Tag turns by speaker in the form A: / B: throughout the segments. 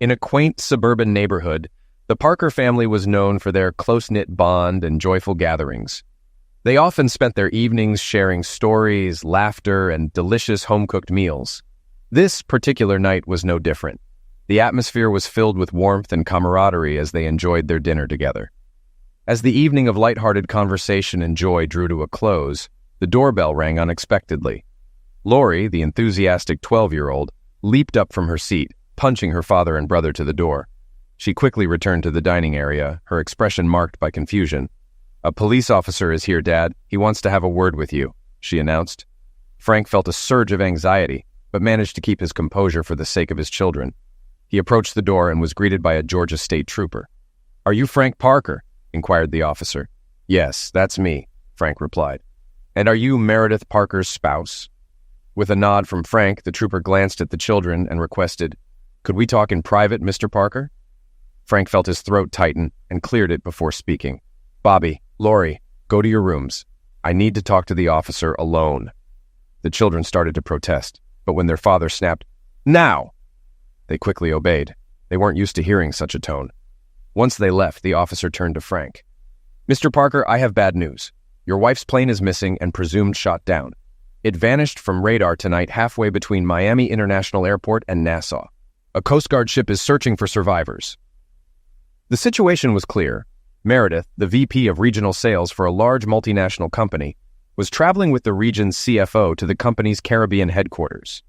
A: In a quaint suburban neighborhood, the Parker family was known for their close-knit bond and joyful gatherings. They often spent their evenings sharing stories, laughter, and delicious home-cooked meals. This particular night was no different. The atmosphere was filled with warmth and camaraderie as they enjoyed their dinner together. As the evening of lighthearted conversation and joy drew to a close, the doorbell rang unexpectedly. Lori, the enthusiastic 12-year-old, leaped up from her seat, punching her father and brother to the door. She quickly returned to the dining area, her expression marked by confusion. "A police officer is here, Dad. He wants to have a word with you," she announced. Frank felt a surge of anxiety, but managed to keep his composure for the sake of his children. He approached the door and was greeted by a Georgia State Trooper. "Are you Frank Parker?" inquired the officer. "Yes, that's me," Frank replied. "And are you Meredith Parker's spouse?" With a nod from Frank, the trooper glanced at the children and requested, "Could we talk in private, Mr. Parker?" Frank felt his throat tighten and cleared it before speaking. "Bobby, Lori, go to your rooms. I need to talk to the officer alone." The children started to protest, but when their father snapped, "Now!" they quickly obeyed. They weren't used to hearing such a tone. Once they left, the officer turned to Frank. "Mr. Parker, I have bad news. Your wife's plane is missing and presumed shot down. It vanished from radar tonight halfway between Miami International Airport and Nassau. A Coast Guard ship is searching for survivors." The situation was clear. Meredith, the VP of regional sales for a large multinational company, was traveling with the region's CFO to the company's Caribbean headquarters.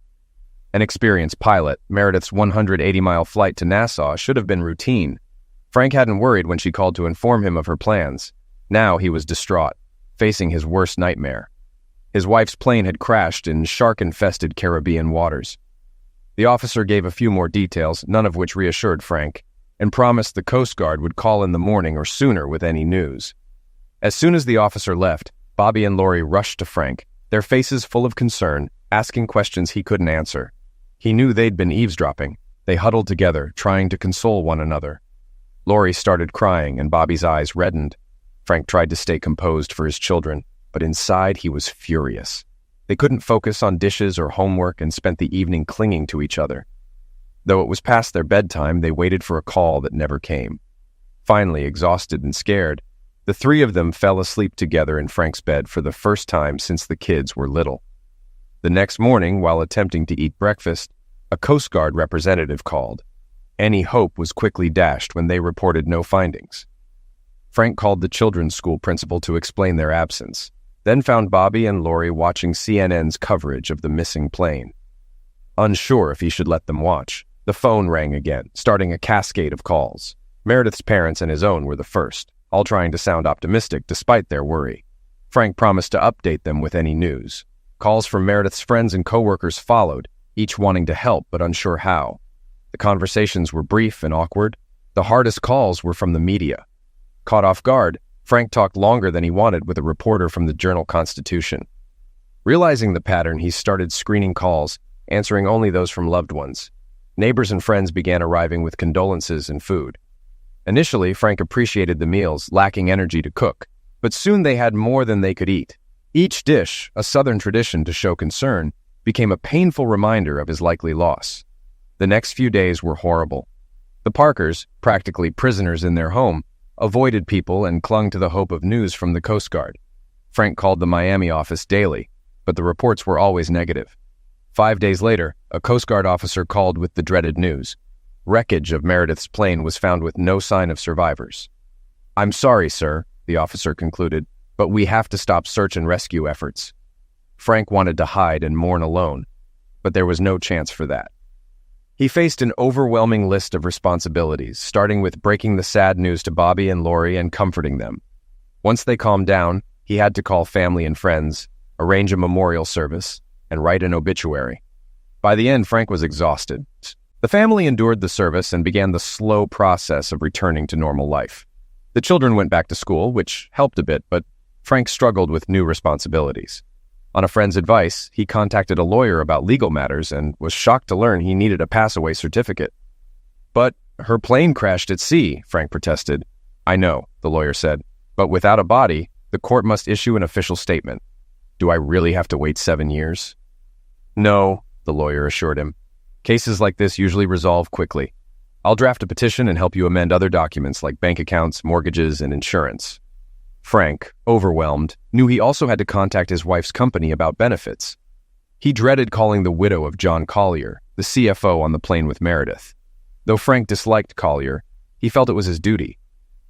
A: An experienced pilot, Meredith's 180-mile flight to Nassau should have been routine. Frank hadn't worried when she called to inform him of her plans. Now he was distraught, facing his worst nightmare. His wife's plane had crashed in shark-infested Caribbean waters. The officer gave a few more details, none of which reassured Frank, and promised the Coast Guard would call in the morning or sooner with any news. As soon as the officer left, Bobby and Lori rushed to Frank, their faces full of concern, asking questions he couldn't answer. He knew they'd been eavesdropping. They huddled together, trying to console one another. Lori started crying, and Bobby's eyes reddened. Frank tried to stay composed for his children, but inside he was furious. They couldn't focus on dishes or homework and spent the evening clinging to each other. Though it was past their bedtime, they waited for a call that never came. Finally, exhausted and scared, the three of them fell asleep together in Frank's bed for the first time since the kids were little. The next morning, while attempting to eat breakfast, a Coast Guard representative called. Any hope was quickly dashed when they reported no findings. Frank called the children's school principal to explain their absence, then found Bobby and Lori watching CNN's coverage of the missing plane. Unsure if he should let them watch, the phone rang again, starting a cascade of calls. Meredith's parents and his own were the first, all trying to sound optimistic despite their worry. Frank promised to update them with any news. Calls from Meredith's friends and coworkers followed, each wanting to help but unsure how. The conversations were brief and awkward. The hardest calls were from the media. Caught off guard, Frank talked longer than he wanted with a reporter from the Journal-Constitution. Realizing the pattern, he started screening calls, answering only those from loved ones. Neighbors and friends began arriving with condolences and food. Initially, Frank appreciated the meals, lacking energy to cook, but soon they had more than they could eat. Each dish, a Southern tradition to show concern, became a painful reminder of his likely loss. The next few days were horrible. The Parkers, practically prisoners in their home, avoided people and clung to the hope of news from the Coast Guard. Frank called the Miami office daily, but the reports were always negative. 5 days later, a Coast Guard officer called with the dreaded news. Wreckage of Meredith's plane was found with no sign of survivors. "I'm sorry, sir," the officer concluded, "but we have to stop search and rescue efforts." Frank wanted to hide and mourn alone, but there was no chance for that. He faced an overwhelming list of responsibilities, starting with breaking the sad news to Bobby and Lori and comforting them. Once they calmed down, he had to call family and friends, arrange a memorial service, and write an obituary. By the end, Frank was exhausted. The family endured the service and began the slow process of returning to normal life. The children went back to school, which helped a bit, but Frank struggled with new responsibilities. On a friend's advice, he contacted a lawyer about legal matters and was shocked to learn he needed a pass-away certificate. "But her plane crashed at sea," Frank protested. "I know," the lawyer said, "but without a body, the court must issue an official statement. Do I really have to wait 7 years?" "No," the lawyer assured him. "Cases like this usually resolve quickly. I'll draft a petition and help you amend other documents like bank accounts, mortgages, and insurance. Frank, overwhelmed, knew he also had to contact his wife's company about benefits. He dreaded calling the widow of John Collier, the CFO, on the plane with Meredith. Though Frank disliked Collier, he felt it was his duty.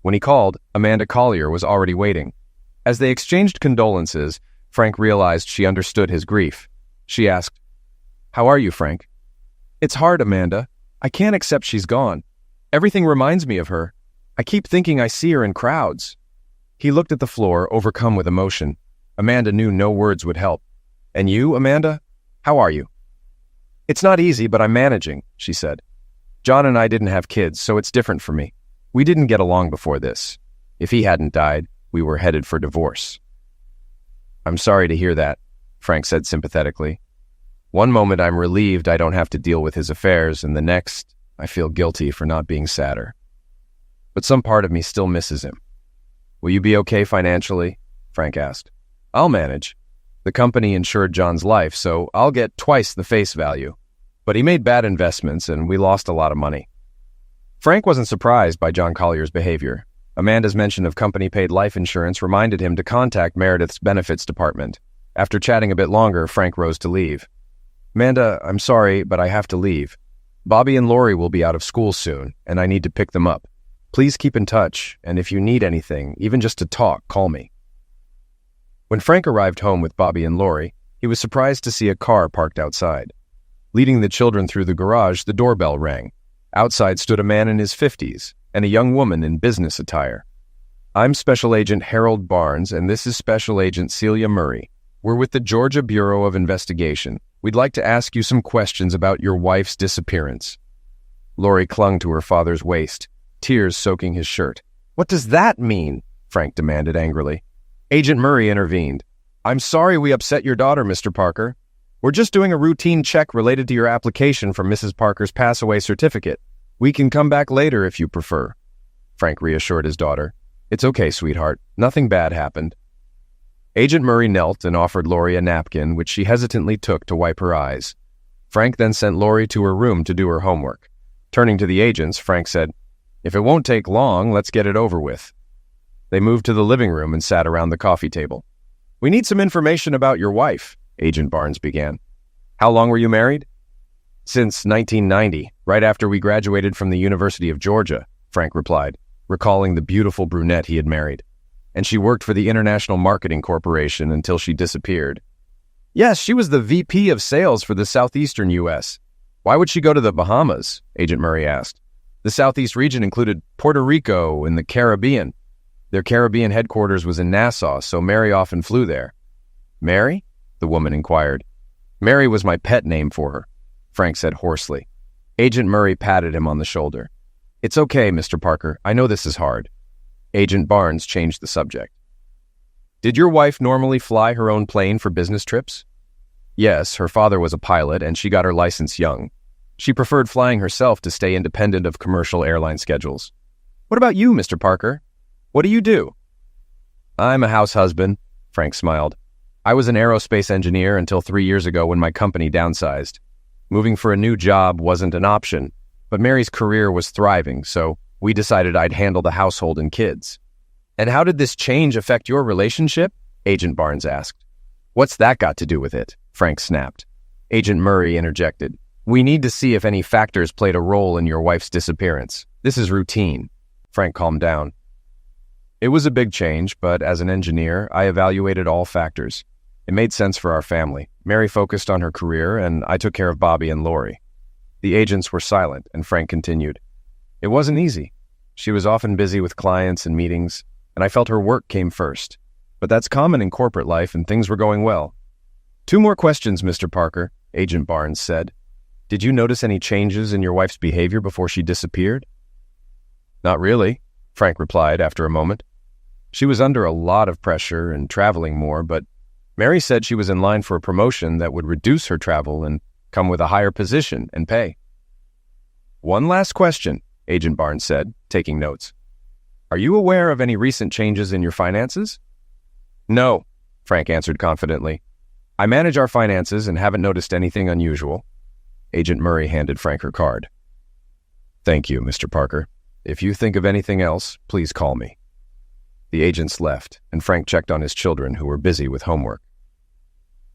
A: When he called, Amanda Collier was already waiting. As they exchanged condolences, Frank realized she understood his grief. She asked, "How are you, Frank?" "It's hard, Amanda. I can't accept she's gone. Everything reminds me of her. I keep thinking I see her in crowds." He looked at the floor, overcome with emotion. Amanda knew no words would help. "And you, Amanda? How are you?" "It's not easy, but I'm managing," she said. "John and I didn't have kids, so it's different for me. We didn't get along before this. If he hadn't died, we were headed for divorce." "I'm sorry to hear that," Frank said sympathetically. "One moment I'm relieved I don't have to deal with his affairs, and the next, I feel guilty for not being sadder. But some part of me still misses him." "Will you be okay financially?" Frank asked. "I'll manage. The company insured John's life, so I'll get twice the face value. But he made bad investments, and we lost a lot of money." Frank wasn't surprised by John Collier's behavior. Amanda's mention of company-paid life insurance reminded him to contact Meredith's benefits department. After chatting a bit longer, Frank rose to leave. "Amanda, I'm sorry, but I have to leave. Bobby and Lori will be out of school soon, and I need to pick them up. Please keep in touch, and if you need anything, even just to talk, call me." When Frank arrived home with Bobby and Lori, he was surprised to see a car parked outside. Leading the children through the garage, the doorbell rang. Outside stood a man in his 50s and a young woman in business attire. "I'm Special Agent Harold Barnes, and this is Special Agent Celia Murray. We're with the Georgia Bureau of Investigation. We'd like to ask you some questions about your wife's disappearance." Lori clung to her father's waist, tears soaking his shirt. "What does that mean?" Frank demanded angrily. Agent Murray intervened. "I'm sorry we upset your daughter, Mr. Parker. We're just doing a routine check related to your application for Mrs. Parker's pass-away certificate. We can come back later if you prefer." Frank reassured his daughter. "It's okay, sweetheart. Nothing bad happened." Agent Murray knelt and offered Lori a napkin, which she hesitantly took to wipe her eyes. Frank then sent Lori to her room to do her homework. Turning to the agents, Frank said, "If it won't take long, let's get it over with." They moved to the living room and sat around the coffee table. "We need some information about your wife," Agent Barnes began. "How long were you married?" "Since 1990, right after we graduated from the University of Georgia," Frank replied, recalling the beautiful brunette he had married. "And she worked for the International Marketing Corporation until she disappeared." "Yes, she was the VP of sales for the southeastern U.S. Why would she go to the Bahamas?" Agent Murray asked. "The southeast region included Puerto Rico and the Caribbean. Their Caribbean headquarters was in Nassau, so Mary often flew there." "Mary?" the woman inquired. "Mary was my pet name for her," Frank said hoarsely. Agent Murray patted him on the shoulder. "It's okay, Mr. Parker. I know this is hard." Agent Barnes changed the subject. "Did your wife normally fly her own plane for business trips?" "Yes, her father was a pilot, and she got her license young. She preferred flying herself to stay independent of commercial airline schedules." "What about you, Mr. Parker? What do you do?" "I'm a house husband," Frank smiled. "I was an aerospace engineer until 3 years ago when my company downsized. Moving for a new job wasn't an option, but Mary's career was thriving, so we decided I'd handle the household and kids." "And how did this change affect your relationship?" Agent Barnes asked. "What's that got to do with it?" Frank snapped. Agent Murray interjected. "We need to see if any factors played a role in your wife's disappearance. This is routine." Frank calmed down. "It was a big change, but as an engineer, I evaluated all factors. It made sense for our family. Mary focused on her career, and I took care of Bobby and Lori." The agents were silent, and Frank continued. "It wasn't easy. She was often busy with clients and meetings, and I felt her work came first. But that's common in corporate life, and things were going well." "Two more questions, Mr. Parker," Agent Barnes said. "Did you notice any changes in your wife's behavior before she disappeared?" "Not really," Frank replied after a moment. "She was under a lot of pressure and traveling more, but Mary said she was in line for a promotion that would reduce her travel and come with a higher position and pay." "One last question," Agent Barnes said, taking notes. "Are you aware of any recent changes in your finances?" "No," Frank answered confidently. "I manage our finances and haven't noticed anything unusual." Agent Murray handed Frank her card. Thank you, Mr. Parker. If you think of anything else, please call me. The agents left, and Frank checked on his children who were busy with homework.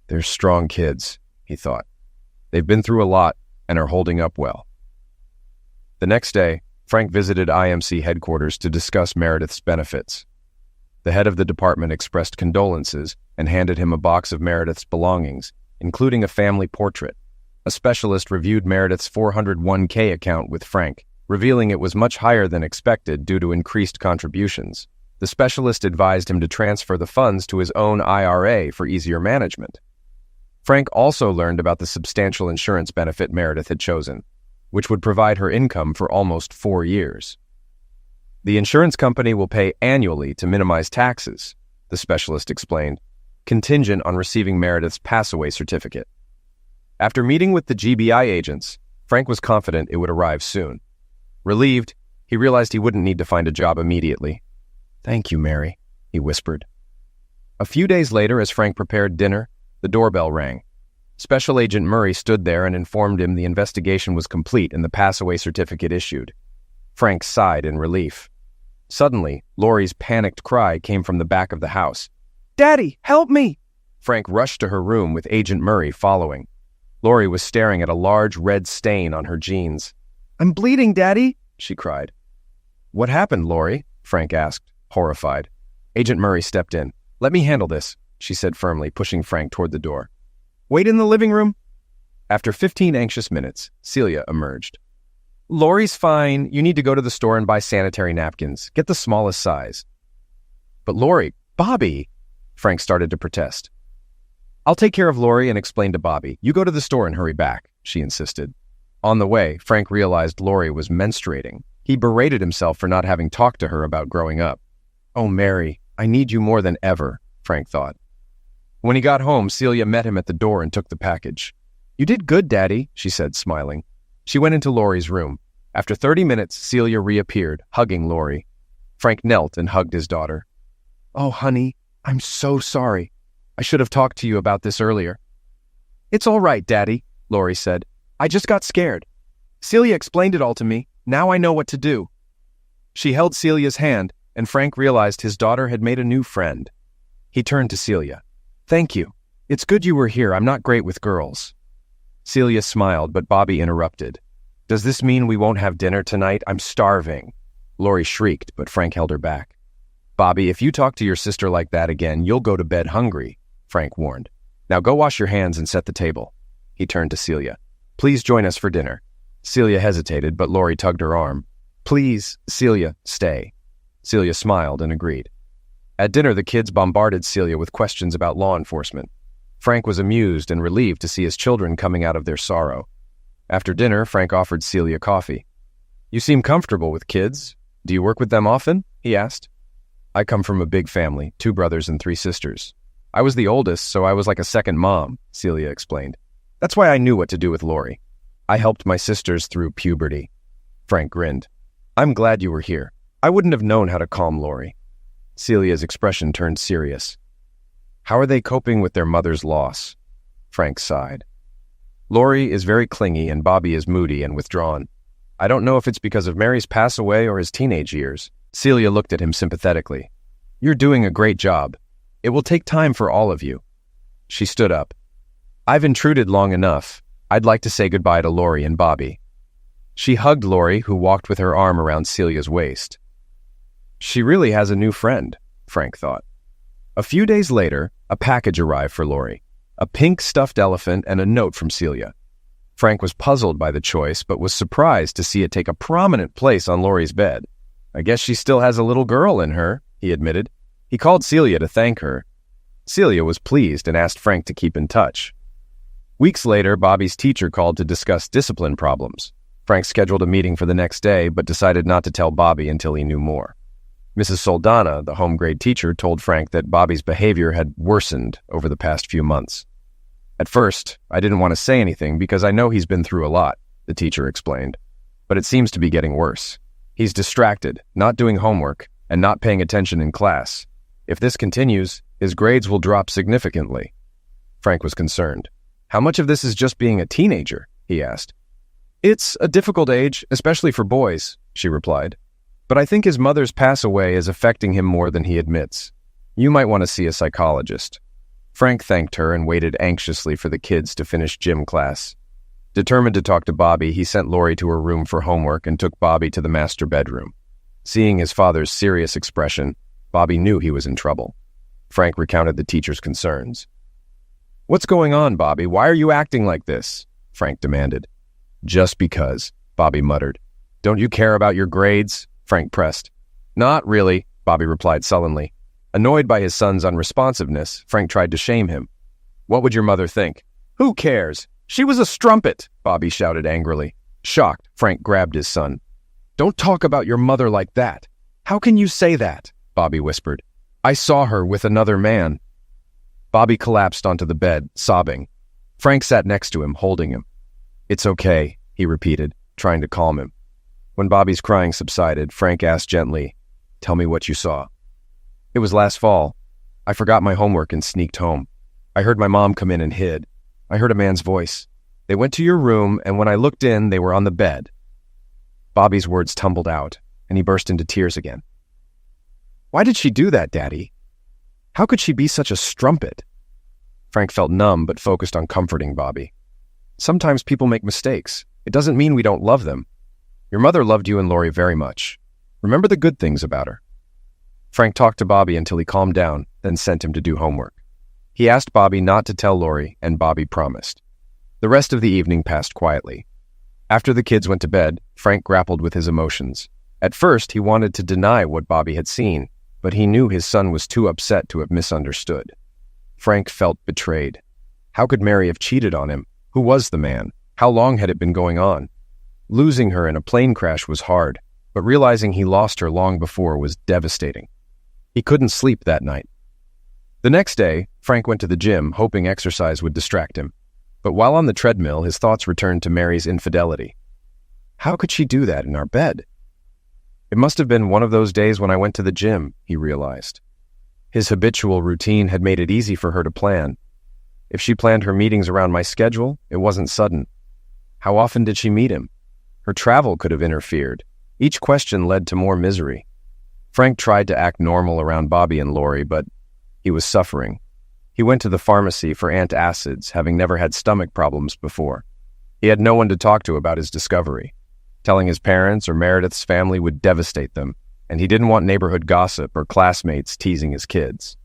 A: They're strong kids, he thought. They've been through a lot and are holding up well. The next day, Frank visited IMC headquarters to discuss Meredith's benefits. The head of the department expressed condolences and handed him a box of Meredith's belongings, including a family portrait. A specialist reviewed Meredith's 401k account with Frank, revealing it was much higher than expected due to increased contributions. The specialist advised him to transfer the funds to his own IRA for easier management. Frank also learned about the substantial insurance benefit Meredith had chosen, which would provide her income for almost 4 years. The insurance company will pay annually to minimize taxes, the specialist explained, contingent on receiving Meredith's pass-away certificate. After meeting with the GBI agents, Frank was confident it would arrive soon. Relieved, he realized he wouldn't need to find a job immediately. "Thank you, Mary," he whispered. A few days later, as Frank prepared dinner, the doorbell rang. Special Agent Murray stood there and informed him the investigation was complete and the pass-away certificate issued. Frank sighed in relief. Suddenly, Lori's panicked cry came from the back of the house. "Daddy, help me!" Frank rushed to her room with Agent Murray following. Lori was staring at a large red stain on her jeans. "I'm bleeding, Daddy!" she cried. "What happened, Lori?" Frank asked, horrified. Agent Murray stepped in. "Let me handle this," she said firmly, pushing Frank toward the door. "Wait in the living room." After 15 anxious minutes, Celia emerged. "Lori's fine. You need to go to the store and buy sanitary napkins. Get the smallest size." "But Lori, Bobby," Frank started to protest. "I'll take care of Lori and explain to Bobby. You go to the store and hurry back," she insisted. On the way, Frank realized Lori was menstruating. He berated himself for not having talked to her about growing up. "Oh, Mary, I need you more than ever," Frank thought. When he got home, Celia met him at the door and took the package. "You did good, Daddy," she said, smiling. She went into Lori's room. After 30 minutes, Celia reappeared, hugging Lori. Frank knelt and hugged his daughter. "Oh, honey, I'm so sorry. I should have talked to you about this earlier." "It's all right, Daddy," Lori said. "I just got scared. Celia explained it all to me. Now I know what to do." She held Celia's hand, and Frank realized his daughter had made a new friend. He turned to Celia. "Thank you. It's good you were here. I'm not great with girls." Celia smiled, but Bobby interrupted. "Does this mean we won't have dinner tonight? I'm starving." Lori shrieked, but Frank held her back. "Bobby, if you talk to your sister like that again, you'll go to bed hungry," Frank warned. "Now go wash your hands and set the table." He turned to Celia. "Please join us for dinner." Celia hesitated, but Lori tugged her arm. "Please, Celia, stay." Celia smiled and agreed. At dinner, the kids bombarded Celia with questions about law enforcement. Frank was amused and relieved to see his children coming out of their sorrow. After dinner, Frank offered Celia coffee. "You seem comfortable with kids. Do you work with them often?" he asked. "I come from a big family, 2 brothers and 3 sisters. I was the oldest, so I was like a second mom," Celia explained. "That's why I knew what to do with Lori. I helped my sisters through puberty." Frank grinned. "I'm glad you were here. I wouldn't have known how to calm Lori." Celia's expression turned serious. "How are they coping with their mother's loss?" Frank sighed. "Lori is very clingy and Bobby is moody and withdrawn. I don't know if it's because of Mary's pass away or his teenage years." Celia looked at him sympathetically. "You're doing a great job. It will take time for all of you." She stood up. "I've intruded long enough. I'd like to say goodbye to Lori and Bobby." She hugged Lori, who walked with her arm around Celia's waist. She really has a new friend, Frank thought. A few days later, a package arrived for Lori, a pink stuffed elephant and a note from Celia. Frank was puzzled by the choice, but was surprised to see it take a prominent place on Lori's bed. "I guess she still has a little girl in her," he admitted. He called Celia to thank her. Celia was pleased and asked Frank to keep in touch. Weeks later, Bobby's teacher called to discuss discipline problems. Frank scheduled a meeting for the next day, but decided not to tell Bobby until he knew more. Mrs. Soldana, the home grade teacher, told Frank that Bobby's behavior had worsened over the past few months. "At first, I didn't want to say anything because I know he's been through a lot," the teacher explained. "But it seems to be getting worse. He's distracted, not doing homework, and not paying attention in class. If this continues, his grades will drop significantly." Frank was concerned. "How much of this is just being a teenager?" he asked. It's a difficult age, especially for boys, she replied. But I think his mother's pass away is affecting him more than he admits. You might want to see a psychologist. Frank thanked her and waited anxiously for the kids to finish gym class. Determined to talk to Bobby, he sent Lori to her room for homework and took Bobby to the master bedroom. Seeing his father's serious expression, Bobby knew he was in trouble. Frank recounted the teacher's concerns. "What's going on, Bobby? Why are you acting like this?" Frank demanded. "Just because," Bobby muttered. "Don't you care about your grades?" Frank pressed. "Not really," Bobby replied sullenly. Annoyed by his son's unresponsiveness, Frank tried to shame him. "What would your mother think?" "Who cares? She was a strumpet," Bobby shouted angrily. Shocked, Frank grabbed his son. "Don't talk about your mother like that. How can you say that?" Bobby whispered. "I saw her with another man." Bobby collapsed onto the bed, sobbing. Frank sat next to him, holding him. "It's okay," he repeated, trying to calm him. When Bobby's crying subsided, Frank asked gently, "Tell me what you saw." "It was last fall. I forgot my homework and sneaked home. I heard my mom come in and hid. I heard a man's voice. They went to your room, and when I looked in, they were on the bed." Bobby's words tumbled out, and he burst into tears again. "Why did she do that, Daddy? How could she be such a strumpet?" Frank felt numb but focused on comforting Bobby. "Sometimes people make mistakes. It doesn't mean we don't love them. Your mother loved you and Lori very much. Remember the good things about her." Frank talked to Bobby until he calmed down, then sent him to do homework. He asked Bobby not to tell Lori, and Bobby promised. The rest of the evening passed quietly. After the kids went to bed, Frank grappled with his emotions. At first, he wanted to deny what Bobby had seen, but he knew his son was too upset to have misunderstood. Frank felt betrayed. How could Mary have cheated on him? Who was the man? How long had it been going on? Losing her in a plane crash was hard, but realizing he lost her long before was devastating. He couldn't sleep that night. The next day, Frank went to the gym, hoping exercise would distract him. But while on the treadmill, his thoughts returned to Mary's infidelity. How could she do that in our bed? It must have been one of those days when I went to the gym, he realized. His habitual routine had made it easy for her to plan. If she planned her meetings around my schedule, it wasn't sudden. How often did she meet him? Her travel could have interfered. Each question led to more misery. Frank tried to act normal around Bobby and Lori, but he was suffering. He went to the pharmacy for antacids, having never had stomach problems before. He had no one to talk to about his discovery. Telling his parents or Meredith's family would devastate them, and he didn't want neighborhood gossip or classmates teasing his kids.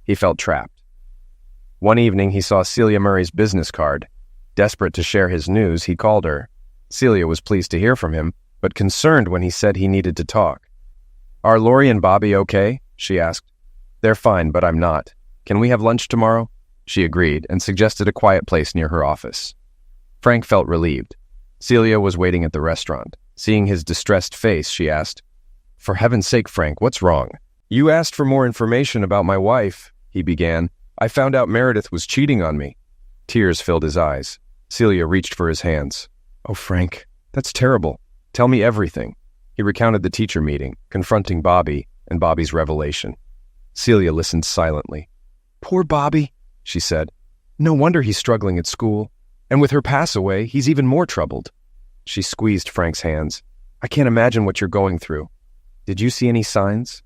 A: He felt trapped. One evening, he saw Celia Murray's business card. Desperate to share his news, he called her. Celia was pleased to hear from him, but concerned when he said he needed to talk. "Are Lori and Bobby okay?" she asked. "They're fine, but I'm not. Can we have lunch tomorrow?" She agreed and suggested a quiet place near her office. Frank felt relieved. Celia was waiting at the restaurant. Seeing his distressed face, she asked, "For heaven's sake, Frank, what's wrong?" "You asked for more information about my wife," he began. "I found out Meredith was cheating on me." Tears filled his eyes. Celia reached for his hands. "Oh, Frank, that's terrible. Tell me everything." He recounted the teacher meeting, confronting Bobby and Bobby's revelation. Celia listened silently. "Poor Bobby," she said. "No wonder he's struggling at school. And with her pass away, he's even more troubled." She squeezed Frank's hands. "I can't imagine what you're going through. Did you see any signs?"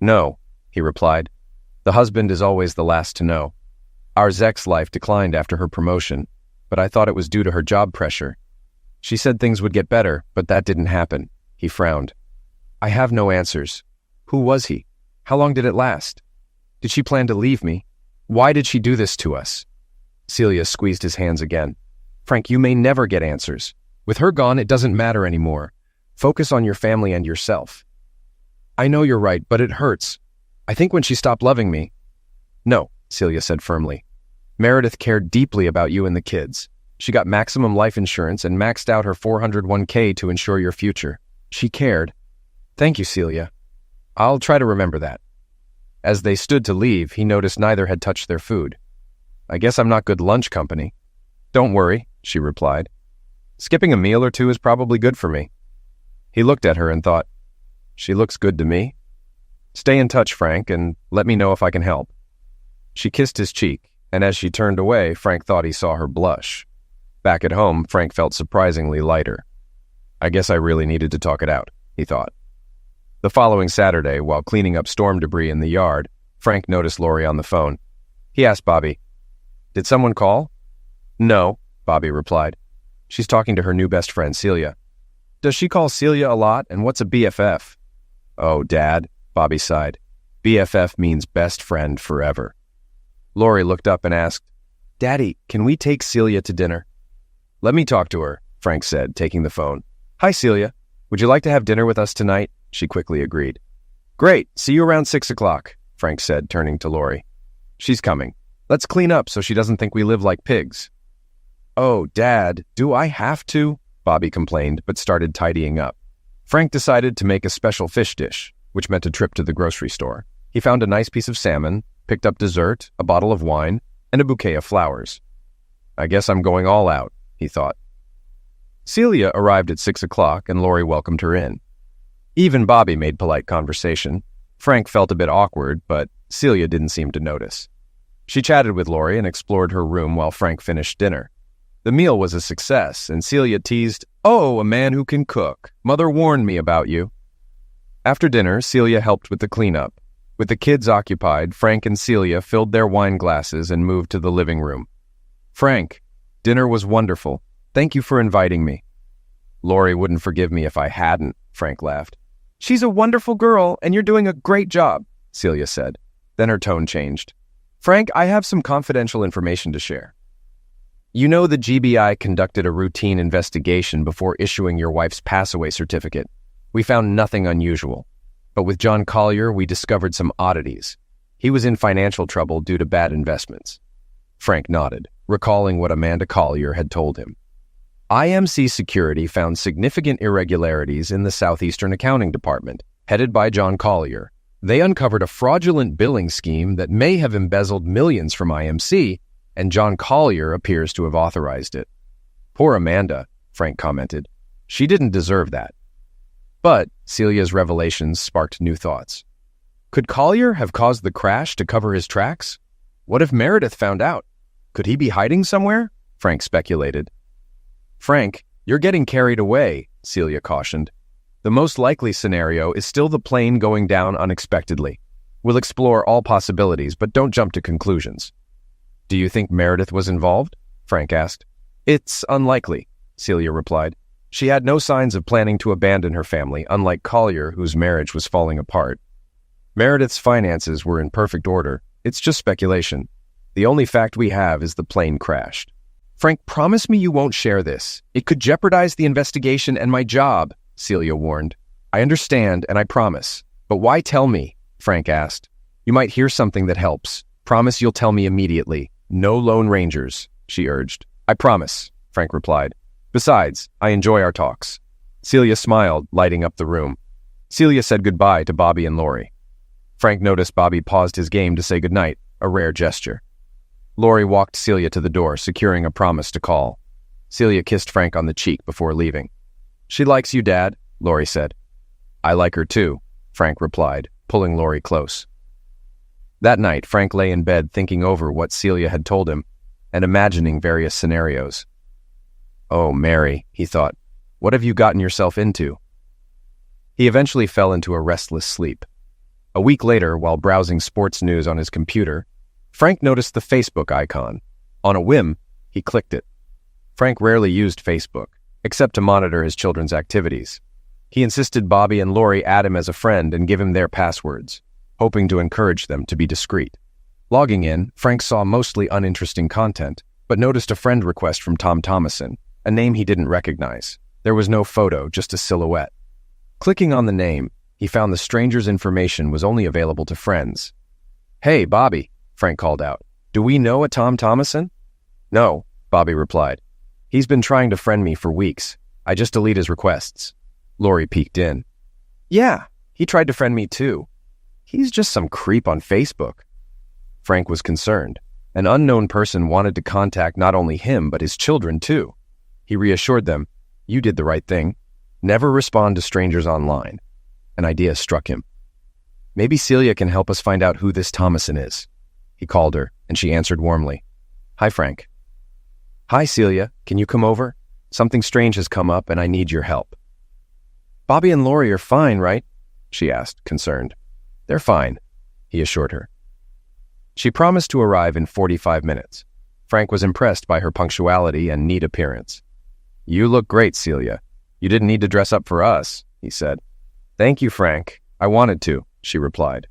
A: "No," he replied. "The husband is always the last to know. Our Zek's life declined after her promotion, but I thought it was due to her job pressure. She said things would get better, but that didn't happen." He frowned. "I have no answers. Who was he? How long did it last? Did she plan to leave me? Why did she do this to us?" Celia squeezed his hands again. "Frank, you may never get answers. With her gone, it doesn't matter anymore. Focus on your family and yourself." "I know you're right, but it hurts. I think when she stopped loving me—" "No," Celia said firmly. "Meredith cared deeply about you and the kids. She got maximum life insurance and maxed out her 401k to ensure your future. She cared." "Thank you, Celia. I'll try to remember that." As they stood to leave, he noticed neither had touched their food. "I guess I'm not good lunch company." "Don't worry," she replied. "Skipping a meal or two is probably good for me." He looked at her and thought, "She looks good to me." "Stay in touch, Frank, and let me know if I can help." She kissed his cheek, and as she turned away, Frank thought he saw her blush. Back at home, Frank felt surprisingly lighter. I guess I really needed to talk it out, he thought. The following Saturday, while cleaning up storm debris in the yard, Frank noticed Lori on the phone. He asked Bobby, "Did someone call?" "No," Bobby replied. "She's talking to her new best friend, Celia." "Does she call Celia a lot, and what's a BFF?" "Oh, Dad," Bobby sighed. "BFF means best friend forever." Lori looked up and asked, "Daddy, can we take Celia to dinner?" "Let me talk to her," Frank said, taking the phone. "Hi, Celia. Would you like to have dinner with us tonight?" She quickly agreed. "Great. See you around 6 o'clock, Frank said, turning to Lori. "She's coming. Let's clean up so she doesn't think we live like pigs." "Oh, Dad, do I have to?" Bobby complained, but started tidying up. Frank decided to make a special fish dish, which meant a trip to the grocery store. He found a nice piece of salmon, picked up dessert, a bottle of wine, and a bouquet of flowers. "I guess I'm going all out," he thought. Celia arrived at 6 o'clock, and Lori welcomed her in. Even Bobby made polite conversation. Frank felt a bit awkward, but Celia didn't seem to notice. She chatted with Lori and explored her room while Frank finished dinner. The meal was a success, and Celia teased, "Oh, a man who can cook. Mother warned me about you." After dinner, Celia helped with the cleanup. With the kids occupied, Frank and Celia filled their wine glasses and moved to the living room. "Frank, dinner was wonderful. Thank you for inviting me." "Lori wouldn't forgive me if I hadn't," Frank laughed. "She's a wonderful girl, and you're doing a great job," Celia said. Then her tone changed. "Frank, I have some confidential information to share. You know the GBI conducted a routine investigation before issuing your wife's pass-away certificate. We found nothing unusual. But with John Collier, we discovered some oddities. He was in financial trouble due to bad investments." Frank nodded, recalling what Amanda Collier had told him. IMC Security found significant irregularities in the Southeastern Accounting Department, headed by John Collier. They uncovered a fraudulent billing scheme that may have embezzled millions from IMC, and John Collier appears to have authorized it. "Poor Amanda," Frank commented. "She didn't deserve that." But Celia's revelations sparked new thoughts. Could Collier have caused the crash to cover his tracks? What if Meredith found out? Could he be hiding somewhere? Frank speculated. "Frank, you're getting carried away," Celia cautioned. "The most likely scenario is still the plane going down unexpectedly. We'll explore all possibilities, but don't jump to conclusions." "Do you think Meredith was involved?" Frank asked. "It's unlikely," Celia replied. "She had no signs of planning to abandon her family, unlike Collier, whose marriage was falling apart. Meredith's finances were in perfect order. It's just speculation. The only fact we have is the plane crashed." "Frank, promise me you won't share this. It could jeopardize the investigation and my job," Celia warned. "I understand, and I promise. But why tell me?" Frank asked. "You might hear something that helps. Promise you'll tell me immediately. No Lone Rangers," she urged. "I promise," Frank replied. "Besides, I enjoy our talks." Celia smiled, lighting up the room. Celia said goodbye to Bobby and Lori. Frank noticed Bobby paused his game to say goodnight, a rare gesture. Lori walked Celia to the door, securing a promise to call. Celia kissed Frank on the cheek before leaving. "She likes you, Dad," Lori said. "I like her too," Frank replied, pulling Lori close. That night, Frank lay in bed thinking over what Celia had told him and imagining various scenarios. "Oh, Mary," he thought, "what have you gotten yourself into?" He eventually fell into a restless sleep. A week later, while browsing sports news on his computer, Frank noticed the Facebook icon. On a whim, he clicked it. Frank rarely used Facebook, except to monitor his children's activities. He insisted Bobby and Lori add him as a friend and give him their passwords, hoping to encourage them to be discreet. Logging in, Frank saw mostly uninteresting content, but noticed a friend request from Tom Thomason, a name he didn't recognize. There was no photo, just a silhouette. Clicking on the name, he found the stranger's information was only available to friends. "Hey, Bobby," Frank called out. "Do we know a Tom Thomason?" "No," Bobby replied. "He's been trying to friend me for weeks. I just delete his requests." Lori peeked in. "Yeah, he tried to friend me too. He's just some creep on Facebook." Frank was concerned. An unknown person wanted to contact not only him, but his children too. He reassured them, "You did the right thing. Never respond to strangers online." An idea struck him. "Maybe Celia can help us find out who this Thomason is." He called her, and she answered warmly. "Hi, Frank." "Hi, Celia. Can you come over? Something strange has come up and I need your help." "Bobby and Lori are fine, right?" she asked, concerned. "They're fine," he assured her. She promised to arrive in 45 minutes. Frank was impressed by her punctuality and neat appearance. "You look great, Celia. You didn't need to dress up for us," he said. "Thank you, Frank. I wanted to," she replied.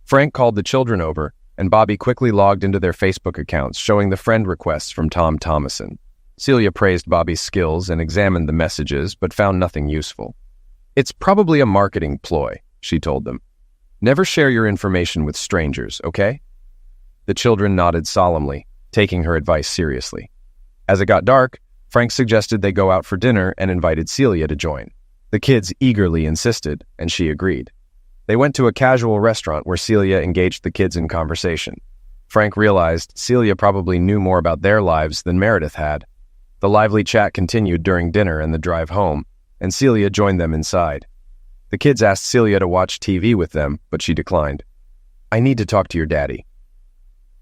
A: Frank called the children over, and Bobby quickly logged into their Facebook accounts, showing the friend requests from Tom Thomason. Celia praised Bobby's skills and examined the messages, but found nothing useful. "It's probably a marketing ploy," she told them. "Never share your information with strangers, okay?" The children nodded solemnly, taking her advice seriously. As it got dark, Frank suggested they go out for dinner and invited Celia to join. The kids eagerly insisted, and she agreed. They went to a casual restaurant where Celia engaged the kids in conversation. Frank realized Celia probably knew more about their lives than Meredith had. The lively chat continued during dinner and the drive home, and Celia joined them inside. The kids asked Celia to watch TV with them, but she declined. "I need to talk to your daddy."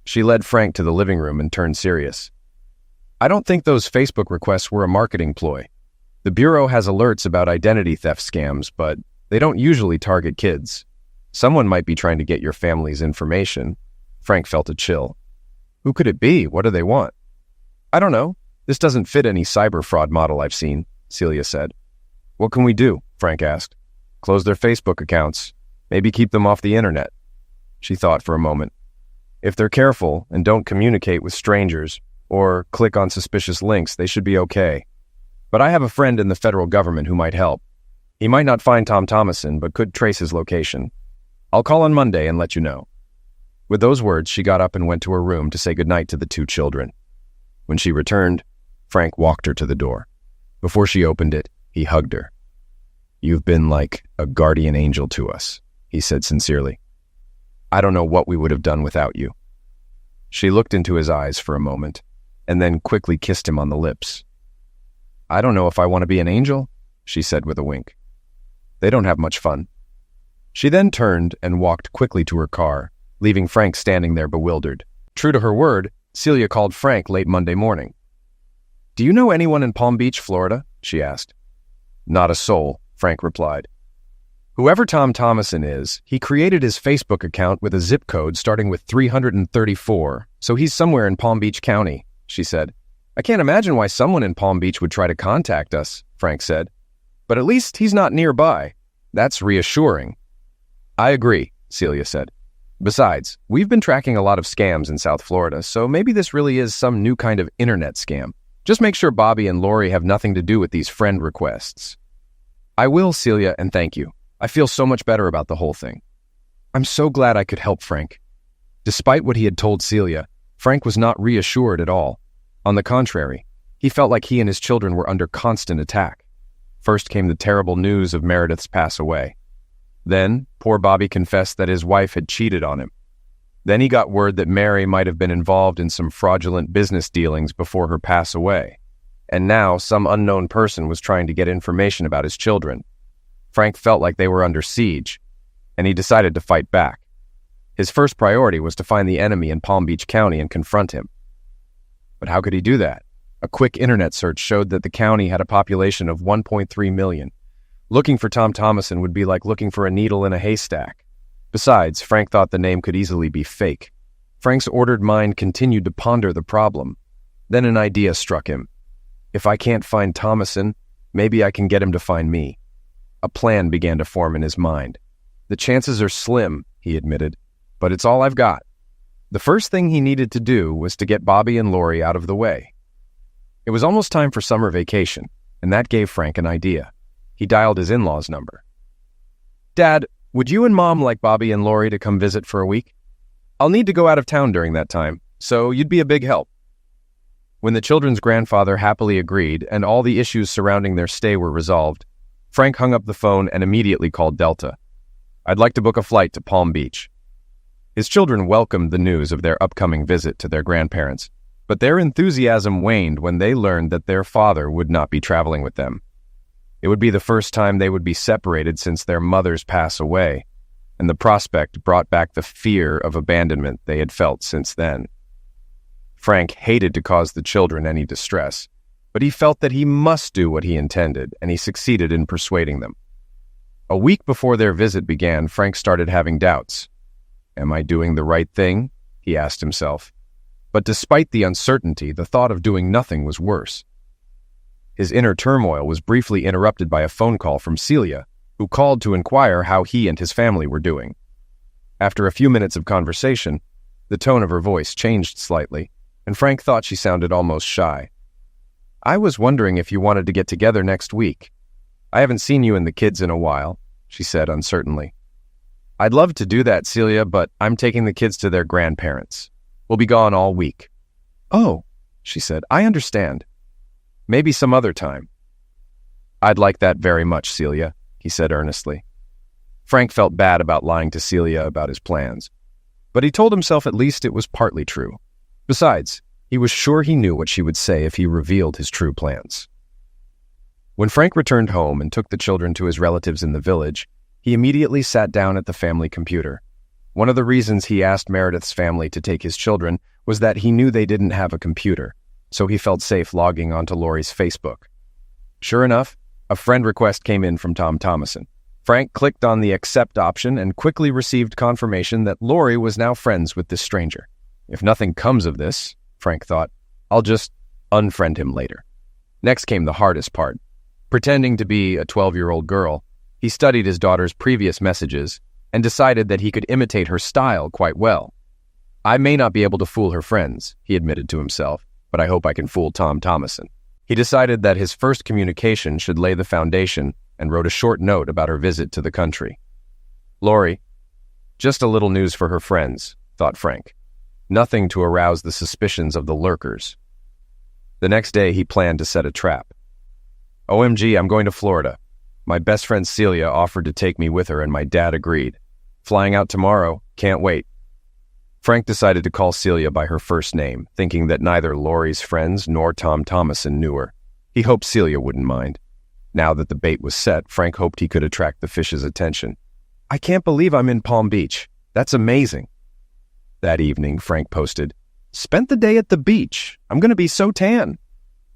A: She led Frank to the living room and turned serious. "I don't think those Facebook requests were a marketing ploy. The Bureau has alerts about identity theft scams, but they don't usually target kids. Someone might be trying to get your family's information." Frank felt a chill. "Who could it be? What do they want?" "I don't know. This doesn't fit any cyber fraud model I've seen," Celia said. "What can we do?" Frank asked. "Close their Facebook accounts. Maybe keep them off the internet." She thought for a moment. "If they're careful and don't communicate with strangers or click on suspicious links, they should be okay. But I have a friend in the federal government who might help. He might not find Tom Thomason, but could trace his location. I'll call on Monday and let you know." With those words, she got up and went to her room to say goodnight to the two children. When she returned, Frank walked her to the door. Before she opened it, he hugged her. "You've been like a guardian angel to us," he said sincerely. "I don't know what we would have done without you." She looked into his eyes for a moment, and then quickly kissed him on the lips. "I don't know if I want to be an angel," she said with a wink. "They don't have much fun." She then turned and walked quickly to her car, leaving Frank standing there bewildered. True to her word, Celia called Frank late Monday morning. "Do you know anyone in Palm Beach, Florida?" she asked. "Not a soul," Frank replied. "Whoever Tom Thomason is, he created his Facebook account with a zip code starting with 334, so he's somewhere in Palm Beach County," she said. "I can't imagine why someone in Palm Beach would try to contact us," Frank said. "But at least he's not nearby. That's reassuring." "I agree," Celia said. "Besides, we've been tracking a lot of scams in South Florida, so maybe this really is some new kind of internet scam. Just make sure Bobby and Lori have nothing to do with these friend requests." "I will, Celia, and thank you. I feel so much better about the whole thing." "I'm so glad I could help, Frank." Despite what he had told Celia, Frank was not reassured at all. On the contrary, he felt like he and his children were under constant attack. First came the terrible news of Meredith's pass away. Then, poor Bobby confessed that his wife had cheated on him. Then he got word that Mary might have been involved in some fraudulent business dealings before her pass away. And now some unknown person was trying to get information about his children. Frank felt like they were under siege, and he decided to fight back. His first priority was to find the enemy in Palm Beach County and confront him. But how could he do that? A quick internet search showed that the county had a population of 1.3 million. Looking for Tom Thomason would be like looking for a needle in a haystack. Besides, Frank thought the name could easily be fake. Frank's ordered mind continued to ponder the problem. Then an idea struck him. If I can't find Thomason, maybe I can get him to find me. A plan began to form in his mind. The chances are slim, he admitted, but it's all I've got. The first thing he needed to do was to get Bobby and Lori out of the way. It was almost time for summer vacation, and that gave Frank an idea. He dialed his in-laws' number. "Dad, would you and Mom like Bobby and Lori to come visit for a week? I'll need to go out of town during that time, so you'd be a big help." When the children's grandfather happily agreed and all the issues surrounding their stay were resolved, Frank hung up the phone and immediately called Delta. "I'd like to book a flight to Palm Beach." His children welcomed the news of their upcoming visit to their grandparents, but their enthusiasm waned when they learned that their father would not be traveling with them. It would be the first time they would be separated since their mother's pass away, and the prospect brought back the fear of abandonment they had felt since then. Frank hated to cause the children any distress, but he felt that he must do what he intended, and he succeeded in persuading them. A week before their visit began, Frank started having doubts. "Am I doing the right thing?" he asked himself. But despite the uncertainty, the thought of doing nothing was worse. His inner turmoil was briefly interrupted by a phone call from Celia, who called to inquire how he and his family were doing. After a few minutes of conversation, the tone of her voice changed slightly, and Frank thought she sounded almost shy. "I was wondering if you wanted to get together next week. I haven't seen you and the kids in a while," she said uncertainly. "I'd love to do that, Celia, but I'm taking the kids to their grandparents. We'll be gone all week." "Oh," she said, "I understand. Maybe some other time." "I'd like that very much, Celia," he said earnestly. Frank felt bad about lying to Celia about his plans, but he told himself at least it was partly true. Besides, he was sure he knew what she would say if he revealed his true plans. When Frank returned home and took the children to his relatives in the village, he immediately sat down at the family computer. One of the reasons he asked Meredith's family to take his children was that he knew they didn't have a computer, so he felt safe logging onto Lori's Facebook. Sure enough, a friend request came in from Tom Thomason. Frank clicked on the accept option and quickly received confirmation that Lori was now friends with this stranger. If nothing comes of this, Frank thought, I'll just unfriend him later. Next came the hardest part. Pretending to be a 12-year-old girl, he studied his daughter's previous messages and decided that he could imitate her style quite well. "I may not be able to fool her friends," he admitted to himself, "but I hope I can fool Tom Thomason." He decided that his first communication should lay the foundation and wrote a short note about her visit to the country. "Lori, just a little news for her friends," thought Frank. Nothing to arouse the suspicions of the lurkers. The next day he planned to set a trap. "OMG, I'm going to Florida. My best friend Celia offered to take me with her and my dad agreed. Flying out tomorrow, can't wait." Frank decided to call Celia by her first name, thinking that neither Lori's friends nor Tom Thomason knew her. He hoped Celia wouldn't mind. Now that the bait was set, Frank hoped he could attract the fish's attention. "I can't believe I'm in Palm Beach. That's amazing." That evening, Frank posted, "Spent the day at the beach. I'm going to be so tan."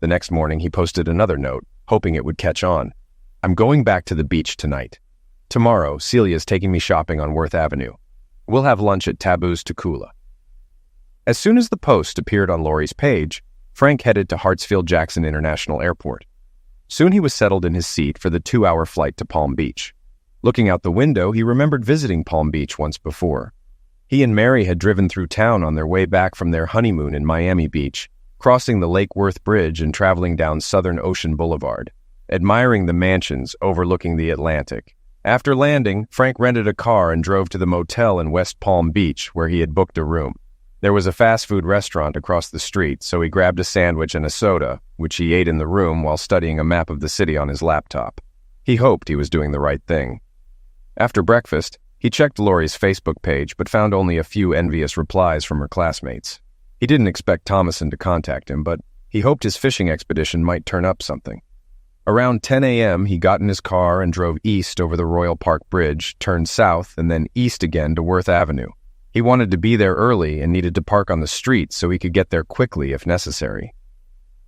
A: The next morning, he posted another note, hoping it would catch on. "I'm going back to the beach tonight. Tomorrow, Celia's taking me shopping on Worth Avenue. We'll have lunch at Taboo's Tukula." As soon as the post appeared on Lori's page, Frank headed to Hartsfield-Jackson International Airport. Soon he was settled in his seat for the 2-hour flight to Palm Beach. Looking out the window, he remembered visiting Palm Beach once before. He and Mary had driven through town on their way back from their honeymoon in Miami Beach, crossing the Lake Worth Bridge and traveling down Southern Ocean Boulevard, admiring the mansions overlooking the Atlantic. After landing, Frank rented a car and drove to the motel in West Palm Beach where he had booked a room. There was a fast food restaurant across the street, so he grabbed a sandwich and a soda, which he ate in the room while studying a map of the city on his laptop. He hoped he was doing the right thing. After breakfast, he checked Lori's Facebook page but found only a few envious replies from her classmates. He didn't expect Thomason to contact him, but he hoped his fishing expedition might turn up something. Around 10 a.m., he got in his car and drove east over the Royal Park Bridge, turned south, and then east again to Worth Avenue. He wanted to be there early and needed to park on the street so he could get there quickly if necessary.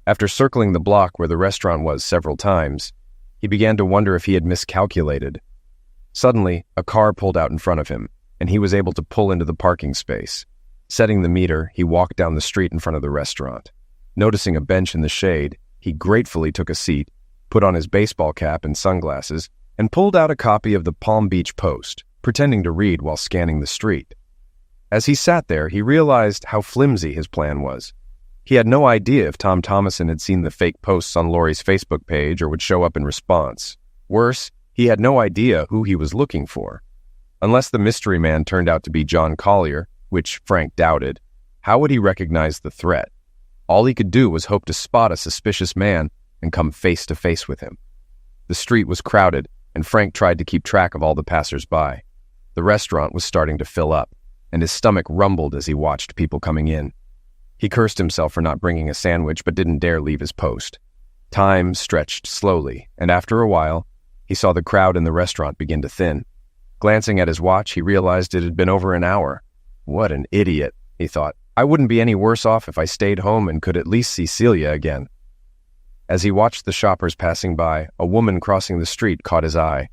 A: After circling the block where the restaurant was several times, he began to wonder if he had miscalculated. Suddenly, a car pulled out in front of him, and he was able to pull into the parking space. Setting the meter, he walked down the street in front of the restaurant. Noticing a bench in the shade, he gratefully took a seat, put on his baseball cap and sunglasses, and pulled out a copy of the Palm Beach Post, pretending to read while scanning the street. As he sat there, he realized how flimsy his plan was. He had no idea if Tom Thomason had seen the fake posts on Lori's Facebook page or would show up in response. Worse, he had no idea who he was looking for. Unless the mystery man turned out to be John Collier, which Frank doubted, how would he recognize the threat? All he could do was hope to spot a suspicious man and come face to face with him. The street was crowded, and Frank tried to keep track of all the passers-by. The restaurant was starting to fill up, and his stomach rumbled as he watched people coming in. He cursed himself for not bringing a sandwich but didn't dare leave his post. Time stretched slowly, and after a while, he saw the crowd in the restaurant begin to thin. Glancing at his watch, he realized it had been over an hour. What an idiot, he thought. I wouldn't be any worse off if I stayed home and could at least see Celia again. As he watched the shoppers passing by, a woman crossing the street caught his eye.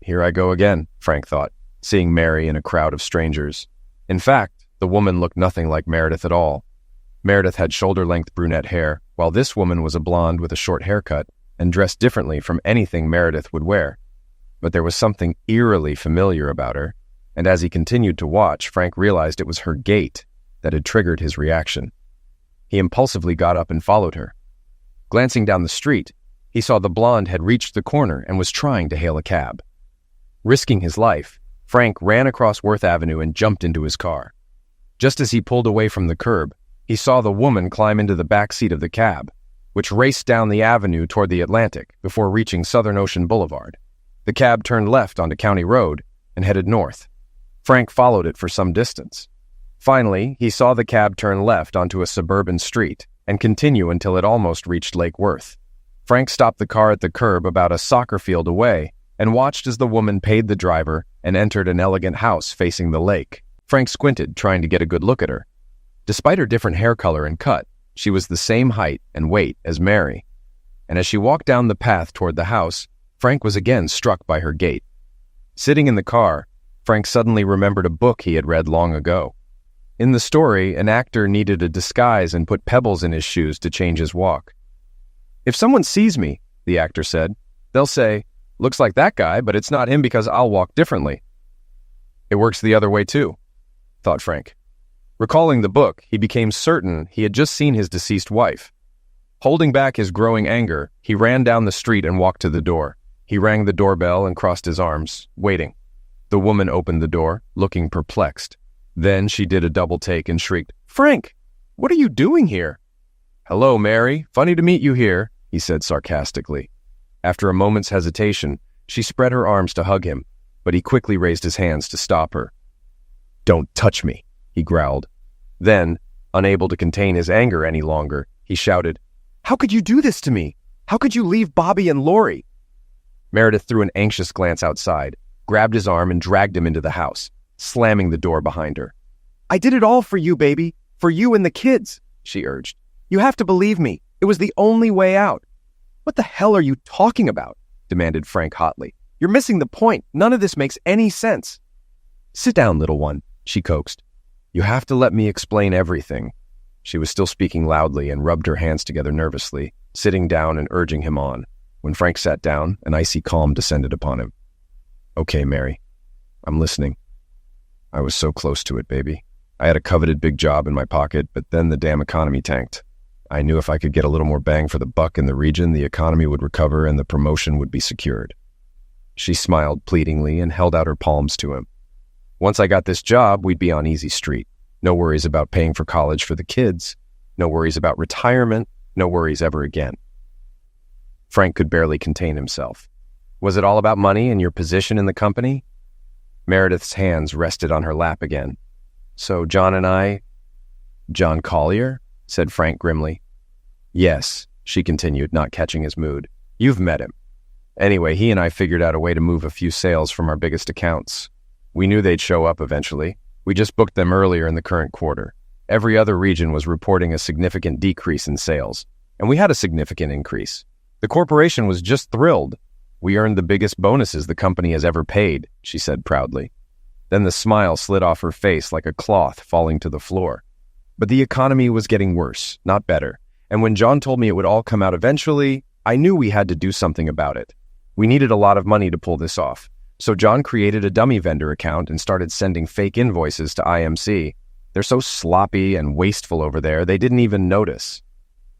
A: Here I go again, Frank thought, seeing Mary in a crowd of strangers. In fact, the woman looked nothing like Meredith at all. Meredith had shoulder-length brunette hair, while this woman was a blonde with a short haircut and dressed differently from anything Meredith would wear. But there was something eerily familiar about her, and as he continued to watch, Frank realized it was her gait that had triggered his reaction. He impulsively got up and followed her. Glancing down the street, he saw the blonde had reached the corner and was trying to hail a cab. Risking his life, Frank ran across Worth Avenue and jumped into his car. Just as he pulled away from the curb, he saw the woman climb into the back seat of the cab, which raced down the avenue toward the Atlantic before reaching Southern Ocean Boulevard. The cab turned left onto County Road and headed north. Frank followed it for some distance. Finally, he saw the cab turn left onto a suburban street and continue until it almost reached Lake Worth. Frank stopped the car at the curb about a soccer field away and watched as the woman paid the driver and entered an elegant house facing the lake. Frank squinted, trying to get a good look at her. Despite her different hair color and cut, she was the same height and weight as Mary. And as she walked down the path toward the house, Frank was again struck by her gait. Sitting in the car, Frank suddenly remembered a book he had read long ago. In the story, an actor needed a disguise and put pebbles in his shoes to change his walk. "If someone sees me," the actor said, "they'll say, 'Looks like that guy, but it's not him because I'll walk differently.'" It works the other way too, thought Frank. Recalling the book, he became certain he had just seen his deceased wife. Holding back his growing anger, he ran down the street and walked to the door. He rang the doorbell and crossed his arms, waiting. The woman opened the door, looking perplexed. Then she did a double take and shrieked, "Frank, what are you doing here?" "Hello, Mary. Funny to meet you here," he said sarcastically. After a moment's hesitation, she spread her arms to hug him, but he quickly raised his hands to stop her. "Don't touch me," he growled. Then, unable to contain his anger any longer, he shouted, "How could you do this to me? How could you leave Bobby and Lori?" Meredith threw an anxious glance outside, grabbed his arm and dragged him into the house, slamming the door behind her. "I did it all for you, baby. For you and the kids," she urged. "You have to believe me. It was the only way out." "What the hell are you talking about?" demanded Frank hotly. "You're missing the point. None of this makes any sense." "Sit down, little one," she coaxed. "You have to let me explain everything." She was still speaking loudly and rubbed her hands together nervously, sitting down and urging him on. When Frank sat down, an icy calm descended upon him. "Okay, Mary. I'm listening. I was so close to it, baby. I had a coveted big job in my pocket, but then the damn economy tanked. I knew if I could get a little more bang for the buck in the region, the economy would recover and the promotion would be secured." She smiled pleadingly and held out her palms to him. "Once I got this job, we'd be on easy street. No worries about paying for college for the kids. No worries about retirement. No worries ever again." Frank could barely contain himself. "Was it all about money and your position in the company?" Meredith's hands rested on her lap again. "So John and I—" "John Collier?" said Frank grimly. "Yes," she continued, not catching his mood. "You've met him. Anyway, he and I figured out a way to move a few sales from our biggest accounts. We knew they'd show up eventually. We just booked them earlier in the current quarter. Every other region was reporting a significant decrease in sales, and we had a significant increase. The corporation was just thrilled. We earned the biggest bonuses the company has ever paid," she said proudly. Then the smile slid off her face like a cloth falling to the floor. "But the economy was getting worse, not better. And when John told me it would all come out eventually, I knew we had to do something about it. We needed a lot of money to pull this off. So John created a dummy vendor account and started sending fake invoices to IMC. They're so sloppy and wasteful over there, they didn't even notice."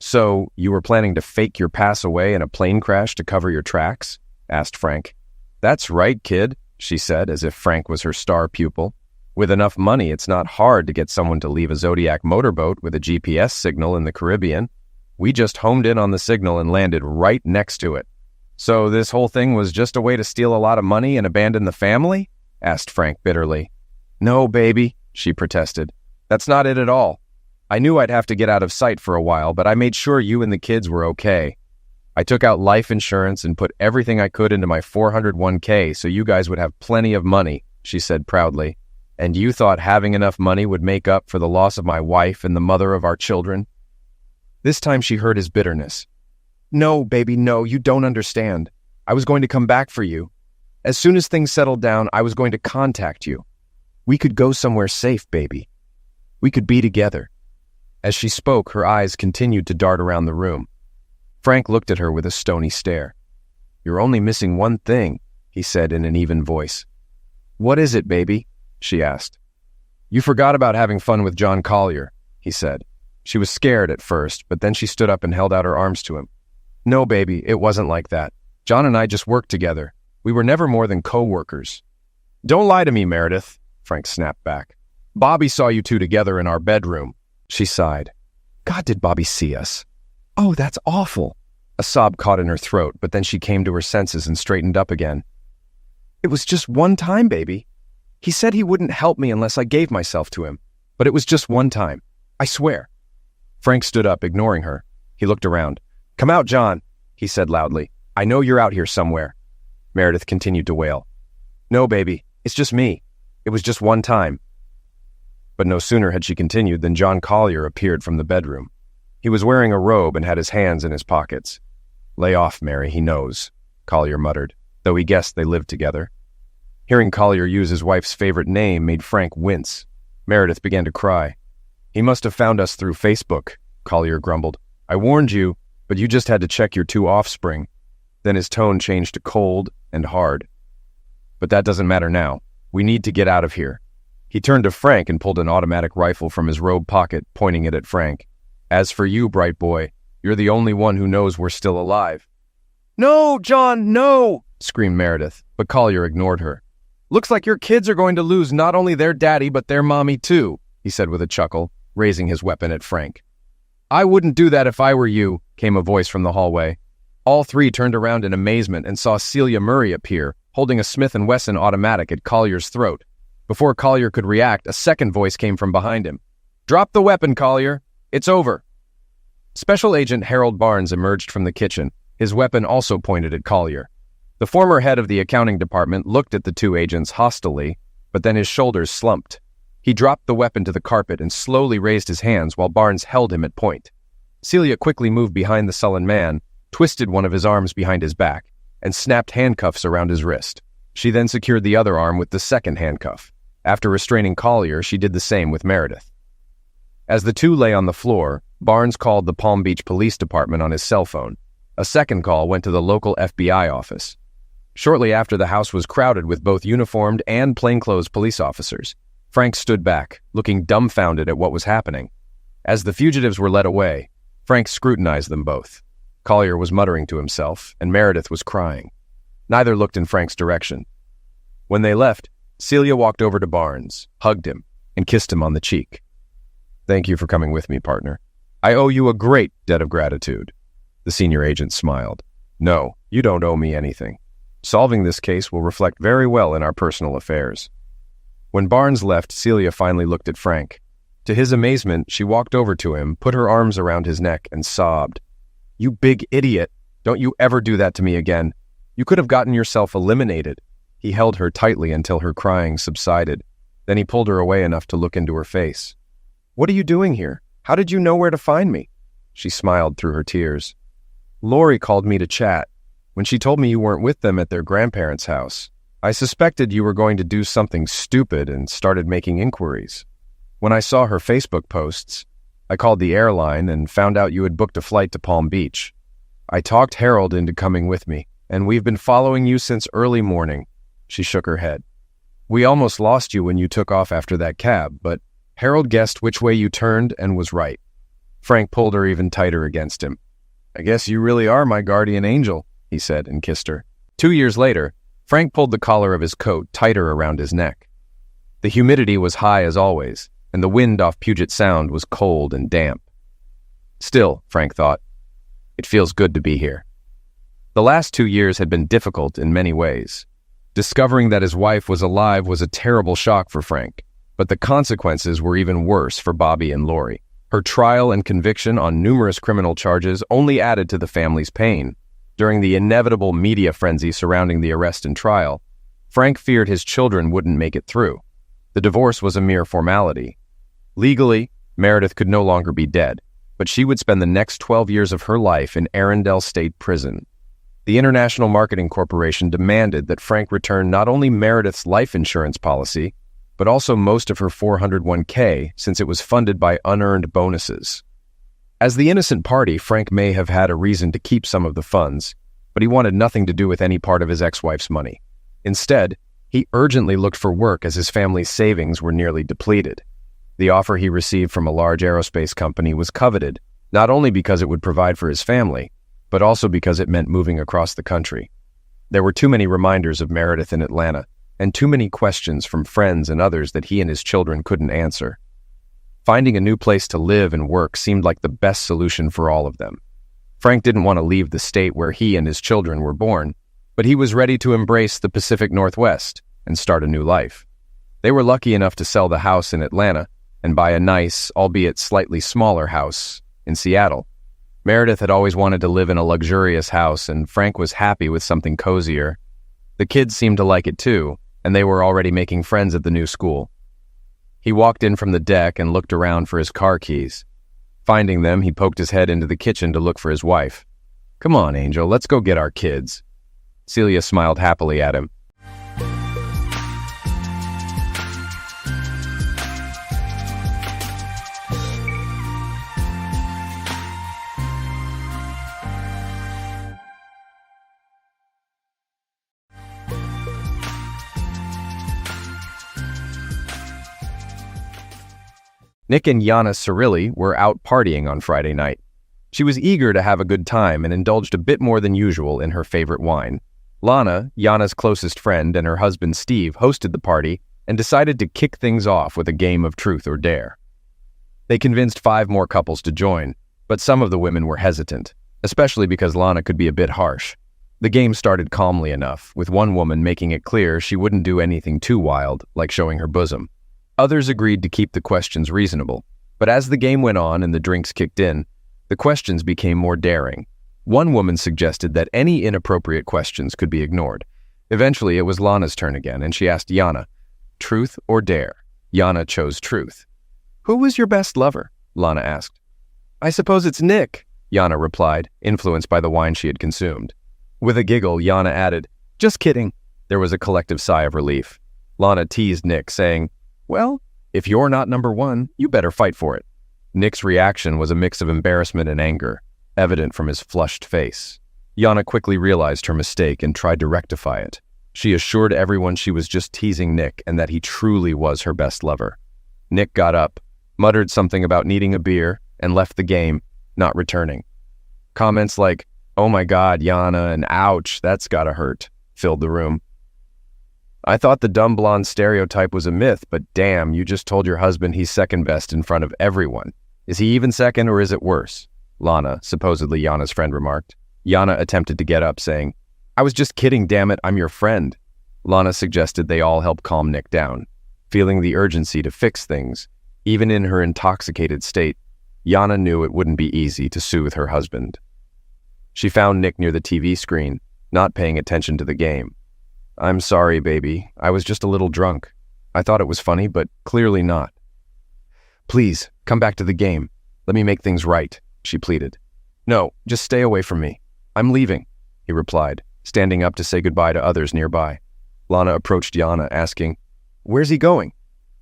A: "So, you were planning to fake your pass away in a plane crash to cover your tracks?" asked Frank. "That's right, kid," she said, as if Frank was her star pupil. "With enough money, it's not hard to get someone to leave a Zodiac motorboat with a GPS signal in the Caribbean. We just homed in on the signal and landed right next to it." "So this whole thing was just a way to steal a lot of money and abandon the family?" asked Frank bitterly. "No, baby," she protested. "That's not it at all. I knew I'd have to get out of sight for a while, but I made sure you and the kids were okay. I took out life insurance and put everything I could into my 401k so you guys would have plenty of money," she said proudly. And you thought having enough money would make up for the loss of my wife and the mother of our children? This time she heard his bitterness. No, baby, no, you don't understand. I was going to come back for you. As soon as things settled down, I was going to contact you. We could go somewhere safe, baby. We could be together. As she spoke, her eyes continued to dart around the room. Frank looked at her with a stony stare. You're only missing one thing, he said in an even voice. What is it, baby? She asked. You forgot about having fun with John Collier, he said. She was scared at first, but then she stood up and held out her arms to him. No, baby, it wasn't like that. John and I just worked together. We were never more than co-workers. Don't lie to me, Meredith, Frank snapped back. Bobby saw you two together in our bedroom. She sighed. God, did Bobby see us? Oh, that's awful. A sob caught in her throat, but then she came to her senses and straightened up again. It was just one time, baby. He said he wouldn't help me unless I gave myself to him, but it was just one time. I swear. Frank stood up, ignoring her. He looked around. Come out, John, he said loudly. I know you're out here somewhere. Meredith continued to wail. No, baby, it's just me. It was just one time. But no sooner had she continued than John Collier appeared from the bedroom. He was wearing a robe and had his hands in his pockets. Lay off, Mary, he knows, Collier muttered, though he guessed they lived together. Hearing Collier use his wife's favorite name made Frank wince. Meredith began to cry. He must have found us through Facebook, Collier grumbled. I warned you, but you just had to check your two offspring. Then his tone changed to cold and hard. But that doesn't matter now. We need to get out of here. He turned to Frank and pulled an automatic rifle from his robe pocket, pointing it at Frank. As for you, bright boy, you're the only one who knows we're still alive. No, John, no, screamed Meredith, but Collier ignored her. Looks like your kids are going to lose not only their daddy, but their mommy too, he said with a chuckle, raising his weapon at Frank. I wouldn't do that if I were you, came a voice from the hallway. All three turned around in amazement and saw Celia Murray appear, holding a Smith & Wesson automatic at Collier's throat. Before Collier could react, a second voice came from behind him. Drop the weapon, Collier. It's over. Special Agent Harold Barnes emerged from the kitchen, his weapon also pointed at Collier. The former head of the accounting department looked at the two agents hostilely, but then his shoulders slumped. He dropped the weapon to the carpet and slowly raised his hands while Barnes held him at point. Celia quickly moved behind the sullen man, twisted one of his arms behind his back, and snapped handcuffs around his wrist. She then secured the other arm with the second handcuff. After restraining Collier, she did the same with Meredith. As the two lay on the floor, Barnes called the Palm Beach Police Department on his cell phone. A second call went to the local FBI office. Shortly after, the house was crowded with both uniformed and plainclothes police officers. Frank stood back, looking dumbfounded at what was happening. As the fugitives were led away, Frank scrutinized them both. Collier was muttering to himself, and Meredith was crying. Neither looked in Frank's direction. When they left, Celia walked over to Barnes, hugged him, and kissed him on the cheek. Thank you for coming with me, partner. I owe you a great debt of gratitude. The senior agent smiled. No, you don't owe me anything. Solving this case will reflect very well in our personal affairs. When Barnes left, Celia finally looked at Frank. To his amazement, she walked over to him, put her arms around his neck, and sobbed. You big idiot! Don't you ever do that to me again. You could have gotten yourself eliminated. He held her tightly until her crying subsided. Then he pulled her away enough to look into her face. What are you doing here? How did you know where to find me? She smiled through her tears. Lori called me to chat. When she told me you weren't with them at their grandparents' house, I suspected you were going to do something stupid and started making inquiries. When I saw her Facebook posts, I called the airline and found out you had booked a flight to Palm Beach. I talked Harold into coming with me, and we've been following you since early morning. She shook her head. We almost lost you when you took off after that cab, but Harold guessed which way you turned and was right. Frank pulled her even tighter against him. I guess you really are my guardian angel, he said and kissed her. 2 years later, Frank pulled the collar of his coat tighter around his neck. The humidity was high as always, and the wind off Puget Sound was cold and damp. Still, Frank thought, it feels good to be here. The last 2 years had been difficult in many ways. Discovering that his wife was alive was a terrible shock for Frank, but the consequences were even worse for Bobby and Lori. Her trial and conviction on numerous criminal charges only added to the family's pain. During the inevitable media frenzy surrounding the arrest and trial, Frank feared his children wouldn't make it through. The divorce was a mere formality. Legally, Meredith could no longer be dead, but she would spend the next 12 years of her life in Arundel State Prison. The International Marketing Corporation demanded that Frank return not only Meredith's life insurance policy, but also most of her 401k, since it was funded by unearned bonuses. As the innocent party, Frank may have had a reason to keep some of the funds, but he wanted nothing to do with any part of his ex-wife's money. Instead, he urgently looked for work as his family's savings were nearly depleted. The offer he received from a large aerospace company was coveted, not only because it would provide for his family, but also because it meant moving across the country. There were too many reminders of Meredith in Atlanta, and too many questions from friends and others that he and his children couldn't answer. Finding a new place to live and work seemed like the best solution for all of them. Frank didn't want to leave the state where he and his children were born, but he was ready to embrace the Pacific Northwest and start a new life. They were lucky enough to sell the house in Atlanta and buy a nice, albeit slightly smaller house in Seattle. Meredith had always wanted to live in a luxurious house, and Frank was happy with something cozier. The kids seemed to like it too, and they were already making friends at the new school. He walked in from the deck and looked around for his car keys. Finding them, he poked his head into the kitchen to look for his wife. "Come on, Angel, let's go get our kids." Celia smiled happily at him. Nick and Yana Cirilli were out partying on Friday night. She was eager to have a good time and indulged a bit more than usual in her favorite wine. Lana, Yana's closest friend, and her husband Steve hosted the party and decided to kick things off with a game of truth or dare. They convinced 5 more couples to join, but some of the women were hesitant, especially because Lana could be a bit harsh. The game started calmly enough, with one woman making it clear she wouldn't do anything too wild, like showing her bosom. Others agreed to keep the questions reasonable, but as the game went on and the drinks kicked in, the questions became more daring. One woman suggested that any inappropriate questions could be ignored. Eventually, it was Lana's turn again, and she asked Yana, "Truth or dare?" Yana chose truth. "Who was your best lover?" Lana asked. "I suppose it's Nick," Yana replied, influenced by the wine she had consumed. With a giggle, Yana added, "Just kidding." There was a collective sigh of relief. Lana teased Nick, saying, "Well, if you're not number one, you better fight for it." Nick's reaction was a mix of embarrassment and anger, evident from his flushed face. Yana quickly realized her mistake and tried to rectify it. She assured everyone she was just teasing Nick and that he truly was her best lover. Nick got up, muttered something about needing a beer, and left the game, not returning. Comments like, "Oh my God, Yana," and "Ouch, that's gotta hurt," filled the room. "I thought the dumb blonde stereotype was a myth, but damn, you just told your husband he's second best in front of everyone. Is he even second or is it worse?" Lana, supposedly Yana's friend, remarked. Yana attempted to get up, saying, "I was just kidding, damn it, I'm your friend." Lana suggested they all help calm Nick down. Feeling the urgency to fix things, even in her intoxicated state, Yana knew it wouldn't be easy to soothe her husband. She found Nick near the TV screen, not paying attention to the game. "I'm sorry, baby. I was just a little drunk. I thought it was funny, but clearly not." "Please, come back to the game. Let me make things right," she pleaded. "No, just stay away from me. I'm leaving," he replied, standing up to say goodbye to others nearby. Lana approached Yana, asking, "Where's he going?"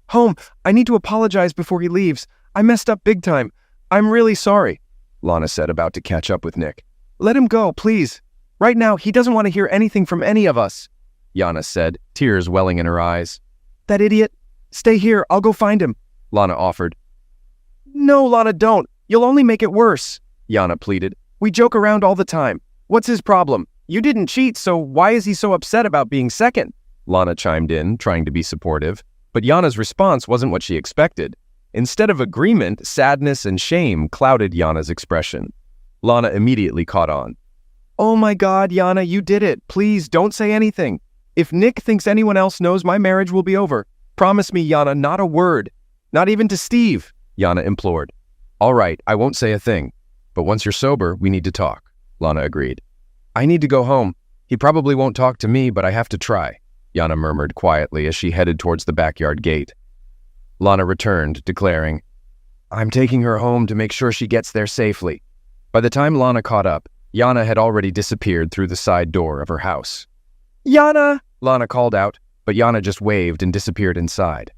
A: "Home. I need to apologize before he leaves. I messed up big time. I'm really sorry," Lana said, about to catch up with Nick. "Let him go, please. Right now, he doesn't want to hear anything from any of us," Yana said, tears welling in her eyes. "That idiot. Stay here, I'll go find him," Lana offered. "No, Lana, don't. You'll only make it worse," Yana pleaded. "We joke around all the time. What's his problem? You didn't cheat, so why is he so upset about being second?" Lana chimed in, trying to be supportive, but Yana's response wasn't what she expected. Instead of agreement, sadness and shame clouded Yana's expression. Lana immediately caught on. "Oh my God, Yana, you did it. Please don't say anything. If Nick thinks anyone else knows, my marriage will be over. Promise me, Yana, not a word. Not even to Steve," Yana implored. "All right, I won't say a thing. But once you're sober, we need to talk," Lana agreed. "I need to go home. He probably won't talk to me, but I have to try," Yana murmured quietly as she headed towards the backyard gate. Lana returned, declaring, "I'm taking her home to make sure she gets there safely." By the time Lana caught up, Yana had already disappeared through the side door of her house. "Yana!" Lana called out, but Yana just waved and disappeared inside.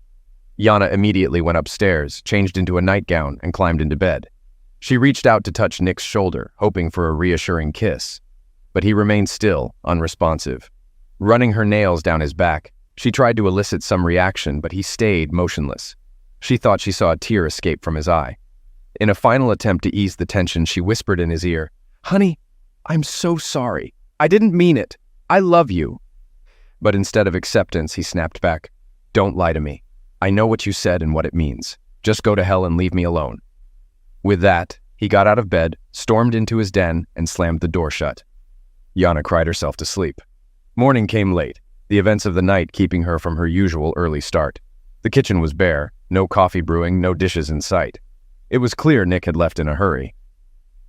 A: Yana immediately went upstairs, changed into a nightgown, and climbed into bed. She reached out to touch Nick's shoulder, hoping for a reassuring kiss. But he remained still, unresponsive. Running her nails down his back, she tried to elicit some reaction, but he stayed motionless. She thought she saw a tear escape from his eye. In a final attempt to ease the tension, she whispered in his ear, "Honey, I'm so sorry. I didn't mean it. I love you." But instead of acceptance, he snapped back, "Don't lie to me. I know what you said and what it means. Just go to hell and leave me alone." With that, he got out of bed, stormed into his den, and slammed the door shut. Yana cried herself to sleep. Morning came late, the events of the night keeping her from her usual early start. The kitchen was bare, no coffee brewing, no dishes in sight. It was clear Nick had left in a hurry.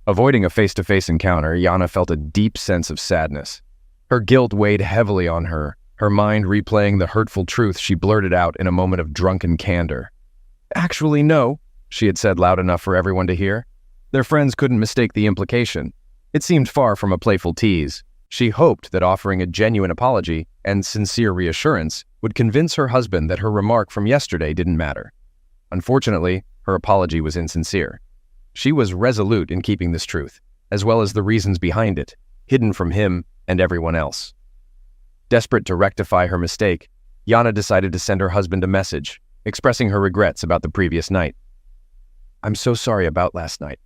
A: Avoiding a face-to-face encounter, Yana felt a deep sense of sadness. Her guilt weighed heavily on her, her mind replaying the hurtful truth she blurted out in a moment of drunken candor. "Actually, no," she had said loud enough for everyone to hear. Their friends couldn't mistake the implication. It seemed far from a playful tease. She hoped that offering a genuine apology and sincere reassurance would convince her husband that her remark from yesterday didn't matter. Unfortunately, her apology was insincere. She was resolute in keeping this truth, as well as the reasons behind it, hidden from him and everyone else. Desperate to rectify her mistake, Yana decided to send her husband a message, expressing her regrets about the previous night. "I'm so sorry about last night.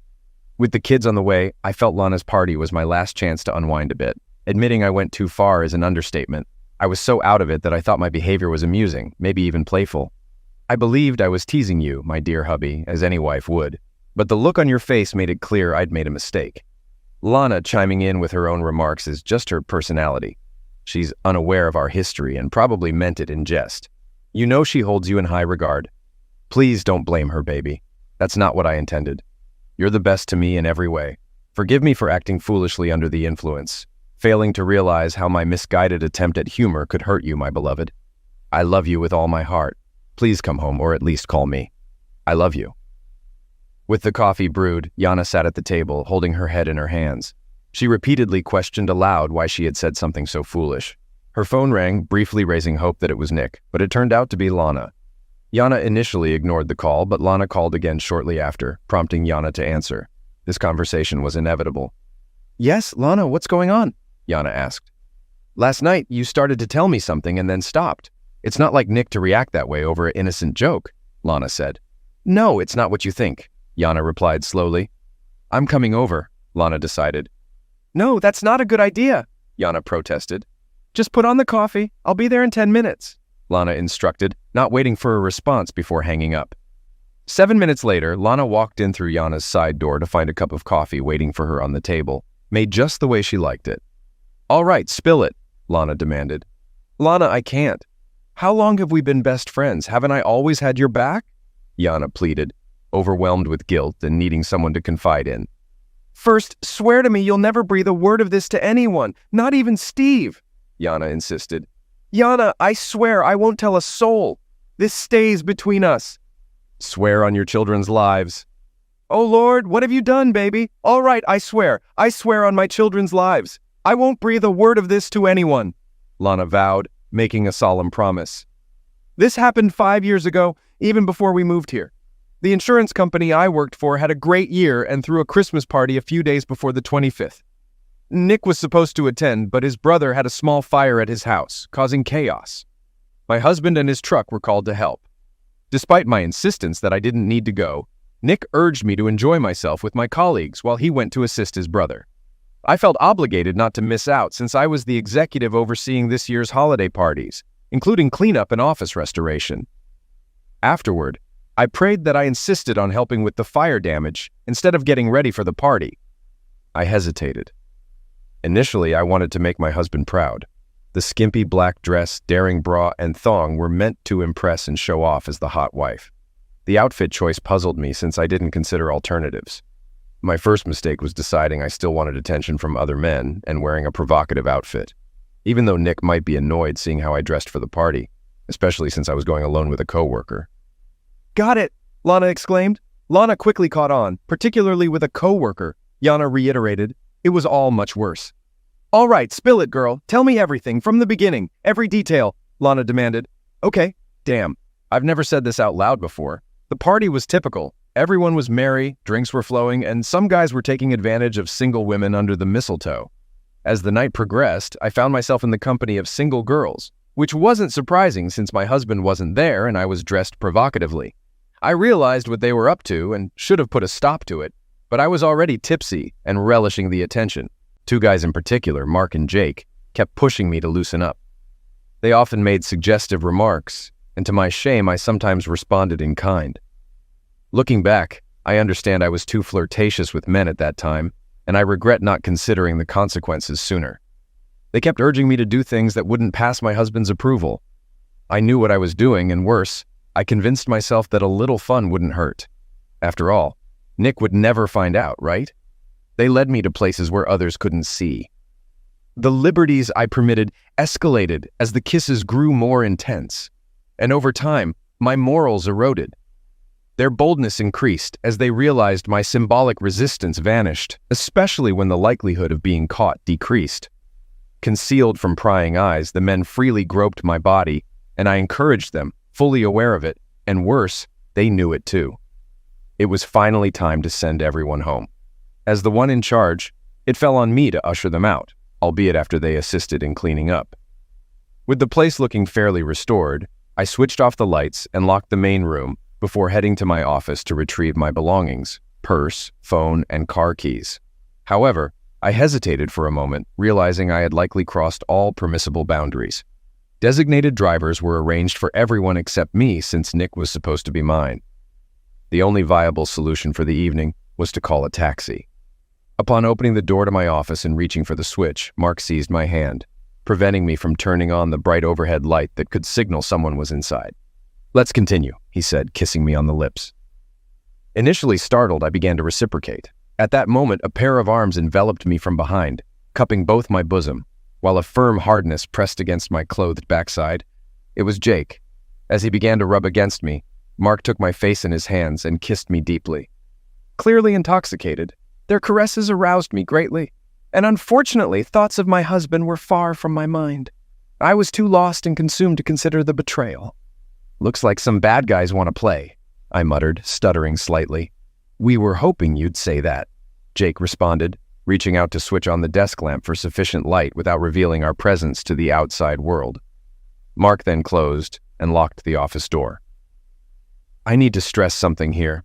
A: With the kids on the way, I felt Lana's party was my last chance to unwind a bit. Admitting I went too far is an understatement. I was so out of it that I thought my behavior was amusing, maybe even playful. I believed I was teasing you, my dear hubby, as any wife would, but the look on your face made it clear I'd made a mistake." Lana chiming in with her own remarks is just her personality. She's unaware of our history and probably meant it in jest. You know she holds you in high regard. Please don't blame her, baby. That's not what I intended. You're the best to me in every way. Forgive me for acting foolishly under the influence, failing to realize how my misguided attempt at humor could hurt you, my beloved. I love you with all my heart. Please come home, or at least call me. I love you." With the coffee brewed, Yana sat at the table, holding her head in her hands. She repeatedly questioned aloud why she had said something so foolish. Her phone rang, briefly raising hope that it was Nick, but it turned out to be Lana. Yana initially ignored the call, but Lana called again shortly after, prompting Yana to answer. This conversation was inevitable. "Yes, Lana, what's going on?" Yana asked. "Last night, you started to tell me something and then stopped. It's not like Nick to react that way over an innocent joke," Lana said. "No, it's not what you think," Yana replied slowly. "I'm coming over," Lana decided. "No, that's not a good idea," Yana protested. "Just put on the coffee. I'll be there in 10 minutes, Lana instructed, not waiting for a response before hanging up. 7 minutes later, Lana walked in through Yana's side door to find a cup of coffee waiting for her on the table, made just the way she liked it. "All right, spill it," Lana demanded. "Lana, I can't. How long have we been best friends? Haven't I always had your back?" Yana pleaded, overwhelmed with guilt and needing someone to confide in. "First, swear to me you'll never breathe a word of this to anyone, not even Steve," Yana insisted. "Yana, I swear I won't tell a soul. This stays between us." "Swear on your children's lives." "Oh Lord, what have you done, baby? All right, I swear on my children's lives. I won't breathe a word of this to anyone," Lana vowed, making a solemn promise. "This happened 5 years ago, even before we moved here. The insurance company I worked for had a great year and threw a Christmas party a few days before the 25th. Nick was supposed to attend, but his brother had a small fire at his house, causing chaos. My husband and his truck were called to help. Despite my insistence that I didn't need to go, Nick urged me to enjoy myself with my colleagues while he went to assist his brother. I felt obligated not to miss out since I was the executive overseeing this year's holiday parties, including cleanup and office restoration. Afterward, I prayed that I insisted on helping with the fire damage instead of getting ready for the party. I hesitated. Initially, I wanted to make my husband proud. The skimpy black dress, daring bra, and thong were meant to impress and show off as the hot wife. The outfit choice puzzled me since I didn't consider alternatives. My first mistake was deciding I still wanted attention from other men and wearing a provocative outfit, even though Nick might be annoyed seeing how I dressed for the party, especially since I was going alone with a coworker. Got it, Lana exclaimed. Lana quickly caught on, particularly with a coworker. Yana reiterated, it was all much worse. All right, spill it, girl. Tell me everything, from the beginning, every detail, Lana demanded. Okay, damn. I've never said this out loud before. The party was typical. Everyone was merry, drinks were flowing, and some guys were taking advantage of single women under the mistletoe. As the night progressed, I found myself in the company of single girls, which wasn't surprising since my husband wasn't there and I was dressed provocatively. I realized what they were up to and should have put a stop to it, but I was already tipsy and relishing the attention. Two guys in particular, Mark and Jake, kept pushing me to loosen up. They often made suggestive remarks, and to my shame, I sometimes responded in kind. Looking back, I understand I was too flirtatious with men at that time, and I regret not considering the consequences sooner. They kept urging me to do things that wouldn't pass my husband's approval. I knew what I was doing, and worse, I convinced myself that a little fun wouldn't hurt. After all, Nick would never find out, right? They led me to places where others couldn't see. The liberties I permitted escalated as the kisses grew more intense, and over time, my morals eroded. Their boldness increased as they realized my symbolic resistance vanished, especially when the likelihood of being caught decreased. Concealed from prying eyes, the men freely groped my body, and I encouraged them, fully aware of it, and worse, they knew it too. It was finally time to send everyone home. As the one in charge, it fell on me to usher them out, albeit after they assisted in cleaning up. With the place looking fairly restored, I switched off the lights and locked the main room before heading to my office to retrieve my belongings, purse, phone, and car keys. However, I hesitated for a moment, realizing I had likely crossed all permissible boundaries. Designated drivers were arranged for everyone except me since Nick was supposed to be mine. The only viable solution for the evening was to call a taxi. Upon opening the door to my office and reaching for the switch, Mark seized my hand, preventing me from turning on the bright overhead light that could signal someone was inside. "Let's continue," he said, kissing me on the lips. Initially startled, I began to reciprocate. At that moment, a pair of arms enveloped me from behind, cupping both my bosom, while a firm hardness pressed against my clothed backside. It was Jake. As he began to rub against me, Mark took my face in his hands and kissed me deeply. Clearly intoxicated, their caresses aroused me greatly, and unfortunately, thoughts of my husband were far from my mind. I was too lost and consumed to consider the betrayal. "Looks like some bad guys want to play," I muttered, stuttering slightly. "We were hoping you'd say that," Jake responded, reaching out to switch on the desk lamp for sufficient light without revealing our presence to the outside world. Mark then closed and locked the office door. I need to stress something here,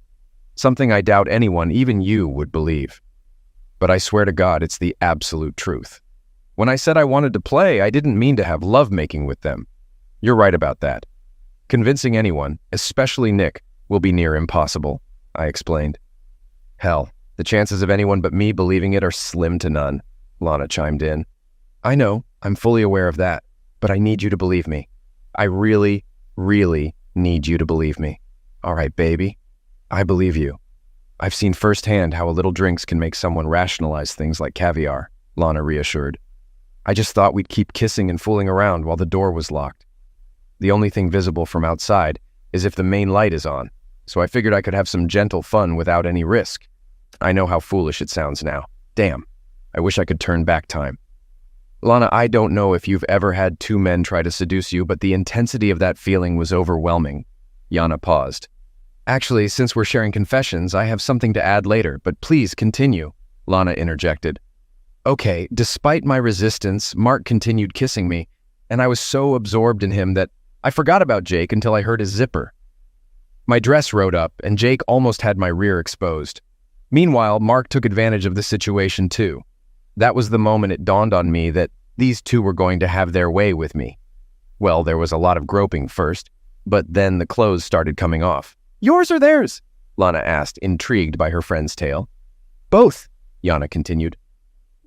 A: something I doubt anyone, even you, would believe. But I swear to God, it's the absolute truth. When I said I wanted to play, I didn't mean to have lovemaking with them. You're right about that. Convincing anyone, especially Nick, will be near impossible, I explained. Hell, the chances of anyone but me believing it are slim to none, Lana chimed in. I know, I'm fully aware of that, but I need you to believe me. I really, really need you to believe me. All right, baby. I believe you. I've seen firsthand how a little drinks can make someone rationalize things like caviar, Lana reassured. I just thought we'd keep kissing and fooling around while the door was locked. The only thing visible from outside is if the main light is on, so I figured I could have some gentle fun without any risk. I know how foolish it sounds now. Damn, I wish I could turn back time. Lana, I don't know if you've ever had two men try to seduce you, but the intensity of that feeling was overwhelming. Yana paused. Actually, since we're sharing confessions, I have something to add later, but please continue, Lana interjected. Okay, despite my resistance, Mark continued kissing me, and I was so absorbed in him that I forgot about Jake until I heard his zipper. My dress rode up, and Jake almost had my rear exposed. Meanwhile, Mark took advantage of the situation too. That was the moment it dawned on me that these two were going to have their way with me. Well, there was a lot of groping first, but then the clothes started coming off. Yours or theirs? Lana asked, intrigued by her friend's tale. Both, Yana continued.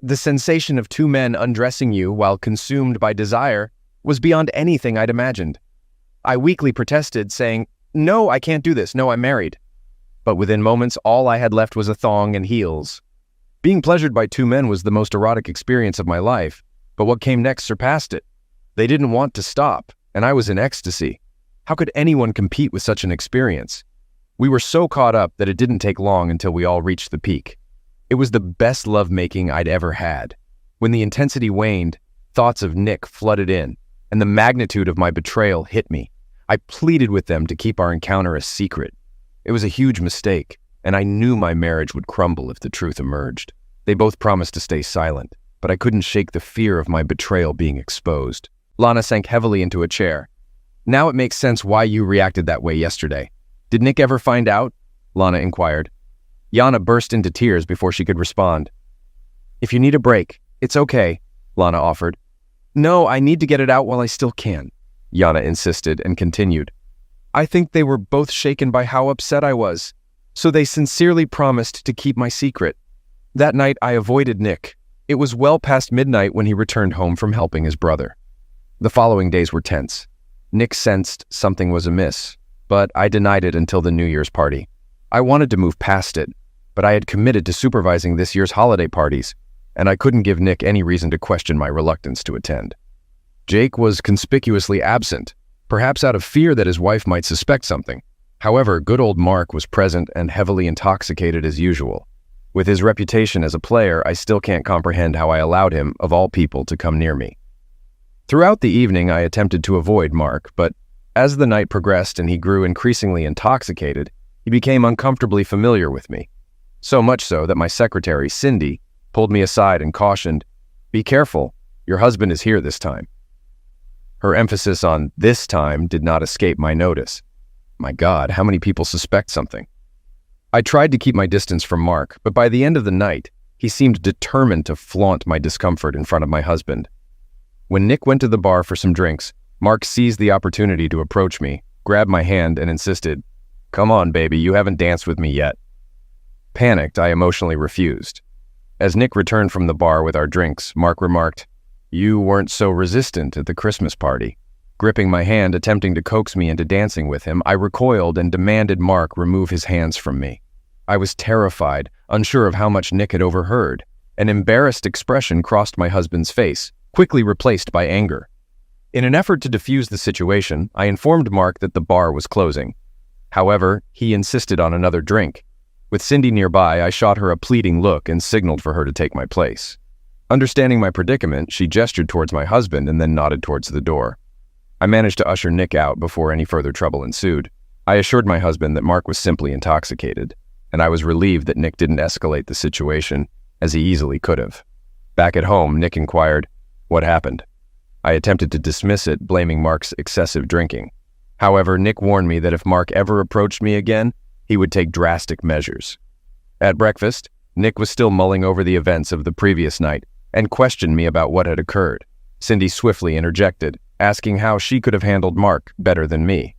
A: The sensation of two men undressing you while consumed by desire was beyond anything I'd imagined. I weakly protested, saying, No, I can't do this. No, I'm married. But within moments, all I had left was a thong and heels. Being pleasured by two men was the most erotic experience of my life, but what came next surpassed it. They didn't want to stop, and I was in ecstasy. How could anyone compete with such an experience? We were so caught up that it didn't take long until we all reached the peak. It was the best lovemaking I'd ever had. When the intensity waned, thoughts of Nick flooded in, and the magnitude of my betrayal hit me. I pleaded with them to keep our encounter a secret. It was a huge mistake, and I knew my marriage would crumble if the truth emerged. They both promised to stay silent, but I couldn't shake the fear of my betrayal being exposed. Lana sank heavily into a chair. Now it makes sense why you reacted that way yesterday. Did Nick ever find out? Lana inquired. Yana burst into tears before she could respond. If you need a break, it's okay, Lana offered. No, I need to get it out while I still can, Yana insisted and continued. I think they were both shaken by how upset I was, so they sincerely promised to keep my secret. That night I avoided Nick. It was well past midnight when he returned home from helping his brother. The following days were tense. Nick sensed something was amiss, but I denied it until the New Year's party. I wanted to move past it, but I had committed to supervising this year's holiday parties, and I couldn't give Nick any reason to question my reluctance to attend. Jake was conspicuously absent, perhaps out of fear that his wife might suspect something. However, good old Mark was present and heavily intoxicated as usual. With his reputation as a player, I still can't comprehend how I allowed him, of all people, to come near me. Throughout the evening, I attempted to avoid Mark, but as the night progressed and he grew increasingly intoxicated, he became uncomfortably familiar with me. So much so that my secretary, Cindy, pulled me aside and cautioned, "Be careful, your husband is here this time." Her emphasis on "this time" did not escape my notice. My God, how many people suspect something? I tried to keep my distance from Mark, but by the end of the night, he seemed determined to flaunt my discomfort in front of my husband. When Nick went to the bar for some drinks, Mark seized the opportunity to approach me, grabbed my hand, and insisted, "Come on, baby, you haven't danced with me yet." Panicked, I emotionally refused. As Nick returned from the bar with our drinks, Mark remarked, "You weren't so resistant at the Christmas party." Gripping my hand, attempting to coax me into dancing with him, I recoiled and demanded Mark remove his hands from me. I was terrified, unsure of how much Nick had overheard. An embarrassed expression crossed my husband's face, quickly replaced by anger. In an effort to defuse the situation, I informed Mark that the bar was closing. However, he insisted on another drink. With Cindy nearby, I shot her a pleading look and signaled for her to take my place. Understanding my predicament, she gestured towards my husband and then nodded towards the door. I managed to usher Nick out before any further trouble ensued. I assured my husband that Mark was simply intoxicated, and I was relieved that Nick didn't escalate the situation, as he easily could have. Back at home, Nick inquired, "What happened?" I attempted to dismiss it, blaming Mark's excessive drinking. However, Nick warned me that if Mark ever approached me again, he would take drastic measures. At breakfast, Nick was still mulling over the events of the previous night and questioned me about what had occurred. Cindy swiftly interjected, asking how she could have handled Mark better than me.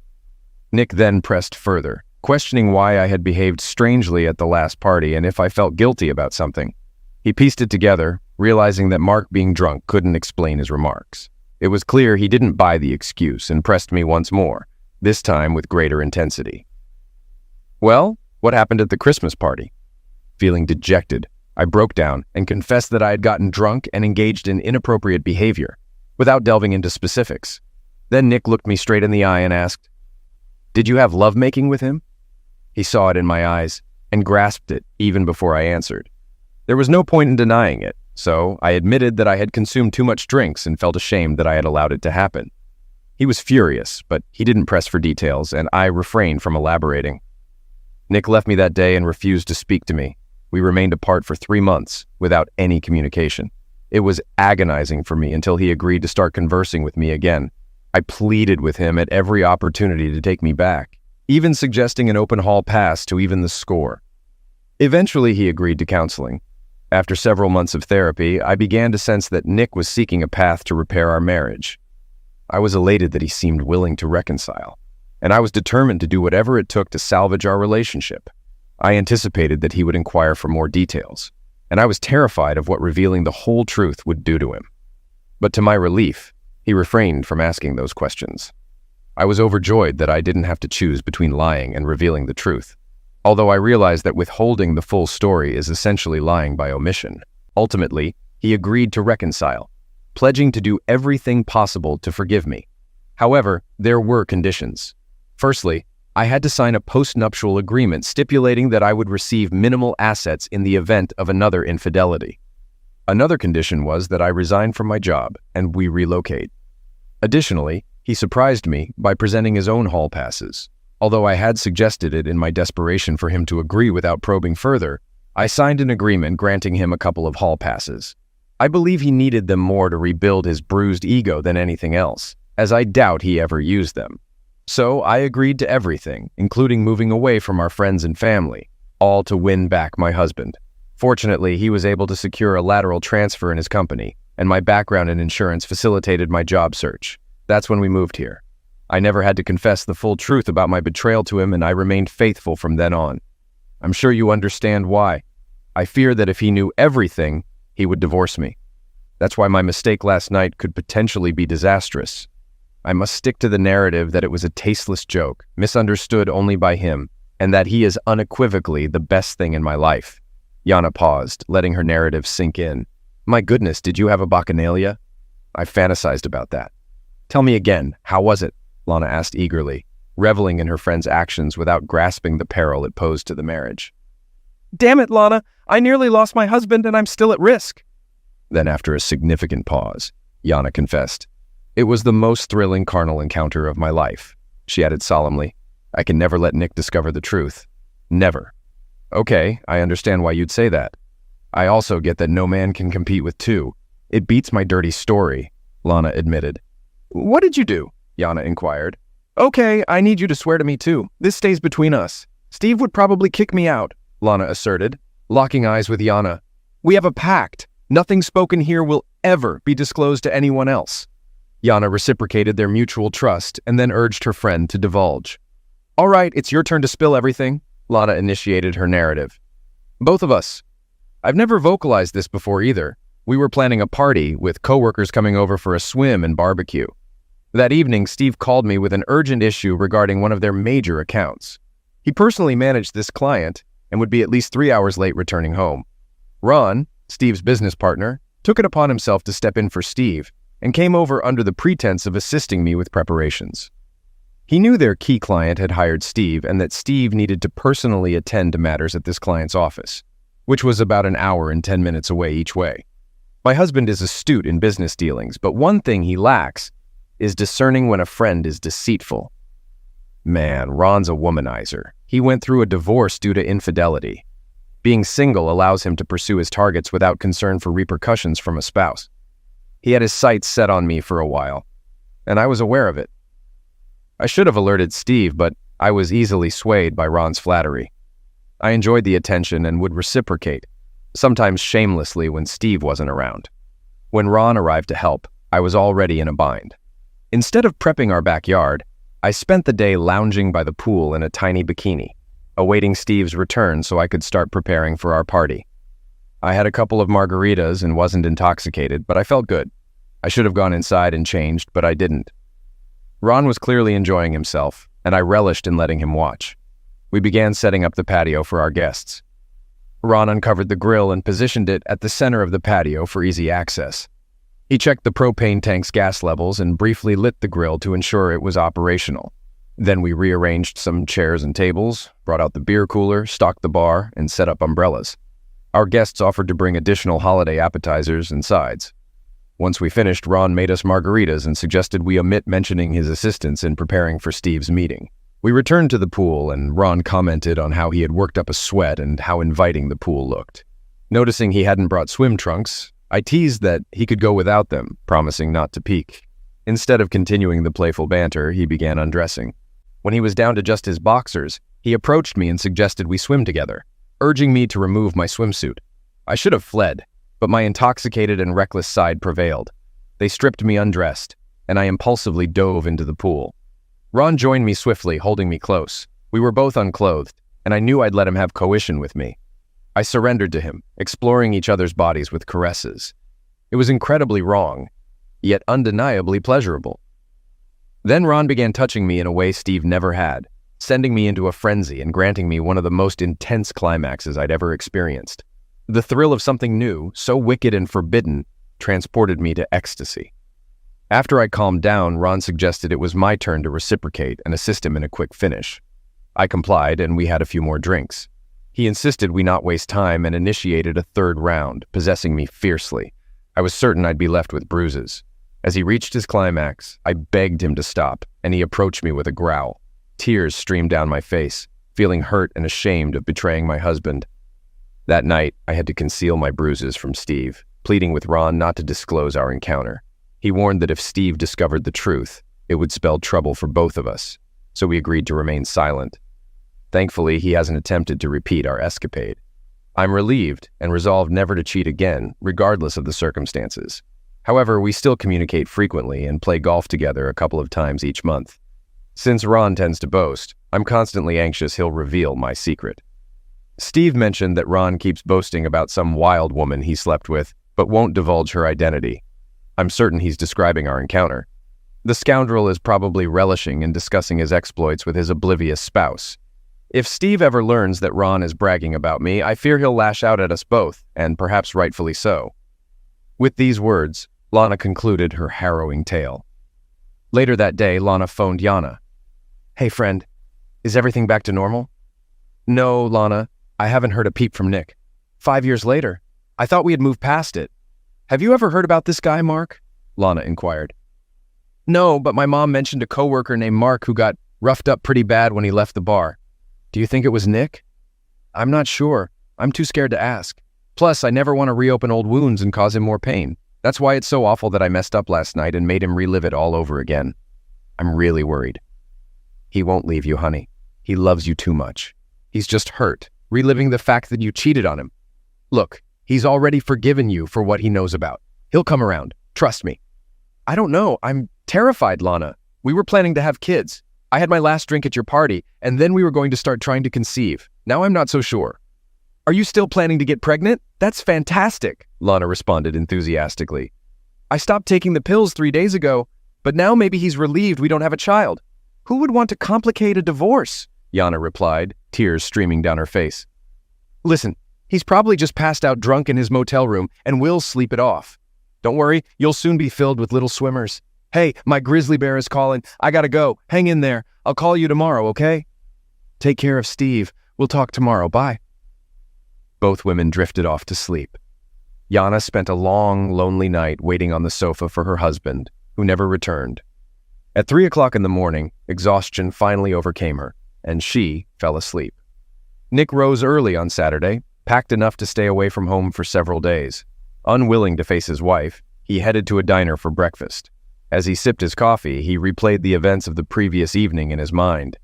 A: Nick then pressed further, questioning why I had behaved strangely at the last party and if I felt guilty about something. He pieced it together, realizing that Mark being drunk couldn't explain his remarks. It was clear he didn't buy the excuse and pressed me once more, this time with greater intensity. "Well, what happened at the Christmas party?" Feeling dejected, I broke down and confessed that I had gotten drunk and engaged in inappropriate behavior, without delving into specifics. Then Nick looked me straight in the eye and asked, "Did you have lovemaking with him?" He saw it in my eyes and grasped it even before I answered. There was no point in denying it, so I admitted that I had consumed too much drinks and felt ashamed that I had allowed it to happen. He was furious, but he didn't press for details, and I refrained from elaborating. Nick left me that day and refused to speak to me. We remained apart for 3 months, without any communication. It was agonizing for me until he agreed to start conversing with me again. I pleaded with him at every opportunity to take me back, even suggesting an open hall pass to even the score. Eventually, he agreed to counseling. After several months of therapy, I began to sense that Nick was seeking a path to repair our marriage. I was elated that he seemed willing to reconcile, and I was determined to do whatever it took to salvage our relationship. I anticipated that he would inquire for more details, and I was terrified of what revealing the whole truth would do to him. But to my relief, he refrained from asking those questions. I was overjoyed that I didn't have to choose between lying and revealing the truth, although I realized that withholding the full story is essentially lying by omission. Ultimately, he agreed to reconcile, pledging to do everything possible to forgive me. However, there were conditions. Firstly, I had to sign a postnuptial agreement stipulating that I would receive minimal assets in the event of another infidelity. Another condition was that I resign from my job and we relocate. Additionally, he surprised me by presenting his own hall passes. Although I had suggested it in my desperation for him to agree without probing further, I signed an agreement granting him a couple of hall passes. I believe he needed them more to rebuild his bruised ego than anything else, as I doubt he ever used them. So I agreed to everything, including moving away from our friends and family, all to win back my husband. Fortunately, he was able to secure a lateral transfer in his company, and my background in insurance facilitated my job search. That's when we moved here. I never had to confess the full truth about my betrayal to him, and I remained faithful from then on. I'm sure you understand why. I fear that if he knew everything, he would divorce me. That's why my mistake last night could potentially be disastrous. I must stick to the narrative that it was a tasteless joke, misunderstood only by him, and that he is unequivocally the best thing in my life. Yana paused, letting her narrative sink in. My goodness, did you have a bacchanalia? I fantasized about that. Tell me again, how was it? Lana asked eagerly, reveling in her friend's actions without grasping the peril it posed to the marriage.
B: Damn it, Lana, I nearly lost my husband and I'm still at risk.
A: Then after a significant pause, Yana confessed. It was the most thrilling carnal encounter of my life, she added solemnly. I can never let Nick discover the truth. Never. Okay, I understand why you'd say that. I also get that no man can compete with two. It beats my dirty story, Lana admitted.
B: What did you do?
A: Yana inquired.
B: Okay, I need you to swear to me too. This stays between us. Steve would probably kick me out,
A: Lana asserted, locking eyes with Yana.
B: We have a pact. Nothing spoken here will ever be disclosed to anyone else.
A: Yana reciprocated their mutual trust and then urged her friend to divulge.
B: All right, it's your turn to spill everything.
A: Lana initiated her narrative. Both of us. I've never vocalized this before either. We were planning a party with coworkers coming over for a swim and barbecue. That evening, Steve called me with an urgent issue regarding one of their major accounts. He personally managed this client and would be at least 3 hours late returning home. Ron, Steve's business partner, took it upon himself to step in for Steve and came over under the pretense of assisting me with preparations. He knew their key client had hired Steve and that Steve needed to personally attend to matters at this client's office, which was about an hour and 10 minutes away each way. My husband is astute in business dealings, but one thing he lacks is discerning when a friend is deceitful. Man, Ron's a womanizer. He went through a divorce due to infidelity. Being single allows him to pursue his targets without concern for repercussions from a spouse. He had his sights set on me for a while, and I was aware of it. I should have alerted Steve, but I was easily swayed by Ron's flattery. I enjoyed the attention and would reciprocate, sometimes shamelessly when Steve wasn't around. When Ron arrived to help, I was already in a bind. Instead of prepping our backyard, I spent the day lounging by the pool in a tiny bikini, awaiting Steve's return so I could start preparing for our party. I had a couple of margaritas and wasn't intoxicated, but I felt good. I should have gone inside and changed, but I didn't. Ron was clearly enjoying himself, and I relished in letting him watch. We began setting up the patio for our guests. Ron uncovered the grill and positioned it at the center of the patio for easy access. He checked the propane tank's gas levels and briefly lit the grill to ensure it was operational. Then we rearranged some chairs and tables, brought out the beer cooler, stocked the bar, and set up umbrellas. Our guests offered to bring additional holiday appetizers and sides. Once we finished, Ron made us margaritas and suggested we omit mentioning his assistance in preparing for Steve's meeting. We returned to the pool, and Ron commented on how he had worked up a sweat and how inviting the pool looked. Noticing he hadn't brought swim trunks, I teased that he could go without them, promising not to peek. Instead of continuing the playful banter, he began undressing. When he was down to just his boxers, he approached me and suggested we swim together, urging me to remove my swimsuit. I should have fled, but my intoxicated and reckless side prevailed. They stripped me undressed, and I impulsively dove into the pool. Ron joined me swiftly, holding me close. We were both unclothed, and I knew I'd let him have coition with me. I surrendered to him, exploring each other's bodies with caresses. It was incredibly wrong, yet undeniably pleasurable. Then Ron began touching me in a way Steve never had, sending me into a frenzy and granting me one of the most intense climaxes I'd ever experienced. The thrill of something new, so wicked and forbidden, transported me to ecstasy. After I calmed down, Ron suggested it was my turn to reciprocate and assist him in a quick finish. I complied, and we had a few more drinks. He insisted we not waste time and initiated a third round, possessing me fiercely. I was certain I'd be left with bruises. As he reached his climax, I begged him to stop, and he approached me with a growl. Tears streamed down my face, feeling hurt and ashamed of betraying my husband. That night, I had to conceal my bruises from Steve, pleading with Ron not to disclose our encounter. He warned that if Steve discovered the truth, it would spell trouble for both of us, so we agreed to remain silent. Thankfully, he hasn't attempted to repeat our escapade. I'm relieved and resolved never to cheat again, regardless of the circumstances. However, we still communicate frequently and play golf together a couple of times each month. Since Ron tends to boast, I'm constantly anxious he'll reveal my secret. Steve mentioned that Ron keeps boasting about some wild woman he slept with, but won't divulge her identity. I'm certain he's describing our encounter. The scoundrel is probably relishing in discussing his exploits with his oblivious spouse. If Steve ever learns that Ron is bragging about me, I fear he'll lash out at us both, and perhaps rightfully so. With these words, Lana concluded her harrowing tale. Later that day, Lana phoned Yana. "Hey friend, is everything back to normal?" "No, Lana, I haven't heard a peep from Nick. 5 years later. I thought we had moved past it. Have you ever heard about this guy, Mark?" Lana inquired. "No, but my mom mentioned a coworker named Mark who got roughed up pretty bad when he left the bar. Do you think it was Nick?" "I'm not sure. I'm too scared to ask. Plus, I never want to reopen old wounds and cause him more pain. That's why it's so awful that I messed up last night and made him relive it all over again. I'm really worried." "He won't leave you, honey. He loves you too much. He's just hurt, reliving the fact that you cheated on him. Look, he's already forgiven you for what he knows about. He'll come around. Trust me." "I don't know. I'm terrified, Lana. We were planning to have kids. I had my last drink at your party, and then we were going to start trying to conceive. Now I'm not so sure." "Are you still planning to get pregnant? That's fantastic," Lana responded enthusiastically. "I stopped taking the pills 3 days ago, but now maybe he's relieved we don't have a child. Who would want to complicate a divorce?" Yana replied, tears streaming down her face. "Listen, he's probably just passed out drunk in his motel room, and we'll sleep it off. Don't worry, you'll soon be filled with little swimmers. Hey, my grizzly bear is calling. I gotta go. Hang in there. I'll call you tomorrow, okay? Take care of Steve. We'll talk tomorrow. Bye." Both women drifted off to sleep. Yana spent a long, lonely night waiting on the sofa for her husband, who never returned. At 3 o'clock in the morning, exhaustion finally overcame her, and she fell asleep. Nick rose early on Saturday, packed enough to stay away from home for several days. Unwilling to face his wife, he headed to a diner for breakfast. As he sipped his coffee, he replayed the events of the previous evening in his mind.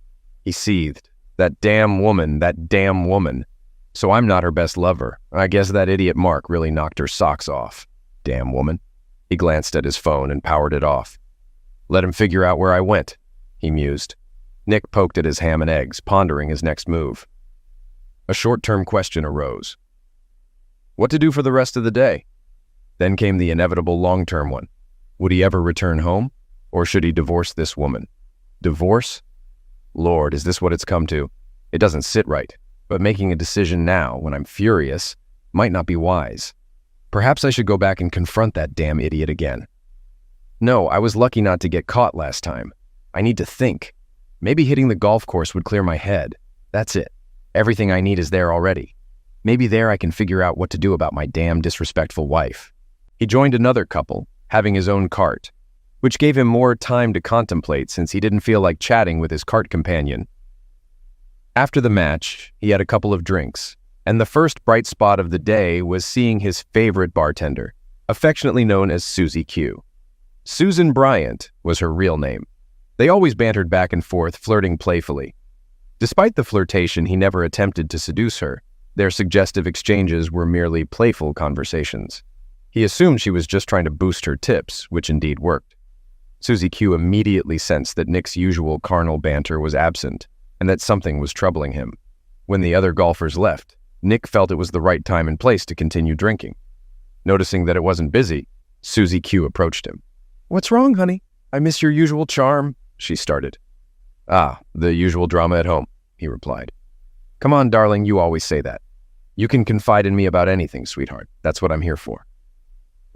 A: He seethed. That damn woman. So I'm not her best lover. I guess that idiot Mark really knocked her socks off. Damn woman. He glanced at his phone and powered it off. Let him figure out where I went, he mused. Nick poked at his ham and eggs, pondering his next move. A short-term question arose. What to do for the rest of the day? Then came the inevitable long-term one. Would he ever return home? Or should he divorce this woman? Divorce? Lord, is this what it's come to? It doesn't sit right, but making a decision now, when I'm furious, might not be wise. Perhaps I should go back and confront that damn idiot again. No, I was lucky not to get caught last time. I need to think. Maybe hitting the golf course would clear my head. That's it. Everything I need is there already. Maybe there I can figure out what to do about my damn disrespectful wife. He joined another couple, having his own cart, which gave him more time to contemplate since he didn't feel like chatting with his cart companion. After the match, he had a couple of drinks, and the first bright spot of the day was seeing his favorite bartender, affectionately known as Susie Q. Susan Bryant was her real name. They always bantered back and forth, flirting playfully. Despite the flirtation, he never attempted to seduce her. Their suggestive exchanges were merely playful conversations. He assumed she was just trying to boost her tips, which indeed worked. Susie Q immediately sensed that Nick's usual carnal banter was absent, and that something was troubling him. When the other golfers left, Nick felt it was the right time and place to continue drinking. Noticing that it wasn't busy, Susie Q approached him. "What's wrong, honey? I miss your usual charm," she started. "Ah, the usual drama at home," he replied. "Come on, darling, you always say that. You can confide in me about anything, sweetheart. That's what I'm here for."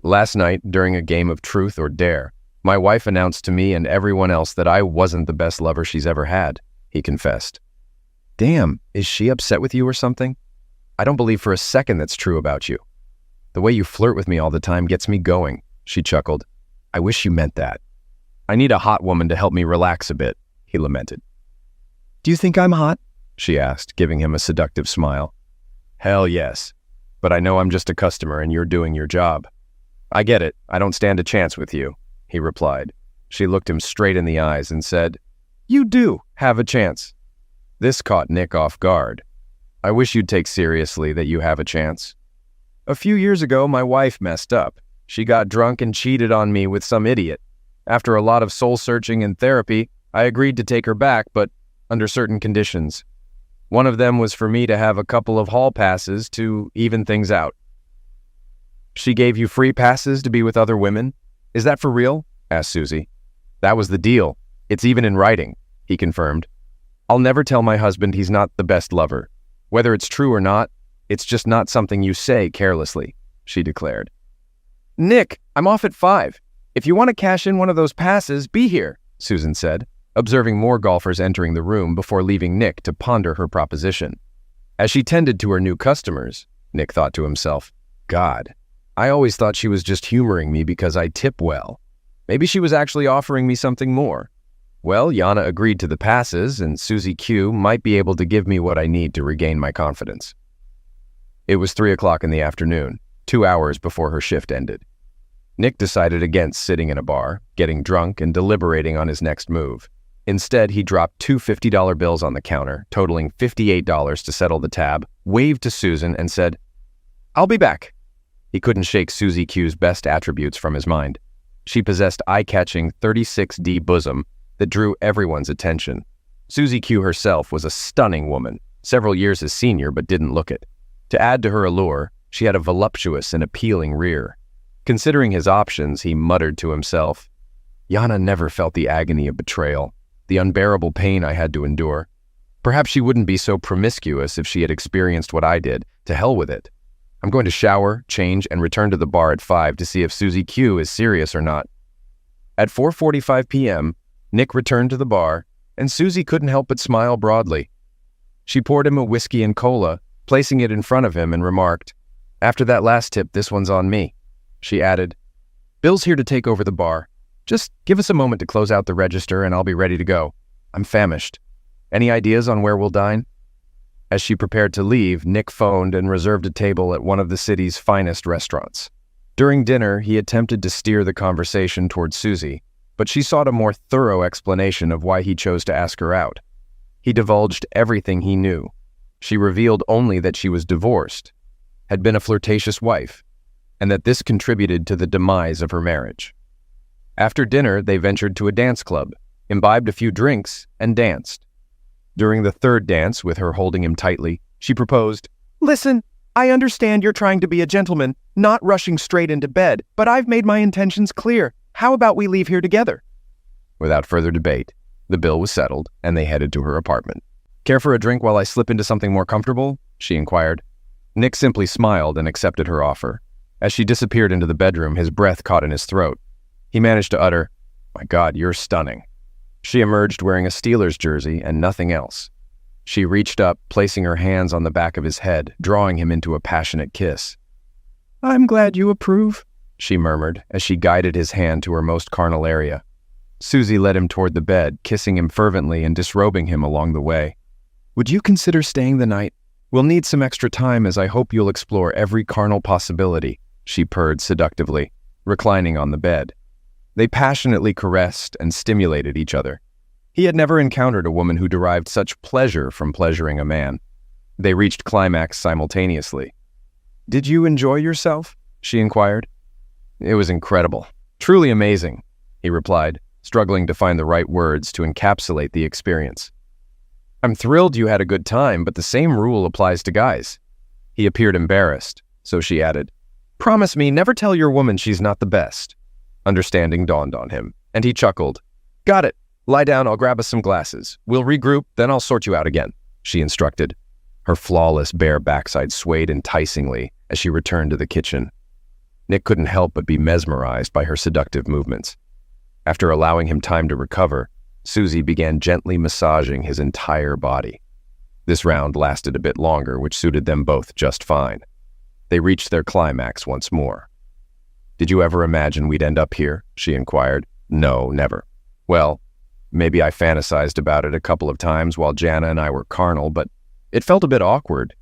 A: Last night, during a game of truth or dare, my wife announced to me and everyone else that I wasn't the best lover she's ever had, he confessed. Damn, is she upset with you or something? I don't believe for a second that's true about you. The way you flirt with me all the time gets me going, she chuckled. I wish you meant that. I need a hot woman to help me relax a bit, he lamented.
B: Do you think I'm hot?
A: She asked, giving him a seductive smile. Hell yes, but I know I'm just a customer and you're doing your job. I get it, I don't stand a chance with you, he replied. She looked him straight in the eyes and said, You do have a chance. This caught Nick off guard. I wish you'd take seriously that you have a chance. A few years ago, my wife messed up. She got drunk and cheated on me with some idiot. After a lot of soul-searching and therapy, I agreed to take her back, but under certain conditions. One of them was for me to have a couple of hall passes to even things out. She gave you free passes to be with other women? Is that for real? Asked Susie. That was the deal. It's even in writing, he confirmed. I'll never tell my husband he's not the best lover. Whether it's true or not, it's just not something you say carelessly, she declared. Nick, I'm off at 5. If you want to cash in one of those passes, be here, Susan said, observing more golfers entering the room before leaving Nick to ponder her proposition. As she tended to her new customers, Nick thought to himself, God, I always thought she was just humoring me because I tip well. Maybe she was actually offering me something more. Well, Yana agreed to the passes, and Susie Q might be able to give me what I need to regain my confidence. It was 3 o'clock in the afternoon, 2 hours before her shift ended. Nick decided against sitting in a bar, getting drunk, and deliberating on his next move. Instead, he dropped 2 $50 bills on the counter, totaling $58 to settle the tab, waved to Susan, and said, I'll be back. He couldn't shake Susie Q's best attributes from his mind. She possessed eye-catching 36D bosom that drew everyone's attention. Susie Q herself was a stunning woman, several years his senior but didn't look it. To add to her allure, she had a voluptuous and appealing rear. Considering his options, he muttered to himself, Yana never felt the agony of betrayal, the unbearable pain I had to endure. Perhaps she wouldn't be so promiscuous if she had experienced what I did. To hell with it. I'm going to shower, change, and return to the bar at 5 to see if Susie Q is serious or not. At 4:45 p.m., Nick returned to the bar, and Susie couldn't help but smile broadly. She poured him a whiskey and cola, placing it in front of him, and remarked, After that last tip, this one's on me. She added, Bill's here to take over the bar. Just give us a moment to close out the register and I'll be ready to go. I'm famished. Any ideas on where we'll dine? As she prepared to leave, Nick phoned and reserved a table at one of the city's finest restaurants. During dinner, he attempted to steer the conversation toward Susie, but she sought a more thorough explanation of why he chose to ask her out. He divulged everything he knew. She revealed only that she was divorced, had been a flirtatious wife, and that this contributed to the demise of her marriage. After dinner, they ventured to a dance club, imbibed a few drinks, and danced. During the third dance, with her holding him tightly, she proposed, Listen, I understand you're trying to be a gentleman, not rushing straight into bed, but I've made my intentions clear. How about we leave here together? Without further debate, the bill was settled, and they headed to her apartment. Care for a drink while I slip into something more comfortable? She inquired. Nick simply smiled and accepted her offer. As she disappeared into the bedroom, his breath caught in his throat. He managed to utter, My God, you're stunning. She emerged wearing a Steelers jersey and nothing else. She reached up, placing her hands on the back of his head, drawing him into a passionate kiss. I'm glad you approve, she murmured as she guided his hand to her most carnal area. Susie led him toward the bed, kissing him fervently and disrobing him along the way. Would you consider staying the night? We'll need some extra time as I hope you'll explore every carnal possibility, she purred seductively, reclining on the bed. They passionately caressed and stimulated each other. He had never encountered a woman who derived such pleasure from pleasuring a man. They reached climax simultaneously. Did you enjoy yourself? She inquired. It was incredible. Truly amazing, he replied, struggling to find the right words to encapsulate the experience. I'm thrilled you had a good time, but the same rule applies to guys. He appeared embarrassed, so she added, Promise me never tell your woman she's not the best. Understanding dawned on him, and he chuckled. Got it. Lie down, I'll grab us some glasses. We'll regroup, then I'll sort you out again, she instructed. Her flawless bare backside swayed enticingly as she returned to the kitchen. Nick couldn't help but be mesmerized by her seductive movements. After allowing him time to recover, Susie began gently massaging his entire body. This round lasted a bit longer, which suited them both just fine. They reached their climax once more. "Did you ever imagine we'd end up here?" she inquired. "No, never." "Well, maybe I fantasized about it a couple of times while Jana and I were carnal, but it felt a bit awkward.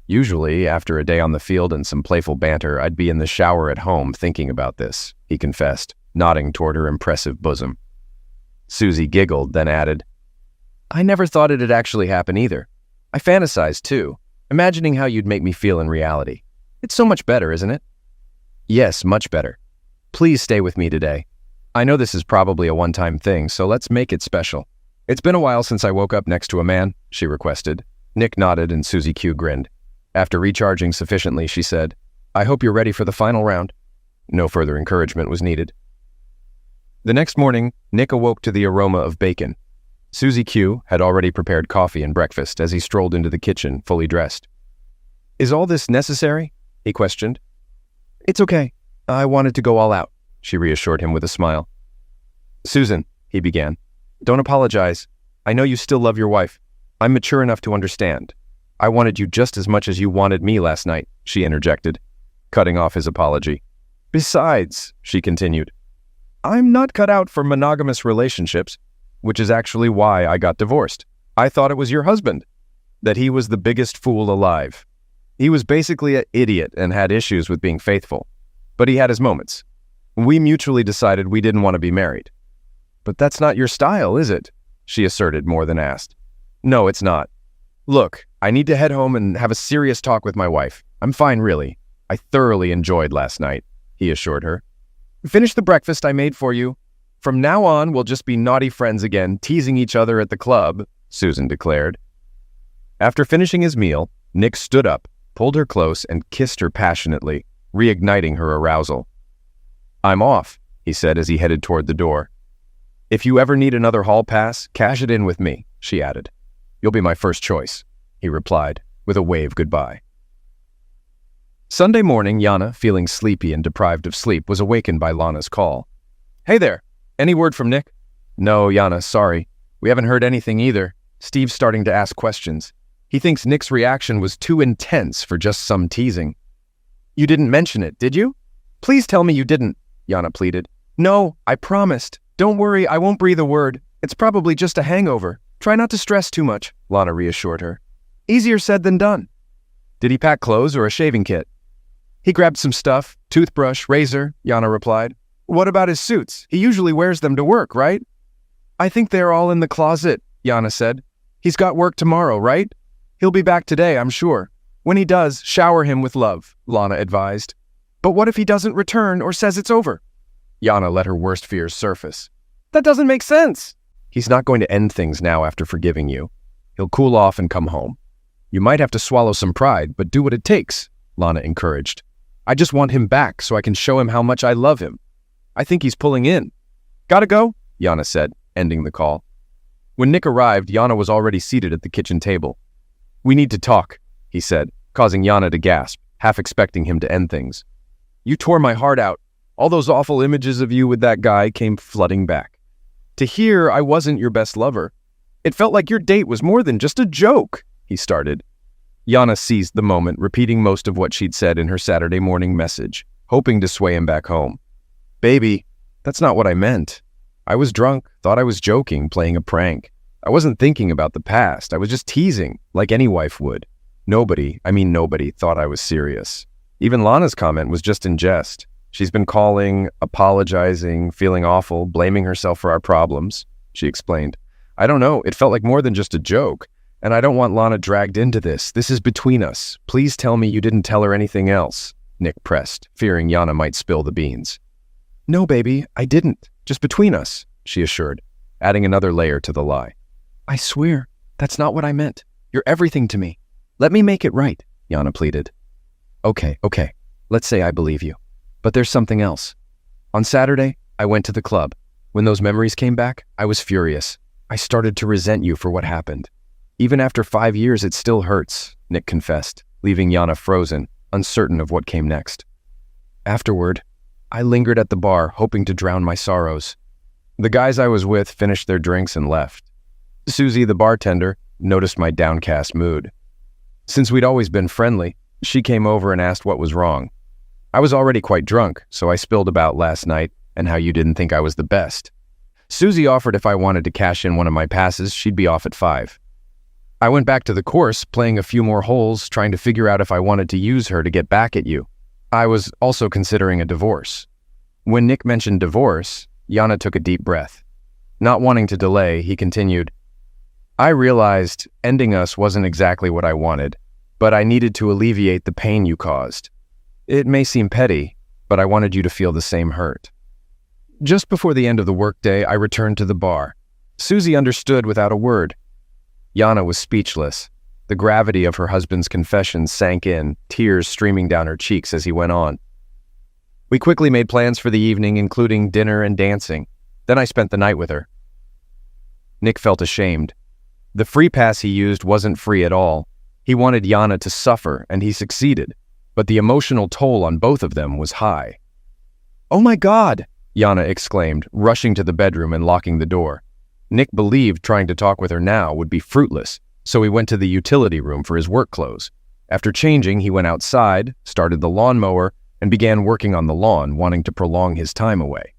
A: Usually, after a day on the field and some playful banter, I'd be in the shower at home thinking about this," he confessed, nodding toward her impressive bosom. Susie giggled, then added, "I never thought it'd actually happen either. I fantasized too, imagining how you'd make me feel in reality. It's so much better, isn't it?" "Yes, much better. Please stay with me today. I know this is probably a one-time thing, so let's make it special." "It's been a while since I woke up next to a man," she requested. Nick nodded and Susie Q grinned. After recharging sufficiently, she said, "I hope you're ready for the final round." No further encouragement was needed. The next morning, Nick awoke to the aroma of bacon. Susie Q had already prepared coffee and breakfast as he strolled into the kitchen, fully dressed. "Is all this necessary?" he questioned. "It's okay. I wanted to go all out," she reassured him with a smile. "Susan," he began, "don't apologize. I know you still love your wife. I'm mature enough to understand. I wanted you just as much as you wanted me last night," she interjected, cutting off his apology. "Besides," she continued, "I'm not cut out for monogamous relationships, which is actually why I got divorced. I thought it was your husband, that he was the biggest fool alive. He was basically an idiot and had issues with being faithful, but he had his moments. We mutually decided we didn't want to be married." "But that's not your style, is it?" she asserted more than asked. "No, it's not. Look, I need to head home and have a serious talk with my wife. I'm fine, really. I thoroughly enjoyed last night," he assured her. "Finish the breakfast I made for you. From now on, we'll just be naughty friends again, teasing each other at the club," Susan declared. After finishing his meal, Nick stood up, pulled her close, and kissed her passionately, reigniting her arousal. "I'm off," he said as he headed toward the door. "If you ever need another hall pass, cash it in with me," she added. "You'll be my first choice," he replied, with a wave goodbye. Sunday morning, Jana, feeling sleepy and deprived of sleep, was awakened by Lana's call. "Hey there, any word from Nick?" "No, Jana, sorry. We haven't heard anything either. Steve's starting to ask questions. He thinks Nick's reaction was too intense for just some teasing." "You didn't mention it, did you? Please tell me you didn't," Jana pleaded. "No, I promised. Don't worry, I won't breathe a word. It's probably just a hangover. Try not to stress too much," Lana reassured her. "Easier said than done." "Did he pack clothes or a shaving kit?" "He grabbed some stuff, toothbrush, razor," Jana replied. "What about his suits? He usually wears them to work, right?" "I think they're all in the closet," Jana said. "He's got work tomorrow, right? He'll be back today, I'm sure. When he does, shower him with love," Lana advised. "But what if he doesn't return or says it's over?" Jana let her worst fears surface. "That doesn't make sense." "He's not going to end things now after forgiving you. He'll cool off and come home. You might have to swallow some pride, but do what it takes," Lana encouraged. "I just want him back so I can show him how much I love him. I think he's pulling in." "Gotta go," Jana said, ending the call. When Nick arrived, Jana was already seated at the kitchen table. "We need to talk," he said, causing Jana to gasp, half expecting him to end things. "You tore my heart out. All those awful images of you with that guy came flooding back. To hear I wasn't your best lover. It felt like your date was more than just a joke," he started. Jana seized the moment, repeating most of what she'd said in her Saturday morning message, hoping to sway him back home. "Baby, that's not what I meant. I was drunk, thought I was joking, playing a prank. I wasn't thinking about the past. I was just teasing, like any wife would. Nobody thought I was serious. Even Lana's comment was just in jest. She's been calling, apologizing, feeling awful, blaming herself for our problems," she explained. "I don't know, it felt like more than just a joke. And I don't want Lana dragged into this. This is between us. Please tell me you didn't tell her anything else," Nick pressed, fearing Jana might spill the beans. "No, baby, I didn't. Just between us," she assured, adding another layer to the lie. "I swear, that's not what I meant. You're everything to me. Let me make it right," Jana pleaded. Okay, let's say I believe you. But there's something else. On Saturday, I went to the club. When those memories came back, I was furious. I started to resent you for what happened. Even after 5 years, it still hurts," Nick confessed, leaving Jana frozen, uncertain of what came next. "Afterward, I lingered at the bar, hoping to drown my sorrows. The guys I was with finished their drinks and left. Susie, the bartender, noticed my downcast mood. Since we'd always been friendly, she came over and asked what was wrong. I was already quite drunk, so I spilled about last night and how you didn't think I was the best. Susie offered if I wanted to cash in one of my passes, she'd be off at 5. I went back to the course, playing a few more holes, trying to figure out if I wanted to use her to get back at you. I was also considering a divorce. When Nick mentioned divorce, Yana took a deep breath. Not wanting to delay, he continued, I realized ending us wasn't exactly what I wanted, but I needed to alleviate the pain you caused. It may seem petty, but I wanted you to feel the same hurt. Just before the end of the workday, I returned to the bar. Susie understood without a word. Yana was speechless. The gravity of her husband's confession sank in, tears streaming down her cheeks as he went on. We quickly made plans for the evening, including dinner and dancing. Then I spent the night with her. Nick felt ashamed. The free pass he used wasn't free at all. He wanted Yana to suffer, and he succeeded. But the emotional toll on both of them was high. "Oh my God!" Yana exclaimed, rushing to the bedroom and locking the door. Nick believed trying to talk with her now would be fruitless, so he went to the utility room for his work clothes. After changing, he went outside, started the lawnmower, and began working on the lawn, wanting to prolong his time away.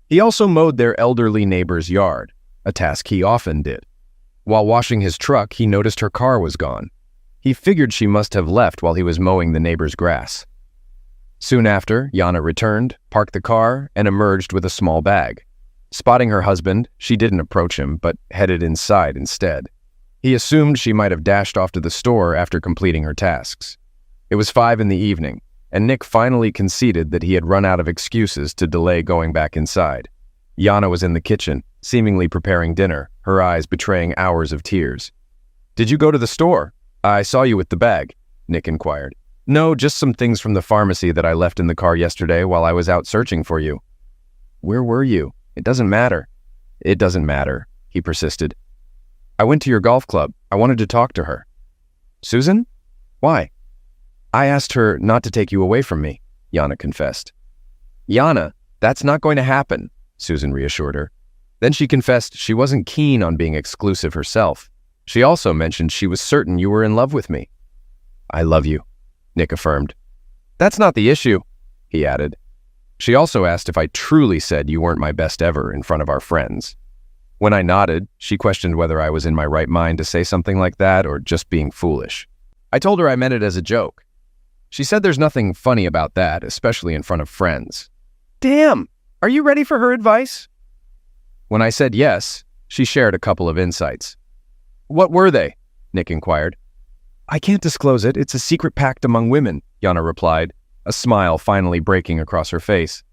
A: He also mowed their elderly neighbor's yard, a task he often did. While washing his truck, he noticed her car was gone. He figured she must have left while he was mowing the neighbor's grass. Soon after, Yana returned, parked the car, and emerged with a small bag. Spotting her husband, she didn't approach him, but headed inside instead. He assumed she might have dashed off to the store after completing her tasks. It was 5 in the evening, and Nick finally conceded that he had run out of excuses to delay going back inside. Yana was in the kitchen, seemingly preparing dinner, her eyes betraying hours of tears. "Did you go to the store? I saw you with the bag," Nick inquired. "No, just some things from the pharmacy that I left in the car yesterday while I was out searching for you." "Where were you? It doesn't matter." "It doesn't matter," he persisted. "I went to your golf club. I wanted to talk to her." "Susan? Why?" "I asked her not to take you away from me," Yana confessed. "Yana, that's not going to happen," Susan reassured her. Then she confessed she wasn't keen on being exclusive herself. She also mentioned she was certain you were in love with me. "I love you," Nick affirmed. "That's not the issue," he added. She also asked if I truly said you weren't my best ever in front of our friends. When I nodded, she questioned whether I was in my right mind to say something like that or just being foolish. I told her I meant it as a joke. She said there's nothing funny about that, especially in front of friends. Damn! Are you ready for her advice? When I said yes, she shared a couple of insights. "What were they?" Nick inquired. "I can't disclose it. It's a secret pact among women," Yana replied, a smile finally breaking across her face.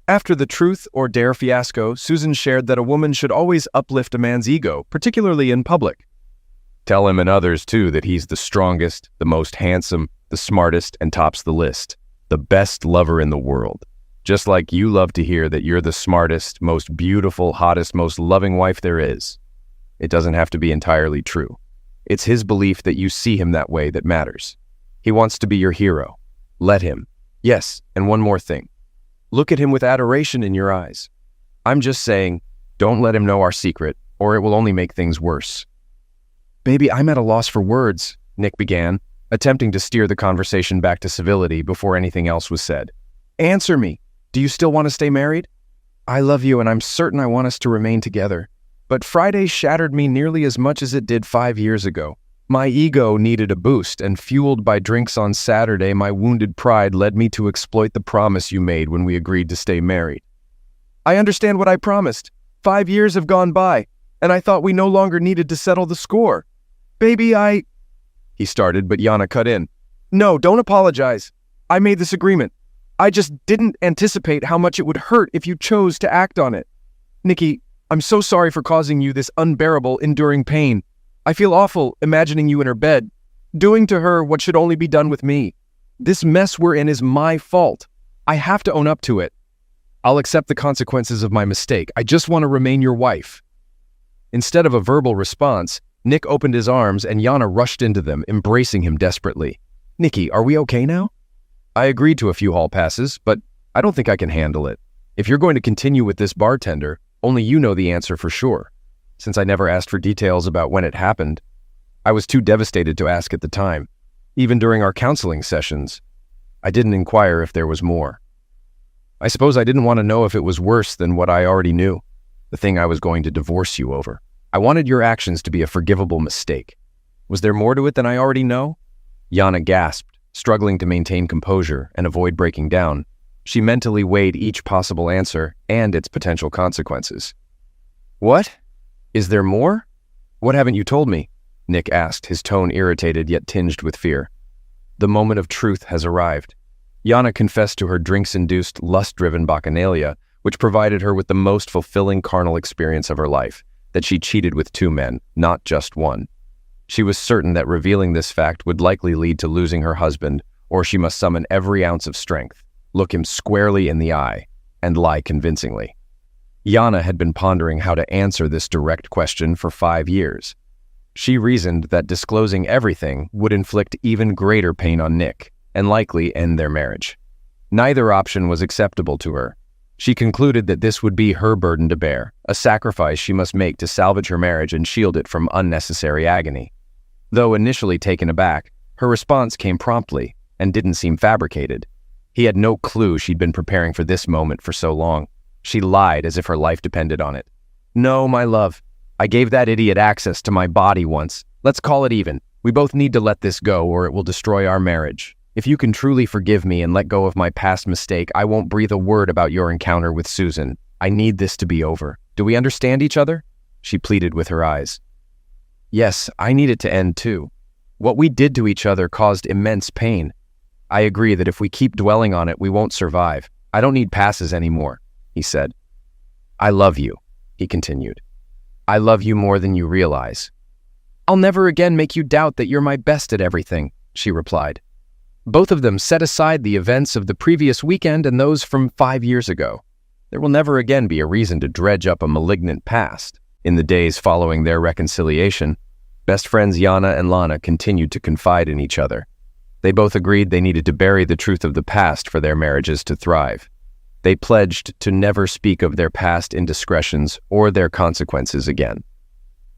A: After the truth or dare fiasco, Susan shared that a woman should always uplift a man's ego, particularly in public. "Tell him and others, too, that he's the strongest, the most handsome, the smartest, and tops the list. The best lover in the world. Just like you love to hear that you're the smartest, most beautiful, hottest, most loving wife there is. It doesn't have to be entirely true. It's his belief that you see him that way that matters. He wants to be your hero. Let him. Yes, and one more thing. Look at him with adoration in your eyes. I'm just saying, don't let him know our secret, or it will only make things worse." "Baby, I'm at a loss for words," Nick began, attempting to steer the conversation back to civility before anything else was said. "Answer me. Do you still want to stay married? I love you, and I'm certain I want us to remain together. But Friday shattered me nearly as much as it did 5 years ago. My ego needed a boost, and fueled by drinks on Saturday, my wounded pride led me to exploit the promise you made when we agreed to stay married. I understand what I promised. 5 years have gone by, and I thought we no longer needed to settle the score. Baby, He started, but Yana cut in. "No, don't apologize. I made this agreement. I just didn't anticipate how much it would hurt if you chose to act on it. Nikki, I'm so sorry for causing you this unbearable, enduring pain. I feel awful imagining you in her bed, doing to her what should only be done with me. This mess we're in is my fault. I have to own up to it. I'll accept the consequences of my mistake. I just want to remain your wife." Instead of a verbal response, Nick opened his arms and Yana rushed into them, embracing him desperately. "Nikki, are we okay now?" "I agreed to a few hall passes, but I don't think I can handle it. If you're going to continue with this bartender, only you know the answer for sure. Since I never asked for details about when it happened, I was too devastated to ask at the time. Even during our counseling sessions, I didn't inquire if there was more. I suppose I didn't want to know if it was worse than what I already knew, the thing I was going to divorce you over. I wanted your actions to be a forgivable mistake. Was there more to it than I already know? Yana gasped, struggling to maintain composure and avoid breaking down. She mentally weighed each possible answer and its potential consequences. What? Is there more? What haven't you told me? Nick asked, his tone irritated yet tinged with fear. The moment of truth has arrived. Yana confessed to her drinks-induced, lust-driven bacchanalia, which provided her with the most fulfilling carnal experience of her life, that she cheated with 2 men, not just one. She was certain that revealing this fact would likely lead to losing her husband, or she must summon every ounce of strength, look him squarely in the eye, and lie convincingly. Yana had been pondering how to answer this direct question for 5 years. She reasoned that disclosing everything would inflict even greater pain on Nick, and likely end their marriage. Neither option was acceptable to her. She concluded that this would be her burden to bear, a sacrifice she must make to salvage her marriage and shield it from unnecessary agony. Though initially taken aback, her response came promptly and didn't seem fabricated. He had no clue she'd been preparing for this moment for so long. She lied as if her life depended on it. No, my love. I gave that idiot access to my body once. Let's call it even. We both need to let this go or it will destroy our marriage. If you can truly forgive me and let go of my past mistake, I won't breathe a word about your encounter with Susan. I need this to be over. Do we understand each other? She pleaded with her eyes. Yes, I need it to end too. What we did to each other caused immense pain. I agree that if we keep dwelling on it, we won't survive. I don't need passes anymore, he said. I love you, he continued. I love you more than you realize. I'll never again make you doubt that you're my best at everything, she replied. Both of them set aside the events of the previous weekend and those from 5 years ago. There will never again be a reason to dredge up a malignant past. In the days following their reconciliation, best friends Yana and Lana continued to confide in each other. They both agreed they needed to bury the truth of the past for their marriages to thrive. They pledged to never speak of their past indiscretions or their consequences again.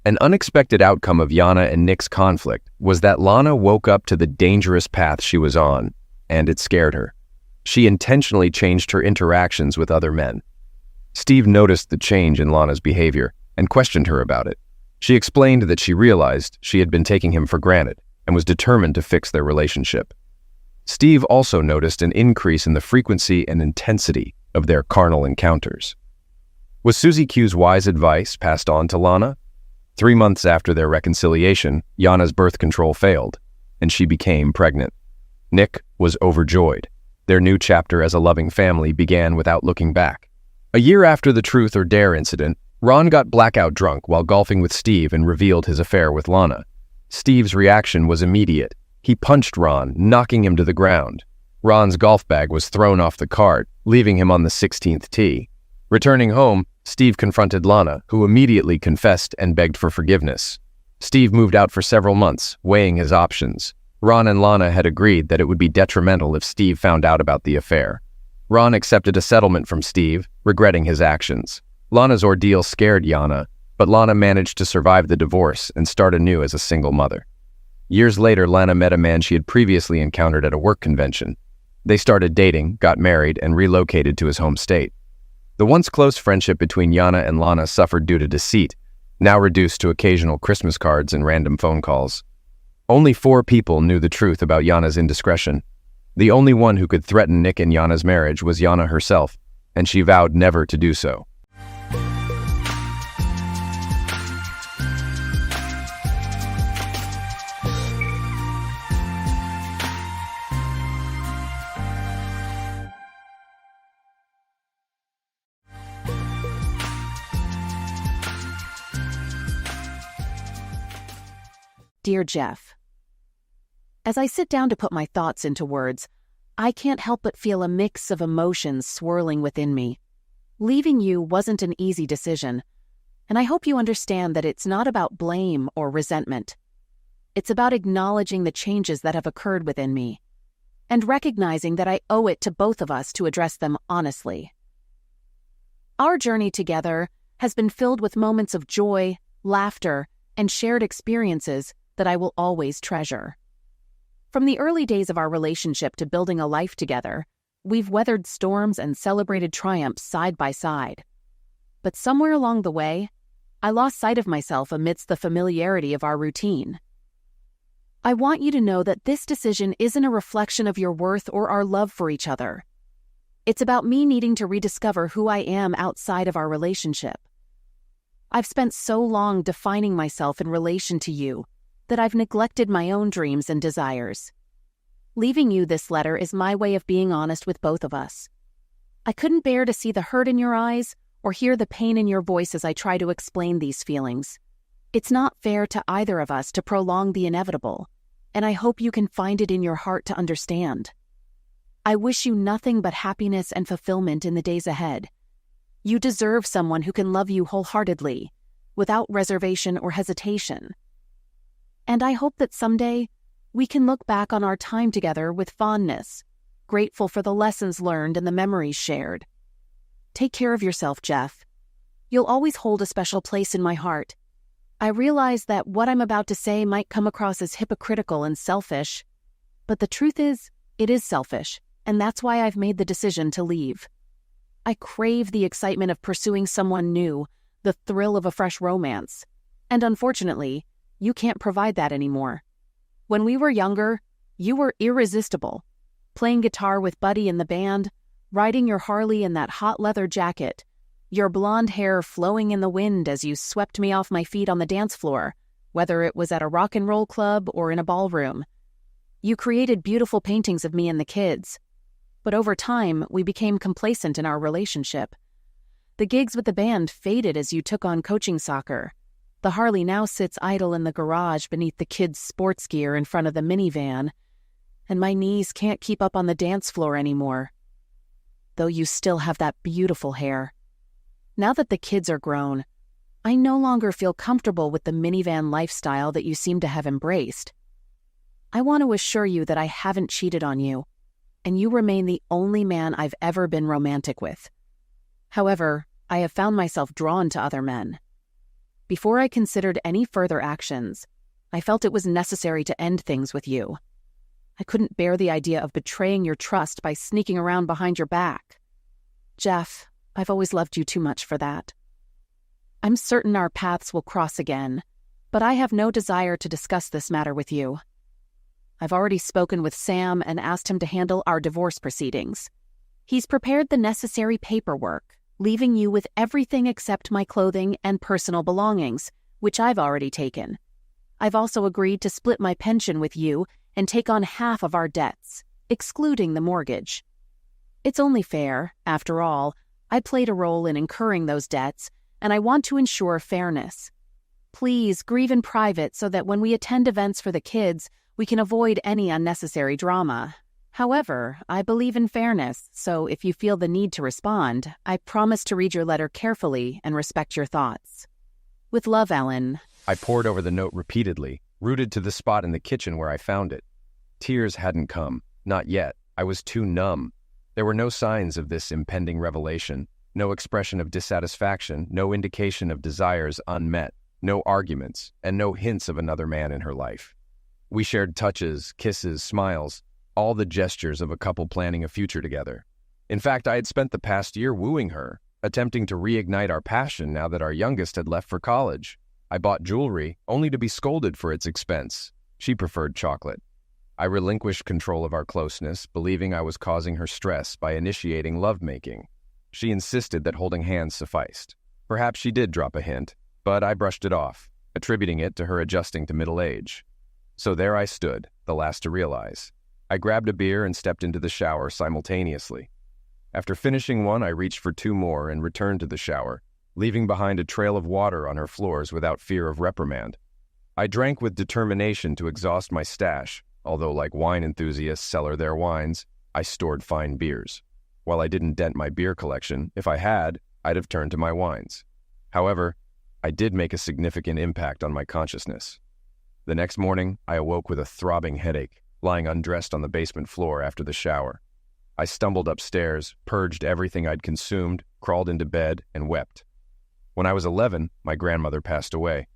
A: An unexpected outcome of Yana and Nick's conflict was that Lana woke up to the dangerous path she was on, and it scared her. She intentionally changed her interactions with other men. Steve noticed the change in Lana's behavior and questioned her about it. She explained that she realized she had been taking him for granted and was determined to fix their relationship. Steve also noticed an increase in the frequency and intensity of their carnal encounters. Was Susie Q's wise advice passed on to Lana? 3 months after their reconciliation, Yana's birth control failed, and she became pregnant. Nick was overjoyed. Their new chapter as a loving family began without looking back. A year after the truth or dare incident, Ron got blackout drunk while golfing with Steve and revealed his affair with Lana. Steve's reaction was immediate. He punched Ron, knocking him to the ground. Ron's golf bag was thrown off the cart, leaving him on the 16th tee. Returning home, Steve confronted Lana, who immediately confessed and begged for forgiveness. Steve moved out for several months, weighing his options. Ron and Lana had agreed that it would be detrimental if Steve found out about the affair. Ron accepted a settlement from Steve, regretting his actions. Lana's ordeal scared Yana, but Lana managed to survive the divorce and start anew as a single mother. Years later, Lana met a man she had previously encountered at a work convention. They started dating, got married, and relocated to his home state. The once close friendship between Yana and Lana suffered due to deceit, now reduced to occasional Christmas cards and random phone calls. Only 4 people knew the truth about Yana's indiscretion. The only one who could threaten Nick and Yana's marriage was Yana herself, and she vowed never to do so.
C: Dear Jeff, as I sit down to put my thoughts into words, I can't help but feel a mix of emotions swirling within me. Leaving you wasn't an easy decision, and I hope you understand that it's not about blame or resentment. It's about acknowledging the changes that have occurred within me, and recognizing that I owe it to both of us to address them honestly. Our journey together has been filled with moments of joy, laughter, and shared experiences that I will always treasure. From the early days of our relationship to building a life together, we've weathered storms and celebrated triumphs side by side. But somewhere along the way, I lost sight of myself amidst the familiarity of our routine. I want you to know that this decision isn't a reflection of your worth or our love for each other. It's about me needing to rediscover who I am outside of our relationship. I've spent so long defining myself in relation to you that I've neglected my own dreams and desires. Leaving you this letter is my way of being honest with both of us. I couldn't bear to see the hurt in your eyes or hear the pain in your voice as I try to explain these feelings. It's not fair to either of us to prolong the inevitable, and I hope you can find it in your heart to understand. I wish you nothing but happiness and fulfillment in the days ahead. You deserve someone who can love you wholeheartedly, without reservation or hesitation. And I hope that someday we can look back on our time together with fondness, grateful for the lessons learned and the memories shared. Take care of yourself, Jeff. You'll always hold a special place in my heart. I realize that what I'm about to say might come across as hypocritical and selfish, but the truth is, it is selfish, and that's why I've made the decision to leave. I crave the excitement of pursuing someone new, the thrill of a fresh romance, and unfortunately, you can't provide that anymore. When we were younger, you were irresistible, playing guitar with Buddy in the band, riding your Harley in that hot leather jacket, your blonde hair flowing in the wind as you swept me off my feet on the dance floor, whether it was at a rock and roll club or in a ballroom. You created beautiful paintings of me and the kids. But over time, we became complacent in our relationship. The gigs with the band faded as you took on coaching soccer. The Harley now sits idle in the garage beneath the kids' sports gear in front of the minivan, and my knees can't keep up on the dance floor anymore. Though you still have that beautiful hair. Now that the kids are grown, I no longer feel comfortable with the minivan lifestyle that you seem to have embraced. I want to assure you that I haven't cheated on you, and you remain the only man I've ever been romantic with. However, I have found myself drawn to other men. Before I considered any further actions, I felt it was necessary to end things with you. I couldn't bear the idea of betraying your trust by sneaking around behind your back. Jeff, I've always loved you too much for that. I'm certain our paths will cross again, but I have no desire to discuss this matter with you. I've already spoken with Sam and asked him to handle our divorce proceedings. He's prepared the necessary paperwork, leaving you with everything except my clothing and personal belongings, which I've already taken. I've also agreed to split my pension with you and take on half of our debts, excluding the mortgage. It's only fair, after all, I played a role in incurring those debts, and I want to ensure fairness. Please grieve in private so that when we attend events for the kids, we can avoid any unnecessary drama. However, I believe in fairness, so if you feel the need to respond, I promise to read your letter carefully and respect your thoughts. With love, Ellen.
A: I pored over the note repeatedly, rooted to the spot in the kitchen where I found it. Tears hadn't come. Not yet. I was too numb. There were no signs of this impending revelation, no expression of dissatisfaction, no indication of desires unmet, no arguments, and no hints of another man in her life. We shared touches, kisses, smiles, all the gestures of a couple planning a future together. In fact, I had spent the past year wooing her, attempting to reignite our passion now that our youngest had left for college. I bought jewelry, only to be scolded for its expense. She preferred chocolate. I relinquished control of our closeness, believing I was causing her stress by initiating lovemaking. She insisted that holding hands sufficed. Perhaps she did drop a hint, but I brushed it off, attributing it to her adjusting to middle age. So there I stood, the last to realize. I grabbed a beer and stepped into the shower simultaneously. After finishing one, I reached for two more and returned to the shower, leaving behind a trail of water on her floors without fear of reprimand. I drank with determination to exhaust my stash, although like wine enthusiasts cellar their wines, I stored fine beers. While I didn't dent my beer collection, if I had, I'd have turned to my wines. However, I did make a significant impact on my consciousness. The next morning, I awoke with a throbbing headache, lying undressed on the basement floor after the shower. I stumbled upstairs, purged everything I'd consumed, crawled into bed, and wept. When I was 11, my grandmother passed away.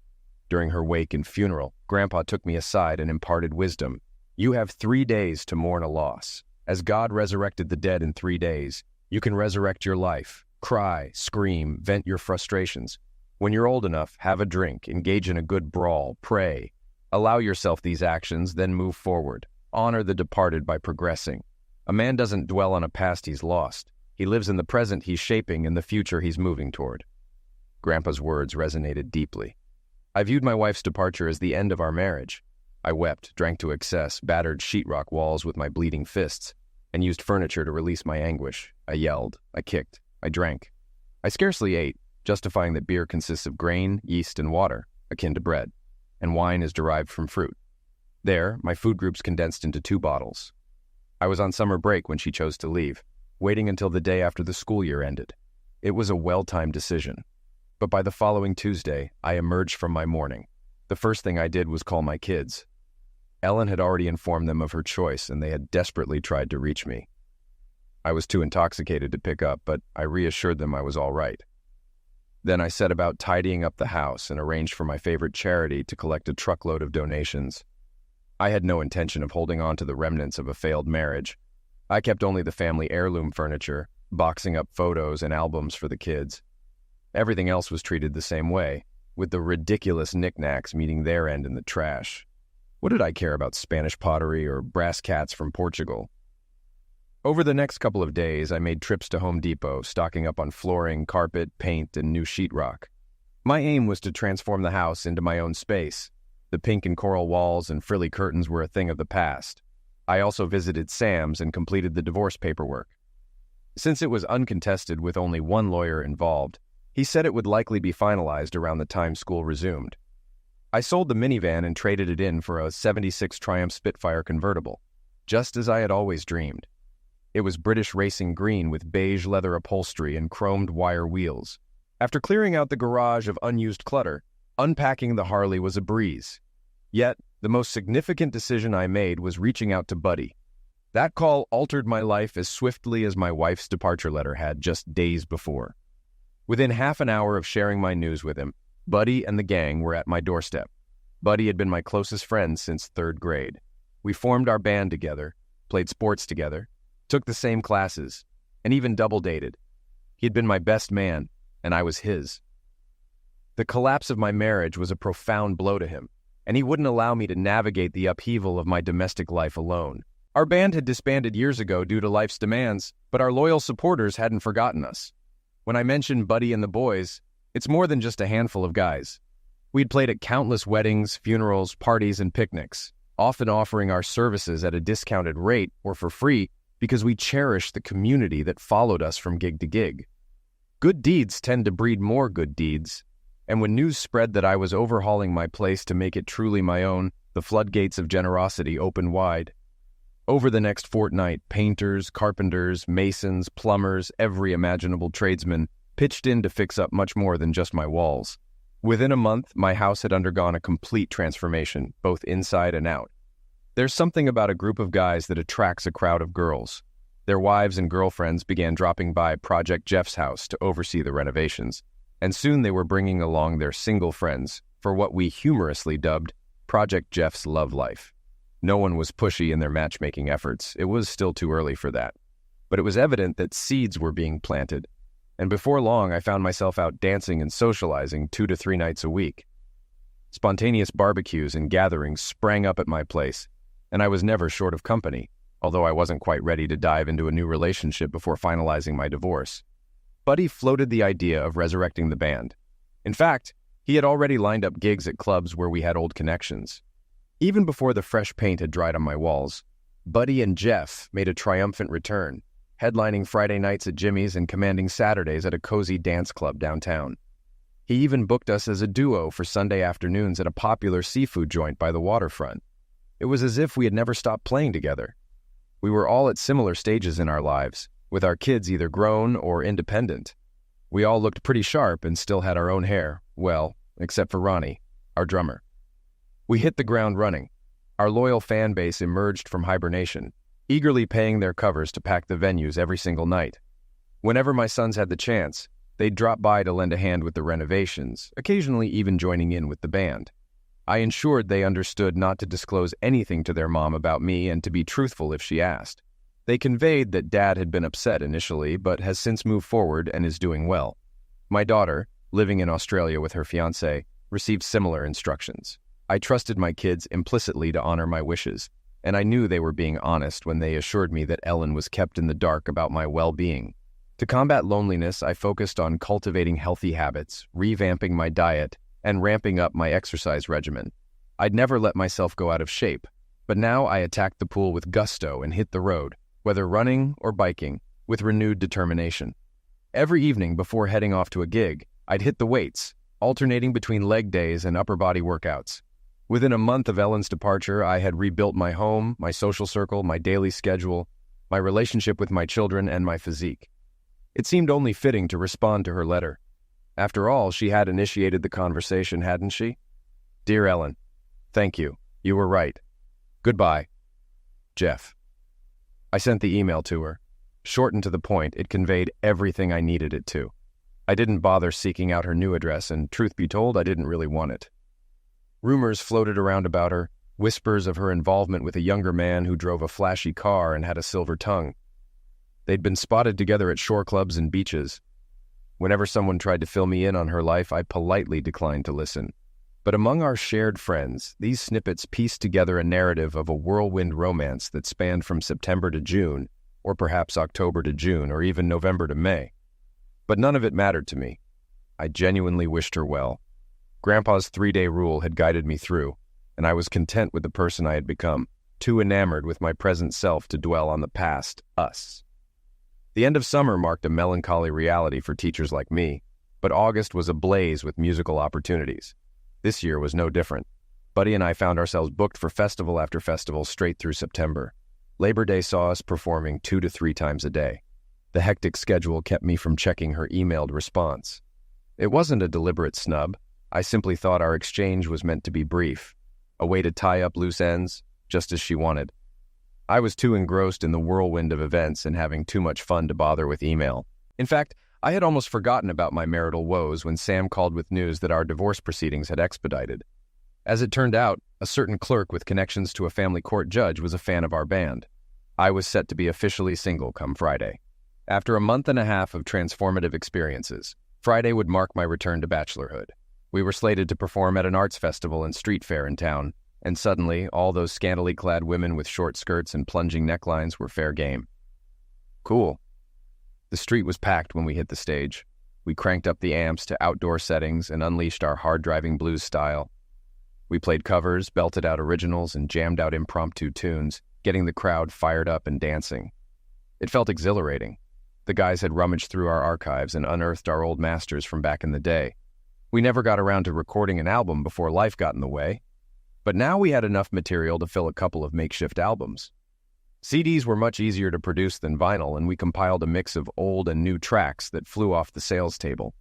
A: During her wake and funeral, Grandpa took me aside and imparted wisdom. You have 3 days to mourn a loss. As God resurrected the dead in 3 days, you can resurrect your life. Cry, scream, vent your frustrations. When you're old enough, have a drink, engage in a good brawl, pray. Allow yourself these actions, then move forward. Honor the departed by progressing. A man doesn't dwell on a past he's lost. He lives in the present he's shaping and the future he's moving toward. Grandpa's words resonated deeply. I viewed my wife's departure as the end of our marriage. I wept, drank to excess, battered sheetrock walls with my bleeding fists, and used furniture to release my anguish. I yelled, I kicked, I drank. I scarcely ate, justifying that beer consists of grain, yeast, and water, akin to bread, and wine is derived from fruit. There, my food groups condensed into 2 bottles. I was on summer break when she chose to leave, waiting until the day after the school year ended. It was a well-timed decision. But by the following Tuesday, I emerged from my mourning. The first thing I did was call my kids. Ellen had already informed them of her choice, and they had desperately tried to reach me. I was too intoxicated to pick up, but I reassured them I was all right. Then I set about tidying up the house and arranged for my favorite charity to collect a truckload of donations. I had no intention of holding on to the remnants of a failed marriage. I kept only the family heirloom furniture, boxing up photos and albums for the kids. Everything else was treated the same way, with the ridiculous knickknacks meeting their end in the trash. What did I care about Spanish pottery or brass cats from Portugal? Over the next couple of days, I made trips to Home Depot, stocking up on flooring, carpet, paint, and new sheetrock. My aim was to transform the house into my own space. The pink and coral walls and frilly curtains were a thing of the past. I also visited Sam's and completed the divorce paperwork. Since it was uncontested with only one lawyer involved, he said it would likely be finalized around the time school resumed. I sold the minivan and traded it in for a '76 Triumph Spitfire convertible, just as I had always dreamed. It was British racing green with beige leather upholstery and chromed wire wheels. After clearing out the garage of unused clutter, unpacking the Harley was a breeze. Yet, the most significant decision I made was reaching out to Buddy. That call altered my life as swiftly as my wife's departure letter had just days before. Within half an hour of sharing my news with him, Buddy and the gang were at my doorstep. Buddy had been my closest friend since 3rd grade. We formed our band together, played sports together, took the same classes, and even double-dated. He had been my best man, and I was his. The collapse of my marriage was a profound blow to him, and he wouldn't allow me to navigate the upheaval of my domestic life alone. Our band had disbanded years ago due to life's demands, but our loyal supporters hadn't forgotten us. When I mention Buddy and the boys, it's more than just a handful of guys. We'd played at countless weddings, funerals, parties, and picnics, often offering our services at a discounted rate or for free because we cherished the community that followed us from gig to gig. Good deeds tend to breed more good deeds, and when news spread that I was overhauling my place to make it truly my own, the floodgates of generosity opened wide. Over the next fortnight, painters, carpenters, masons, plumbers, every imaginable tradesman pitched in to fix up much more than just my walls. Within a month, my house had undergone a complete transformation, both inside and out. There's something about a group of guys that attracts a crowd of girls. Their wives and girlfriends began dropping by Project Jeff's house to oversee the renovations, and soon they were bringing along their single friends for what we humorously dubbed Project Jeff's love life. No one was pushy in their matchmaking efforts. It was still too early for that. But it was evident that seeds were being planted, and before long I found myself out dancing and socializing 2 to 3 nights a week. Spontaneous barbecues and gatherings sprang up at my place, and I was never short of company, although I wasn't quite ready to dive into a new relationship before finalizing my divorce. Buddy floated the idea of resurrecting the band. In fact, he had already lined up gigs at clubs where we had old connections. Even before the fresh paint had dried on my walls, Buddy and Jeff made a triumphant return, headlining Friday nights at Jimmy's and commanding Saturdays at a cozy dance club downtown. He even booked us as a duo for Sunday afternoons at a popular seafood joint by the waterfront. It was as if we had never stopped playing together. We were all at similar stages in our lives, with our kids either grown or independent. We all looked pretty sharp and still had our own hair, well, except for Ronnie, our drummer. We hit the ground running. Our loyal fan base emerged from hibernation, eagerly paying their covers to pack the venues every single night. Whenever my sons had the chance, they'd drop by to lend a hand with the renovations, occasionally even joining in with the band. I ensured they understood not to disclose anything to their mom about me and to be truthful if she asked. They conveyed that Dad had been upset initially, but has since moved forward and is doing well. My daughter, living in Australia with her fiancé, received similar instructions. I trusted my kids implicitly to honor my wishes, and I knew they were being honest when they assured me that Ellen was kept in the dark about my well-being. To combat loneliness, I focused on cultivating healthy habits, revamping my diet, and ramping up my exercise regimen. I'd never let myself go out of shape, but now I attacked the pool with gusto and hit the road, whether running or biking, with renewed determination. Every evening before heading off to a gig, I'd hit the weights, alternating between leg days and upper body workouts. Within a month of Ellen's departure, I had rebuilt my home, my social circle, my daily schedule, my relationship with my children, and my physique. It seemed only fitting to respond to her letter. After all, she had initiated the conversation, hadn't she? Dear Ellen, thank you. You were right. Goodbye. Jeff. I sent the email to her. Short and to the point, it conveyed everything I needed it to. I didn't bother seeking out her new address, and truth be told, I didn't really want it. Rumors floated around about her, whispers of her involvement with a younger man who drove a flashy car and had a silver tongue. They'd been spotted together at shore clubs and beaches. Whenever someone tried to fill me in on her life, I politely declined to listen. But among our shared friends, these snippets pieced together a narrative of a whirlwind romance that spanned from September to June, or perhaps October to June, or even November to May. But none of it mattered to me. I genuinely wished her well. Grandpa's 3-day rule had guided me through, and I was content with the person I had become, too enamored with my present self to dwell on the past, us. The end of summer marked a melancholy reality for teachers like me, but August was ablaze with musical opportunities. This year was no different. Buddy and I found ourselves booked for festival after festival straight through September. Labor Day saw us performing 2 to 3 times a day. The hectic schedule kept me from checking her emailed response. It wasn't a deliberate snub. I simply thought our exchange was meant to be brief, a way to tie up loose ends, just as she wanted. I was too engrossed in the whirlwind of events and having too much fun to bother with email. In fact, I had almost forgotten about my marital woes when Sam called with news that our divorce proceedings had expedited. As it turned out, a certain clerk with connections to a family court judge was a fan of our band. I was set to be officially single come Friday. After a month and a half of transformative experiences, Friday would mark my return to bachelorhood. We were slated to perform at an arts festival and street fair in town, and suddenly all those scantily clad women with short skirts and plunging necklines were fair game. Cool. The street was packed when we hit the stage. We cranked up the amps to outdoor settings and unleashed our hard-driving blues style. We played covers, belted out originals, and jammed out impromptu tunes, getting the crowd fired up and dancing. It felt exhilarating. The guys had rummaged through our archives and unearthed our old masters from back in the day. We never got around to recording an album before life got in the way. But now we had enough material to fill a couple of makeshift albums. CDs were much easier to produce than vinyl, and we compiled a mix of old and new tracks that flew off the sales table.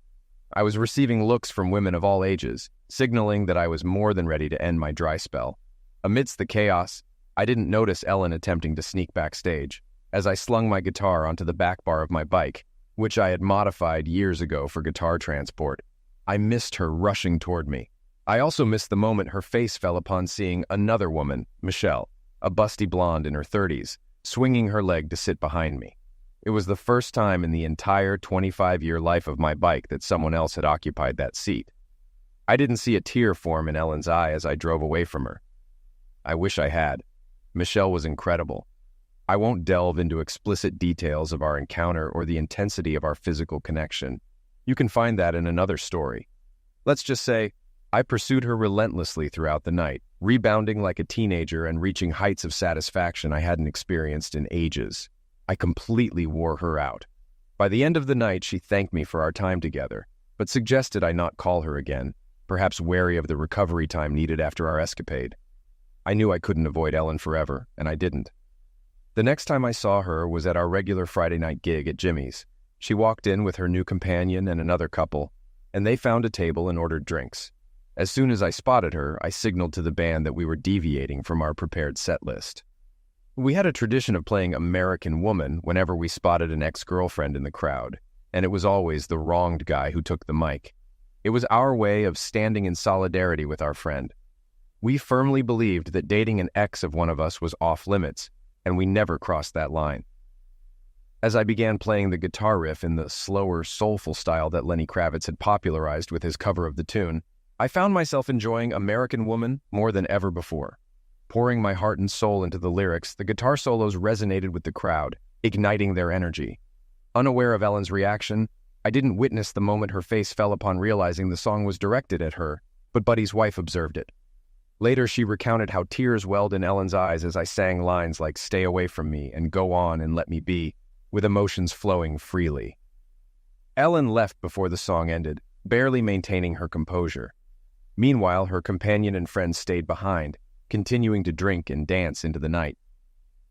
A: I was receiving looks from women of all ages, signaling that I was more than ready to end my dry spell. Amidst the chaos, I didn't notice Ellen attempting to sneak backstage, as I slung my guitar onto the back bar of my bike, which I had modified years ago for guitar transport. I missed her rushing toward me. I also missed the moment her face fell upon seeing another woman, Michelle, a busty blonde in her 30s, swinging her leg to sit behind me. It was the first time in the entire 25-year life of my bike that someone else had occupied that seat. I didn't see a tear form in Ellen's eye as I drove away from her. I wish I had. Michelle was incredible. I won't delve into explicit details of our encounter or the intensity of our physical connection. You can find that in another story. Let's just say, I pursued her relentlessly throughout the night, rebounding like a teenager and reaching heights of satisfaction I hadn't experienced in ages. I completely wore her out. By the end of the night, she thanked me for our time together, but suggested I not call her again, perhaps wary of the recovery time needed after our escapade. I knew I couldn't avoid Ellen forever, and I didn't. The next time I saw her was at our regular Friday night gig at Jimmy's. She walked in with her new companion and another couple, and they found a table and ordered drinks. As soon as I spotted her, I signaled to the band that we were deviating from our prepared set list. We had a tradition of playing American Woman whenever we spotted an ex-girlfriend in the crowd, and it was always the wronged guy who took the mic. It was our way of standing in solidarity with our friend. We firmly believed that dating an ex of one of us was off limits, and we never crossed that line. As I began playing the guitar riff in the slower, soulful style that Lenny Kravitz had popularized with his cover of the tune, I found myself enjoying American Woman more than ever before. Pouring my heart and soul into the lyrics, the guitar solos resonated with the crowd, igniting their energy. Unaware of Ellen's reaction, I didn't witness the moment her face fell upon realizing the song was directed at her, but Buddy's wife observed it. Later, she recounted how tears welled in Ellen's eyes as I sang lines like "Stay away from me" and "Go on and let me be," with emotions flowing freely. Ellen left before the song ended, barely maintaining her composure. Meanwhile, her companion and friends stayed behind, continuing to drink and dance into the night.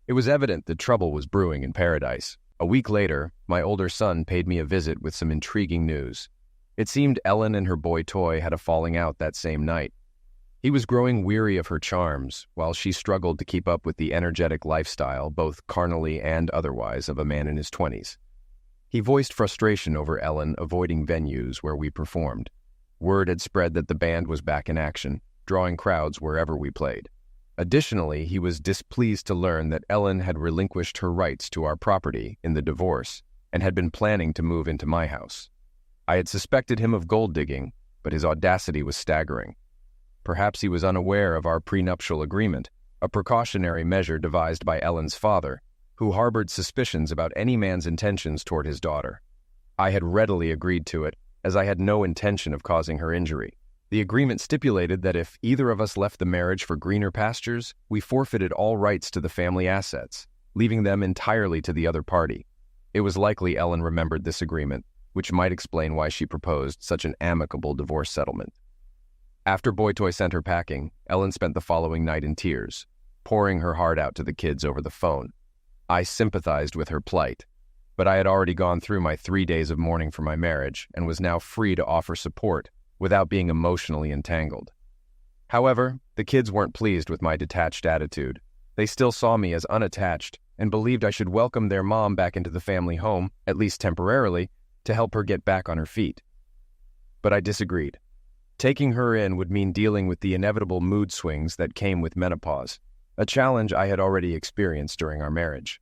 A: It was evident that trouble was brewing in Paradise. A week later, my older son paid me a visit with some intriguing news. It seemed Ellen and her boy toy had a falling out that same night. He was growing weary of her charms, while she struggled to keep up with the energetic lifestyle, both carnally and otherwise, of a man in his 20s. He voiced frustration over Ellen avoiding venues where we performed. Word had spread that the band was back in action, drawing crowds wherever we played. Additionally, he was displeased to learn that Ellen had relinquished her rights to our property in the divorce and had been planning to move into my house. I had suspected him of gold digging, but his audacity was staggering. Perhaps he was unaware of our prenuptial agreement, a precautionary measure devised by Ellen's father, who harbored suspicions about any man's intentions toward his daughter. I had readily agreed to it, as I had no intention of causing her injury. The agreement stipulated that if either of us left the marriage for greener pastures, we forfeited all rights to the family assets, leaving them entirely to the other party. It was likely Ellen remembered this agreement, which might explain why she proposed such an amicable divorce settlement. After Boy Toy sent her packing, Ellen spent the following night in tears, pouring her heart out to the kids over the phone. I sympathized with her plight, but I had already gone through my 3 days of mourning for my marriage and was now free to offer support without being emotionally entangled. However, the kids weren't pleased with my detached attitude. They still saw me as unattached and believed I should welcome their mom back into the family home, at least temporarily, to help her get back on her feet. But I disagreed. Taking her in would mean dealing with the inevitable mood swings that came with menopause, a challenge I had already experienced during our marriage.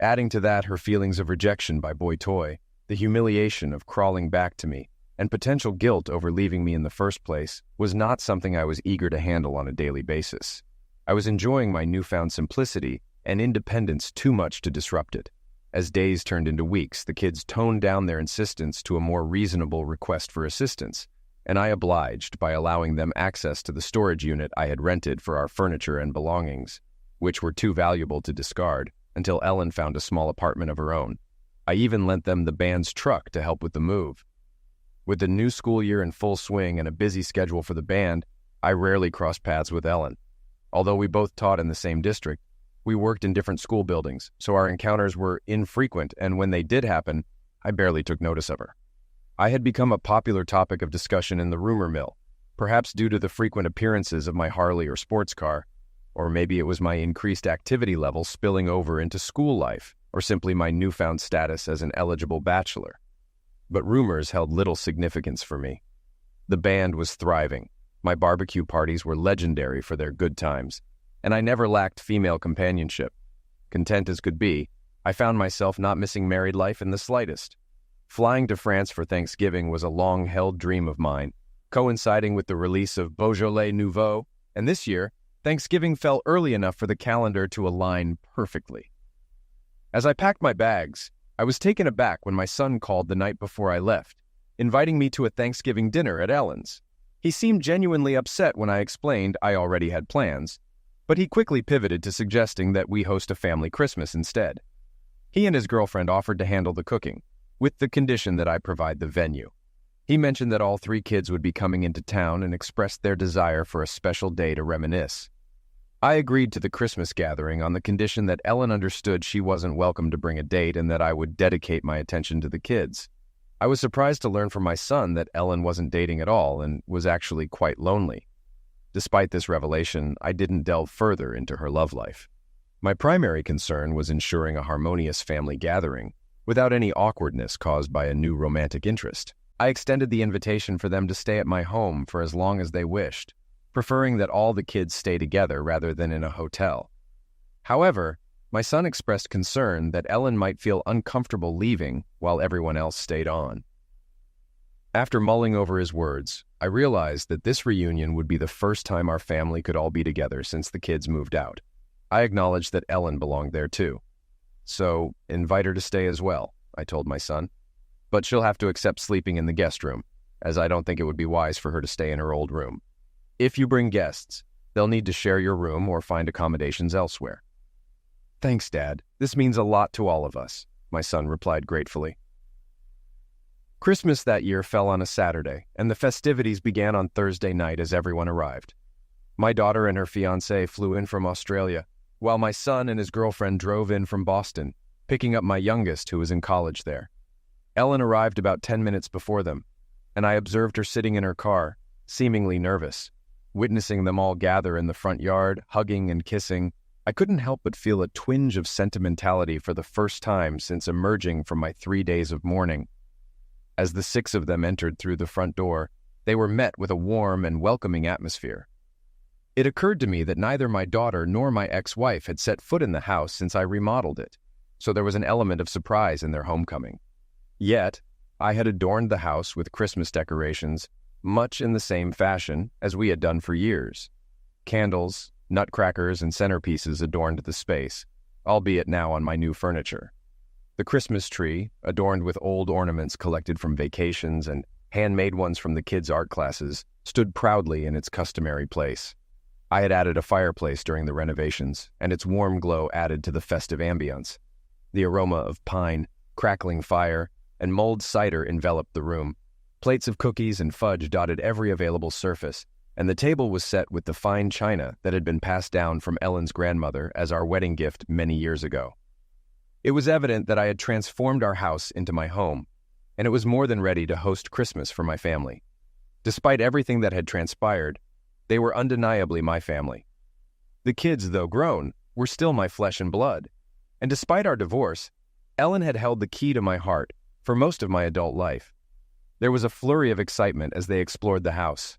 A: Adding to that her feelings of rejection by Boy Toy, the humiliation of crawling back to me, and potential guilt over leaving me in the first place was not something I was eager to handle on a daily basis. I was enjoying my newfound simplicity and independence too much to disrupt it. As days turned into weeks, the kids toned down their insistence to a more reasonable request for assistance, and I obliged by allowing them access to the storage unit I had rented for our furniture and belongings, which were too valuable to discard, until Ellen found a small apartment of her own. I even lent them the band's truck to help with the move. With the new school year in full swing and a busy schedule for the band, I rarely crossed paths with Ellen. Although we both taught in the same district, we worked in different school buildings, so our encounters were infrequent, and when they did happen, I barely took notice of her. I had become a popular topic of discussion in the rumor mill, perhaps due to the frequent appearances of my Harley or sports car, or maybe it was my increased activity level spilling over into school life, or simply my newfound status as an eligible bachelor. But rumors held little significance for me. The band was thriving. My barbecue parties were legendary for their good times, and I never lacked female companionship. Content as could be, I found myself not missing married life in the slightest. Flying to France for Thanksgiving was a long-held dream of mine, coinciding with the release of Beaujolais Nouveau, and this year, Thanksgiving fell early enough for the calendar to align perfectly. As I packed my bags, I was taken aback when my son called the night before I left, inviting me to a Thanksgiving dinner at Ellen's. He seemed genuinely upset when I explained I already had plans, but he quickly pivoted to suggesting that we host a family Christmas instead. He and his girlfriend offered to handle the cooking, with the condition that I provide the venue. He mentioned that all 3 kids would be coming into town and expressed their desire for a special day to reminisce. I agreed to the Christmas gathering on the condition that Ellen understood she wasn't welcome to bring a date and that I would dedicate my attention to the kids. I was surprised to learn from my son that Ellen wasn't dating at all and was actually quite lonely. Despite this revelation, I didn't delve further into her love life. My primary concern was ensuring a harmonious family gathering, without any awkwardness caused by a new romantic interest. I extended the invitation for them to stay at my home for as long as they wished, preferring that all the kids stay together rather than in a hotel. However, my son expressed concern that Ellen might feel uncomfortable leaving while everyone else stayed on. After mulling over his words, I realized that this reunion would be the first time our family could all be together since the kids moved out. I acknowledged that Ellen belonged there too. So, invite her to stay as well, I told my son. But she'll have to accept sleeping in the guest room, as I don't think it would be wise for her to stay in her old room. If you bring guests, they'll need to share your room or find accommodations elsewhere. Thanks, Dad. This means a lot to all of us, my son replied gratefully. Christmas that year fell on a Saturday, and the festivities began on Thursday night as everyone arrived. My daughter and her fiancé flew in from Australia, while my son and his girlfriend drove in from Boston, picking up my youngest, who was in college there. Ellen arrived about 10 minutes before them, and I observed her sitting in her car, seemingly nervous. Witnessing them all gather in the front yard, hugging and kissing, I couldn't help but feel a twinge of sentimentality for the first time since emerging from my 3 days of mourning. As the 6 of them entered through the front door, they were met with a warm and welcoming atmosphere. It occurred to me that neither my daughter nor my ex-wife had set foot in the house since I remodeled it, so there was an element of surprise in their homecoming. Yet, I had adorned the house with Christmas decorations, much in the same fashion as we had done for years. Candles, nutcrackers, and centerpieces adorned the space, albeit now on my new furniture. The Christmas tree, adorned with old ornaments collected from vacations and handmade ones from the kids' art classes, stood proudly in its customary place. I had added a fireplace during the renovations, and its warm glow added to the festive ambience. The aroma of pine, crackling fire, and mulled cider enveloped the room. Plates of cookies and fudge dotted every available surface, and the table was set with the fine china that had been passed down from Ellen's grandmother as our wedding gift many years ago. It was evident that I had transformed our house into my home, and it was more than ready to host Christmas for my family. Despite everything that had transpired, they were undeniably my family. The kids, though grown, were still my flesh and blood, and despite our divorce, Ellen had held the key to my heart for most of my adult life. There was a flurry of excitement as they explored the house.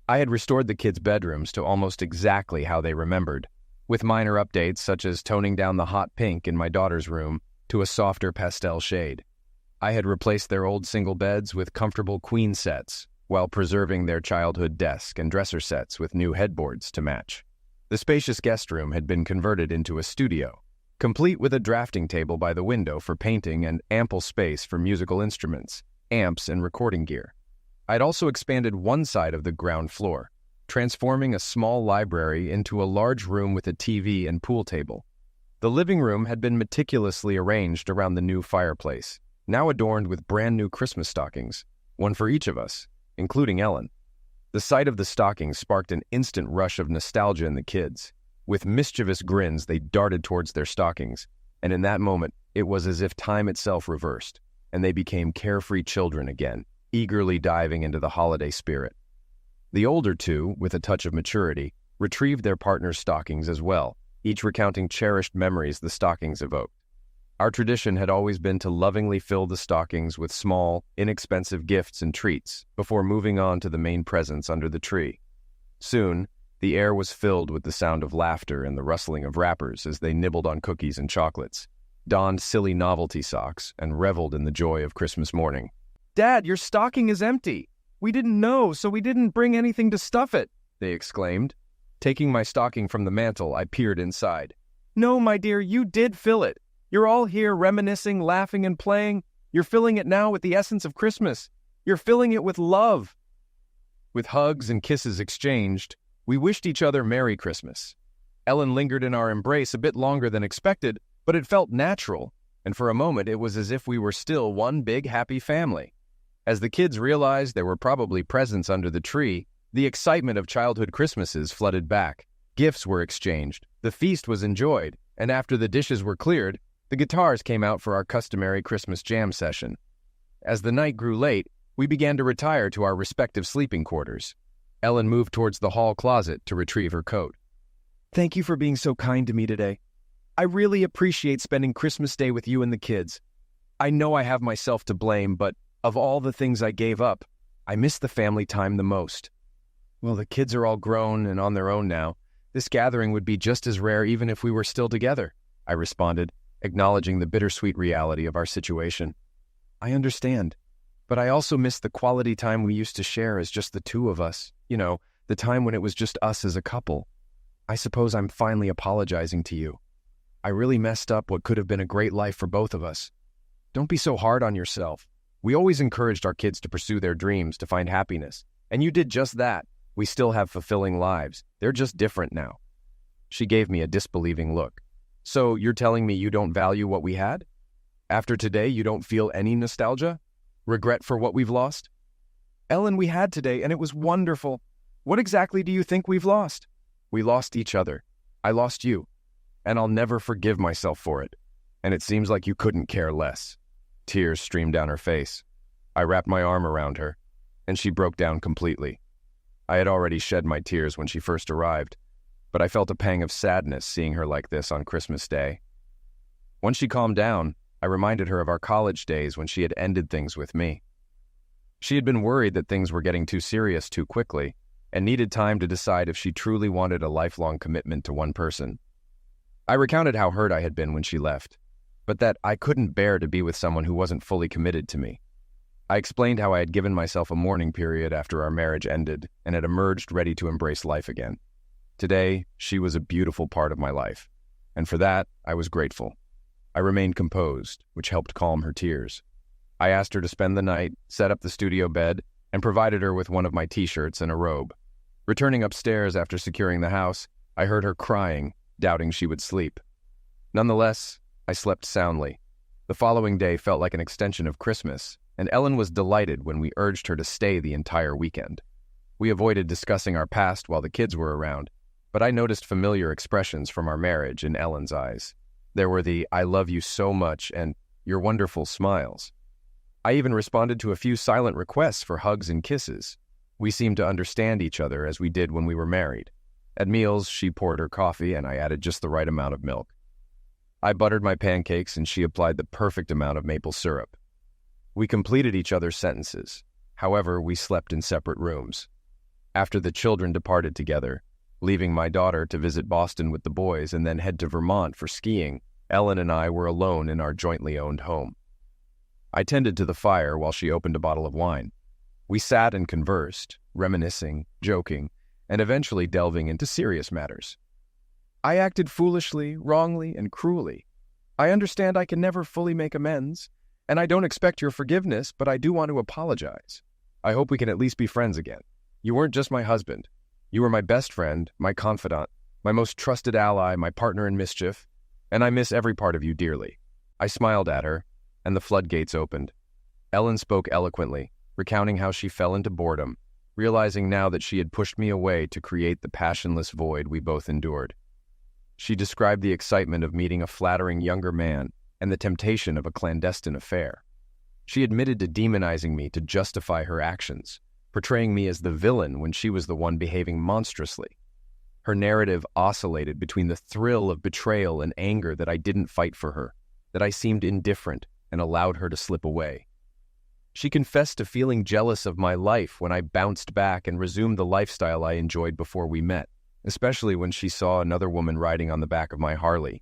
A: I had restored the kids' bedrooms to almost exactly how they remembered, with minor updates such as toning down the hot pink in my daughter's room to a softer pastel shade. I had replaced their old single beds with comfortable queen sets, while preserving their childhood desk and dresser sets with new headboards to match. The spacious guest room had been converted into a studio, complete with a drafting table by the window for painting and ample space for musical instruments, amps, and recording gear. I'd also expanded one side of the ground floor, transforming a small library into a large room with a TV and pool table. The living room had been meticulously arranged around the new fireplace, now adorned with brand new Christmas stockings, one for each of us, including Ellen. The sight of the stockings sparked an instant rush of nostalgia in the kids. With mischievous grins, they darted towards their stockings, and in that moment, it was as if time itself reversed, and they became carefree children again, eagerly diving into the holiday spirit. The older two, with a touch of maturity, retrieved their partner's stockings as well, each recounting cherished memories the stockings evoked. Our tradition had always been to lovingly fill the stockings with small, inexpensive gifts and treats before moving on to the main presents under the tree. Soon, the air was filled with the sound of laughter and the rustling of wrappers as they nibbled on cookies and chocolates, donned silly novelty socks, and reveled in the joy of Christmas morning.
B: Dad, your stocking is empty. We didn't know, so we didn't bring anything to stuff it, they exclaimed.
A: Taking my stocking from the mantel, I peered inside.
B: No, my dear, you did fill it. You're all here reminiscing, laughing, and playing. You're filling it now with the essence of Christmas. You're filling it with love.
A: With hugs and kisses exchanged, we wished each other Merry Christmas. Ellen lingered in our embrace a bit longer than expected, but it felt natural, and for a moment it was as if we were still one big happy family. As the kids realized there were probably presents under the tree, the excitement of childhood Christmases flooded back. Gifts were exchanged, the feast was enjoyed, and after the dishes were cleared, the guitars came out for our customary Christmas jam session. As the night grew late, we began to retire to our respective sleeping quarters. Ellen moved towards the hall closet to retrieve her coat.
B: Thank you for being so kind to me today. I really appreciate spending Christmas Day with you and the kids. I know I have myself to blame, but of all the things I gave up, I miss the family time the most. Well, the kids are all grown and on their own now. This gathering would be just as rare even if we were still together, I responded, acknowledging the bittersweet reality of our situation. I understand, but I also miss the quality time we used to share as just the two of us. You know, the time when it was just us as a couple. I suppose I'm finally apologizing to you. I really messed up what could have been a great life for both of us. Don't be so hard on yourself. We always encouraged our kids to pursue their dreams, to find happiness. And you did just that. We still have fulfilling lives. They're just different now. She gave me a disbelieving look. So you're telling me you don't value what we had? After today, you don't feel any nostalgia? Regret for what we've lost? Ellen, we had today, and it was wonderful. What exactly do you think we've lost? We lost each other. I lost you. And I'll never forgive myself for it. And it seems like you couldn't care less. Tears streamed down her face. I wrapped my arm around her, and she broke down completely. I had already shed my tears when she first arrived, but I felt a pang of sadness seeing her like this on Christmas Day. Once she calmed down, I reminded her of our college days when she had ended things with me. She had been worried that things were getting too serious too quickly, and needed time to decide if she truly wanted a lifelong commitment to one person. I recounted how hurt I had been when she left, but that I couldn't bear to be with someone who wasn't fully committed to me. I explained how I had given myself a mourning period after our marriage ended and had emerged ready to embrace life again. Today, she was a beautiful part of my life, and for that, I was grateful. I remained composed, which helped calm her tears. I asked her to spend the night, set up the studio bed, and provided her with one of my t-shirts and a robe. Returning upstairs after securing the house, I heard her crying, doubting she would sleep. Nonetheless, I slept soundly. The following day felt like an extension of Christmas, and Ellen was delighted when we urged her to stay the entire weekend. We avoided discussing our past while the kids were around, but I noticed familiar expressions from our marriage in Ellen's eyes. There were the "I love you so much" and "you're wonderful" smiles. I even responded to a few silent requests for hugs and kisses. We seemed to understand each other as we did when we were married. At meals, she poured her coffee and I added just the right amount of milk. I buttered my pancakes and she applied the perfect amount of maple syrup. We completed each other's sentences. However, we slept in separate rooms. After the children departed together, leaving my daughter to visit Boston with the boys and then head to Vermont for skiing, Ellen and I were alone in our jointly owned home. I tended to the fire while she opened a bottle of wine. We sat and conversed, reminiscing, joking, and eventually delving into serious matters. I acted foolishly, wrongly, and cruelly. I understand I can never fully make amends, and I don't expect your forgiveness, but I do want to apologize. I hope we can at least be friends again. You weren't just my husband. You were my best friend, my confidant, my most trusted ally, my partner in mischief, and I miss every part of you dearly. I smiled at her, and the floodgates opened. Ellen spoke eloquently, recounting how she fell into boredom, realizing now that she had pushed me away to create the passionless void we both endured. She described the excitement of meeting a flattering younger man and the temptation of a clandestine affair. She admitted to demonizing me to justify her actions, portraying me as the villain when she was the one behaving monstrously. Her narrative oscillated between the thrill of betrayal and anger that I didn't fight for her, that I seemed indifferent and allowed her to slip away. She confessed to feeling jealous of my life when I bounced back and resumed the lifestyle I enjoyed before we met, especially when she saw another woman riding on the back of my Harley.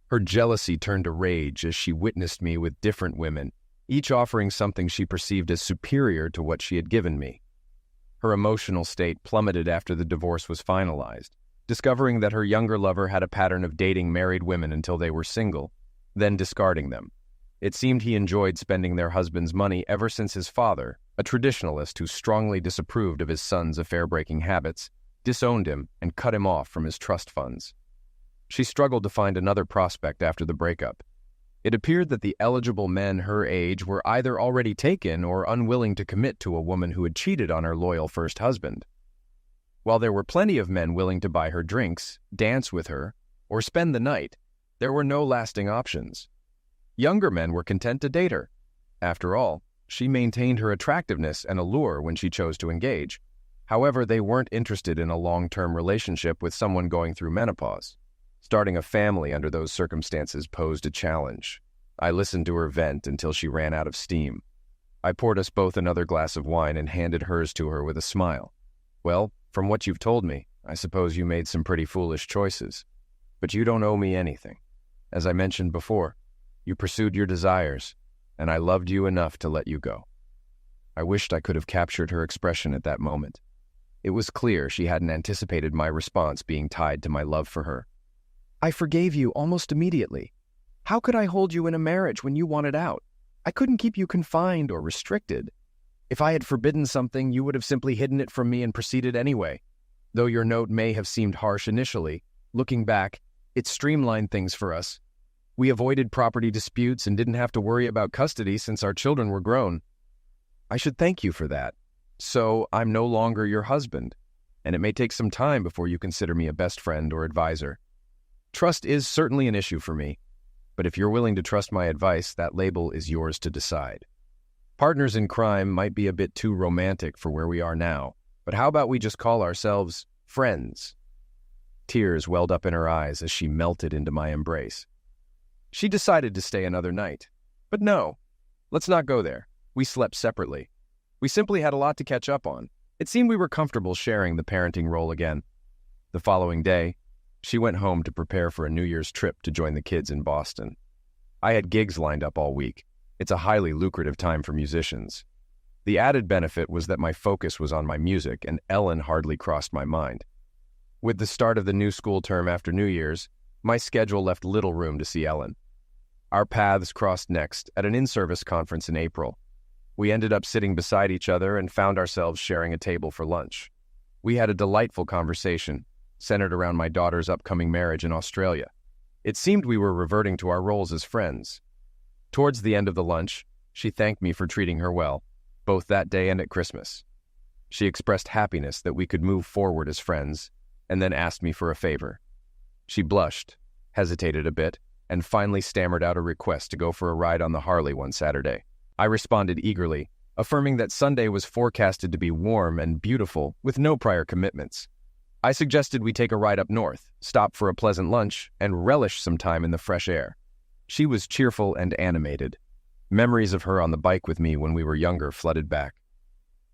B: Her jealousy turned to rage as she witnessed me with different women, each offering something she perceived as superior to what she had given me. Her emotional state plummeted after the divorce was finalized, discovering that her younger lover had a pattern of dating married women until they were single, then discarding them. It seemed he enjoyed spending their husband's money ever since his father, a traditionalist who strongly disapproved of his son's affair-breaking habits, disowned him and cut him off from his trust funds. She struggled to find another prospect after the breakup. It appeared that the eligible men her age were either already taken or unwilling to commit to a woman who had cheated on her loyal first husband. While there were plenty of men willing to buy her drinks, dance with her, or spend the night, there were no lasting options. Younger men were content to date her. After all, she maintained her attractiveness and allure when she chose to engage. However, they weren't interested in a long-term relationship with someone going through menopause. Starting a family under those circumstances posed a challenge. I listened to her vent until she ran out of steam. I poured us both another glass of wine and handed hers to her with a smile. Well,
A: From what you've told me, I suppose you made some pretty foolish choices. But you don't owe me anything. As I mentioned before, you pursued your desires, and I loved you enough to let you go." I wished I could have captured her expression at that moment. It was clear she hadn't anticipated my response being tied to my love for her. "I forgave you almost immediately. How could I hold you in a marriage when you wanted out? I couldn't keep you confined or restricted. If I had forbidden something, you would have simply hidden it from me and proceeded anyway. Though your note may have seemed harsh initially, looking back, it streamlined things for us. We avoided property disputes and didn't have to worry about custody since our children were grown. I should thank you for that. So I'm no longer your husband, and it may take some time before you consider me a best friend or advisor. Trust is certainly an issue for me, but if you're willing to trust my advice, that label is yours to decide. Partners in crime might be a bit too romantic for where we are now, but how about we just call ourselves friends?" Tears welled up in her eyes as she melted into my embrace. She decided to stay another night. But no, let's not go there. We slept separately. We simply had a lot to catch up on. It seemed we were comfortable sharing the parenting role again. The following day, she went home to prepare for a New Year's trip to join the kids in Boston. I had gigs lined up all week. It's a highly lucrative time for musicians. The added benefit was that my focus was on my music, and Ellen hardly crossed my mind. With the start of the new school term after New Year's, my schedule left little room to see Ellen. Our paths crossed next at an in-service conference in April. We ended up sitting beside each other and found ourselves sharing a table for lunch. We had a delightful conversation, centered around my daughter's upcoming marriage in Australia. It seemed we were reverting to our roles as friends. Towards the end of the lunch, she thanked me for treating her well, both that day and at Christmas. She expressed happiness that we could move forward as friends, and then asked me for a favor. She blushed, hesitated a bit, and finally stammered out a request to go for a ride on the Harley one Saturday. I responded eagerly, affirming that Sunday was forecasted to be warm and beautiful with no prior commitments. I suggested we take a ride up north, stop for a pleasant lunch, and relish some time in the fresh air. She was cheerful and animated. Memories of her on the bike with me when we were younger flooded back.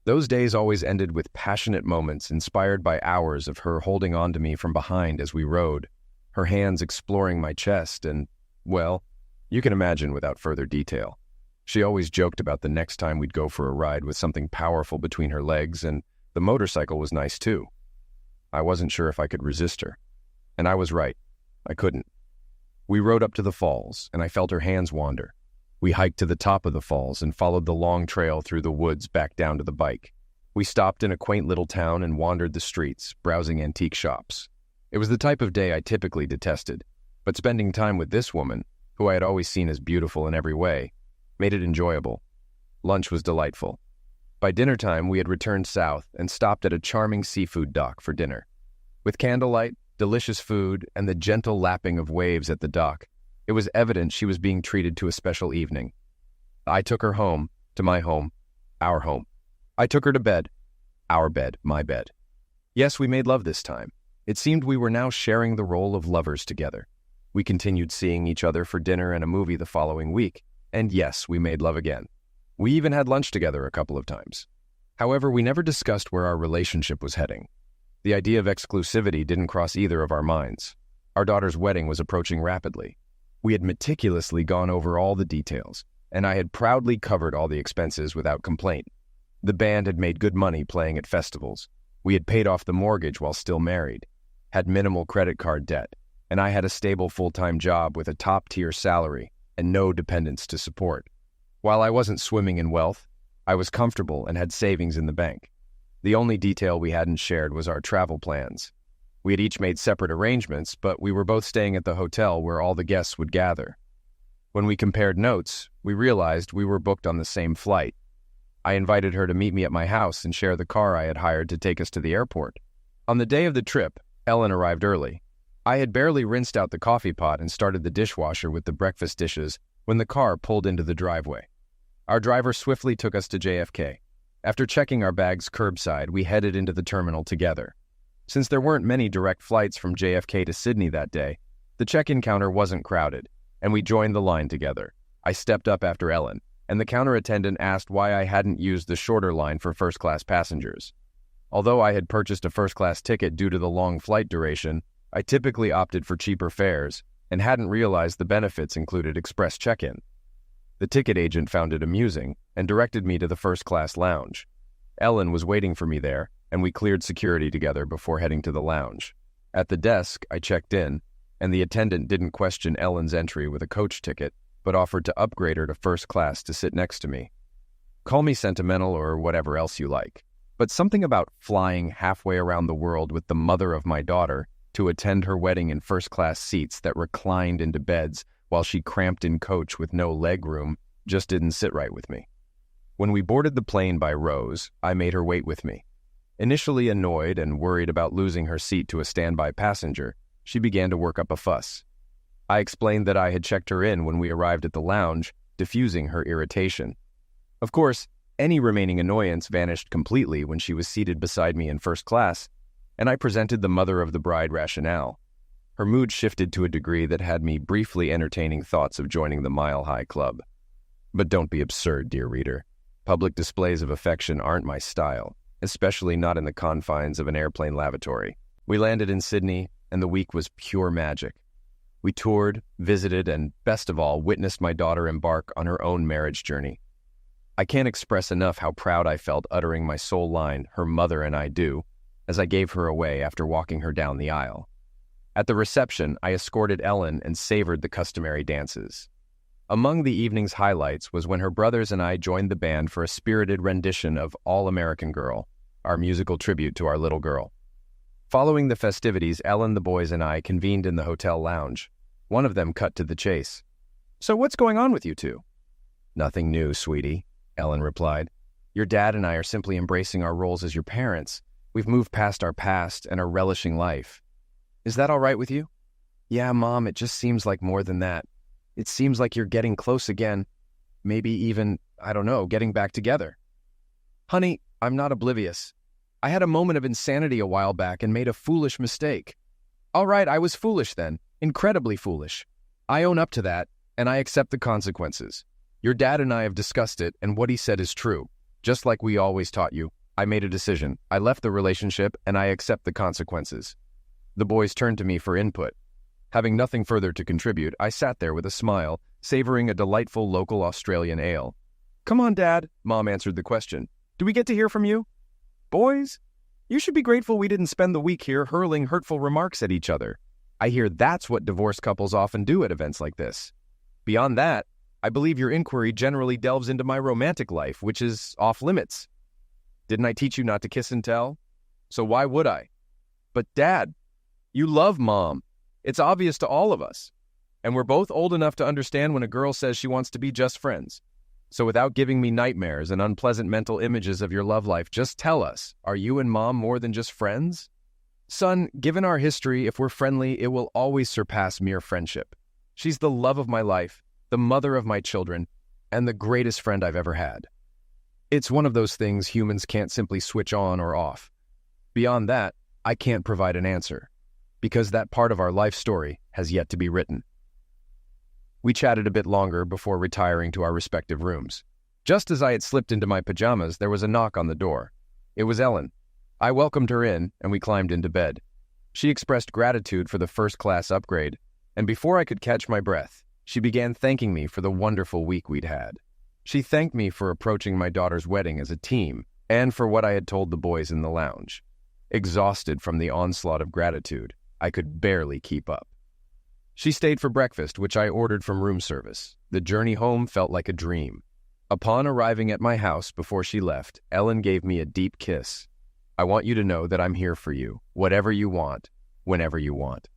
A: Those days always ended with passionate moments inspired by hours of her holding on to me from behind as we rode, her hands exploring my chest and, well, you can imagine without further detail. She always joked about the next time we'd go for a ride with something powerful between her legs, and the motorcycle was nice too. I wasn't sure if I could resist her. And I was right. I couldn't. We rode up to the falls, and I felt her hands wander. We hiked to the top of the falls and followed the long trail through the woods back down to the bike. We stopped in a quaint little town and wandered the streets, browsing antique shops. It was the type of day I typically detested, but spending time with this woman, who I had always seen as beautiful in every way, made it enjoyable. Lunch was delightful. By dinner time, we had returned south and stopped at a charming seafood dock for dinner. With candlelight, delicious food, and the gentle lapping of waves at the dock, it was evident she was being treated to a special evening. I took her home, to my home, our home. I took her to bed, our bed, my bed. Yes, we made love this time. It seemed we were now sharing the role of lovers together. We continued seeing each other for dinner and a movie the following week, and yes, we made love again. We even had lunch together a couple of times. However, we never discussed where our relationship was heading. The idea of exclusivity didn't cross either of our minds. Our daughter's wedding was approaching rapidly. We had meticulously gone over all the details, and I had proudly covered all the expenses without complaint. The band had made good money playing at festivals. We had paid off the mortgage while still married, had minimal credit card debt, and I had a stable full-time job with a top-tier salary and no dependents to support. While I wasn't swimming in wealth, I was comfortable and had savings in the bank. The only detail we hadn't shared was our travel plans. We had each made separate arrangements, but we were both staying at the hotel where all the guests would gather. When we compared notes, we realized we were booked on the same flight. I invited her to meet me at my house and share the car I had hired to take us to the airport. On the day of the trip, Ellen arrived early. I had barely rinsed out the coffee pot and started the dishwasher with the breakfast dishes when the car pulled into the driveway. Our driver swiftly took us to JFK. After checking our bags curbside, we headed into the terminal together. Since there weren't many direct flights from JFK to Sydney that day, the check-in counter wasn't crowded, and we joined the line together. I stepped up after Ellen, and the counter attendant asked why I hadn't used the shorter line for first-class passengers. Although I had purchased a first-class ticket due to the long flight duration, I typically opted for cheaper fares and hadn't realized the benefits included express check-in. The ticket agent found it amusing and directed me to the first-class lounge. Ellen was waiting for me there, and we cleared security together before heading to the lounge. At the desk, I checked in, and the attendant didn't question Ellen's entry with a coach ticket, but offered to upgrade her to first class to sit next to me. Call me sentimental or whatever else you like, but something about flying halfway around the world with the mother of my daughter to attend her wedding in first-class seats that reclined into beds while she cramped in coach with no leg room just didn't sit right with me. When we boarded the plane by Rose, I made her wait with me. Initially annoyed and worried about losing her seat to a standby passenger, she began to work up a fuss. I explained that I had checked her in when we arrived at the lounge, diffusing her irritation. Of course, any remaining annoyance vanished completely when she was seated beside me in first class, and I presented the mother of the bride rationale. Her mood shifted to a degree that had me briefly entertaining thoughts of joining the Mile High Club. But don't be absurd, dear reader. Public displays of affection aren't my style, especially not in the confines of an airplane lavatory. We landed in Sydney, and the week was pure magic. We toured, visited, and, best of all, witnessed my daughter embark on her own marriage journey. I can't express enough how proud I felt uttering my sole line, "Her mother and I do," as I gave her away after walking her down the aisle. At the reception, I escorted Ellen and savored the customary dances. Among the evening's highlights was when her brothers and I joined the band for a spirited rendition of All American Girl, our musical tribute to our little girl. Following the festivities, Ellen, the boys, and I convened in the hotel lounge. One of them cut to the chase. "So what's going on with you two?" "Nothing new, sweetie," Ellen replied. "Your dad and I are simply embracing our roles as your parents. We've moved past our past and are relishing life. Is that all right with you?" "Yeah, Mom, it just seems like more than that. It seems like you're getting close again. Maybe even, I don't know, getting back together." "Honey, I'm not oblivious. I had a moment of insanity a while back and made a foolish mistake." "All right, I was foolish then. Incredibly foolish. I own up to that, and I accept the consequences. Your dad and I have discussed it, and what he said is true. Just like we always taught you, I made a decision. I left the relationship, and I accept the consequences." The boys turned to me for input. Having nothing further to contribute, I sat there with a smile, savoring a delightful local Australian ale. "Come on, Dad," Mom answered the question. "Do we get to hear from you?" "Boys, you should be grateful we didn't spend the week here hurling hurtful remarks at each other. I hear that's what divorced couples often do at events like this. Beyond that, I believe your inquiry generally delves into my romantic life, which is off limits. Didn't I teach you not to kiss and tell? So why would I? But Dad, you love Mom. It's obvious to all of us. And we're both old enough to understand when a girl says she wants to be just friends. So without giving me nightmares and unpleasant mental images of your love life, just tell us, are you and Mom more than just friends? Son, given our history, if we're friendly, it will always surpass mere friendship. She's the love of my life, the mother of my children, and the greatest friend I've ever had. It's one of those things humans can't simply switch on or off. Beyond that, I can't provide an answer, because that part of our life story has yet to be written. We chatted a bit longer before retiring to our respective rooms. Just as I had slipped into my pajamas, there was a knock on the door. It was Ellen. I welcomed her in, and we climbed into bed. She expressed gratitude for the first-class upgrade, and before I could catch my breath, she began thanking me for the wonderful week we'd had. She thanked me for approaching my daughter's wedding as a team, and for what I had told the boys in the lounge. Exhausted from the onslaught of gratitude, I could barely keep up. She stayed for breakfast, which I ordered from room service. The journey home felt like a dream. Upon arriving at my house before she left, Ellen gave me a deep kiss. "I want you to know that I'm here for you, whatever you want, whenever you want."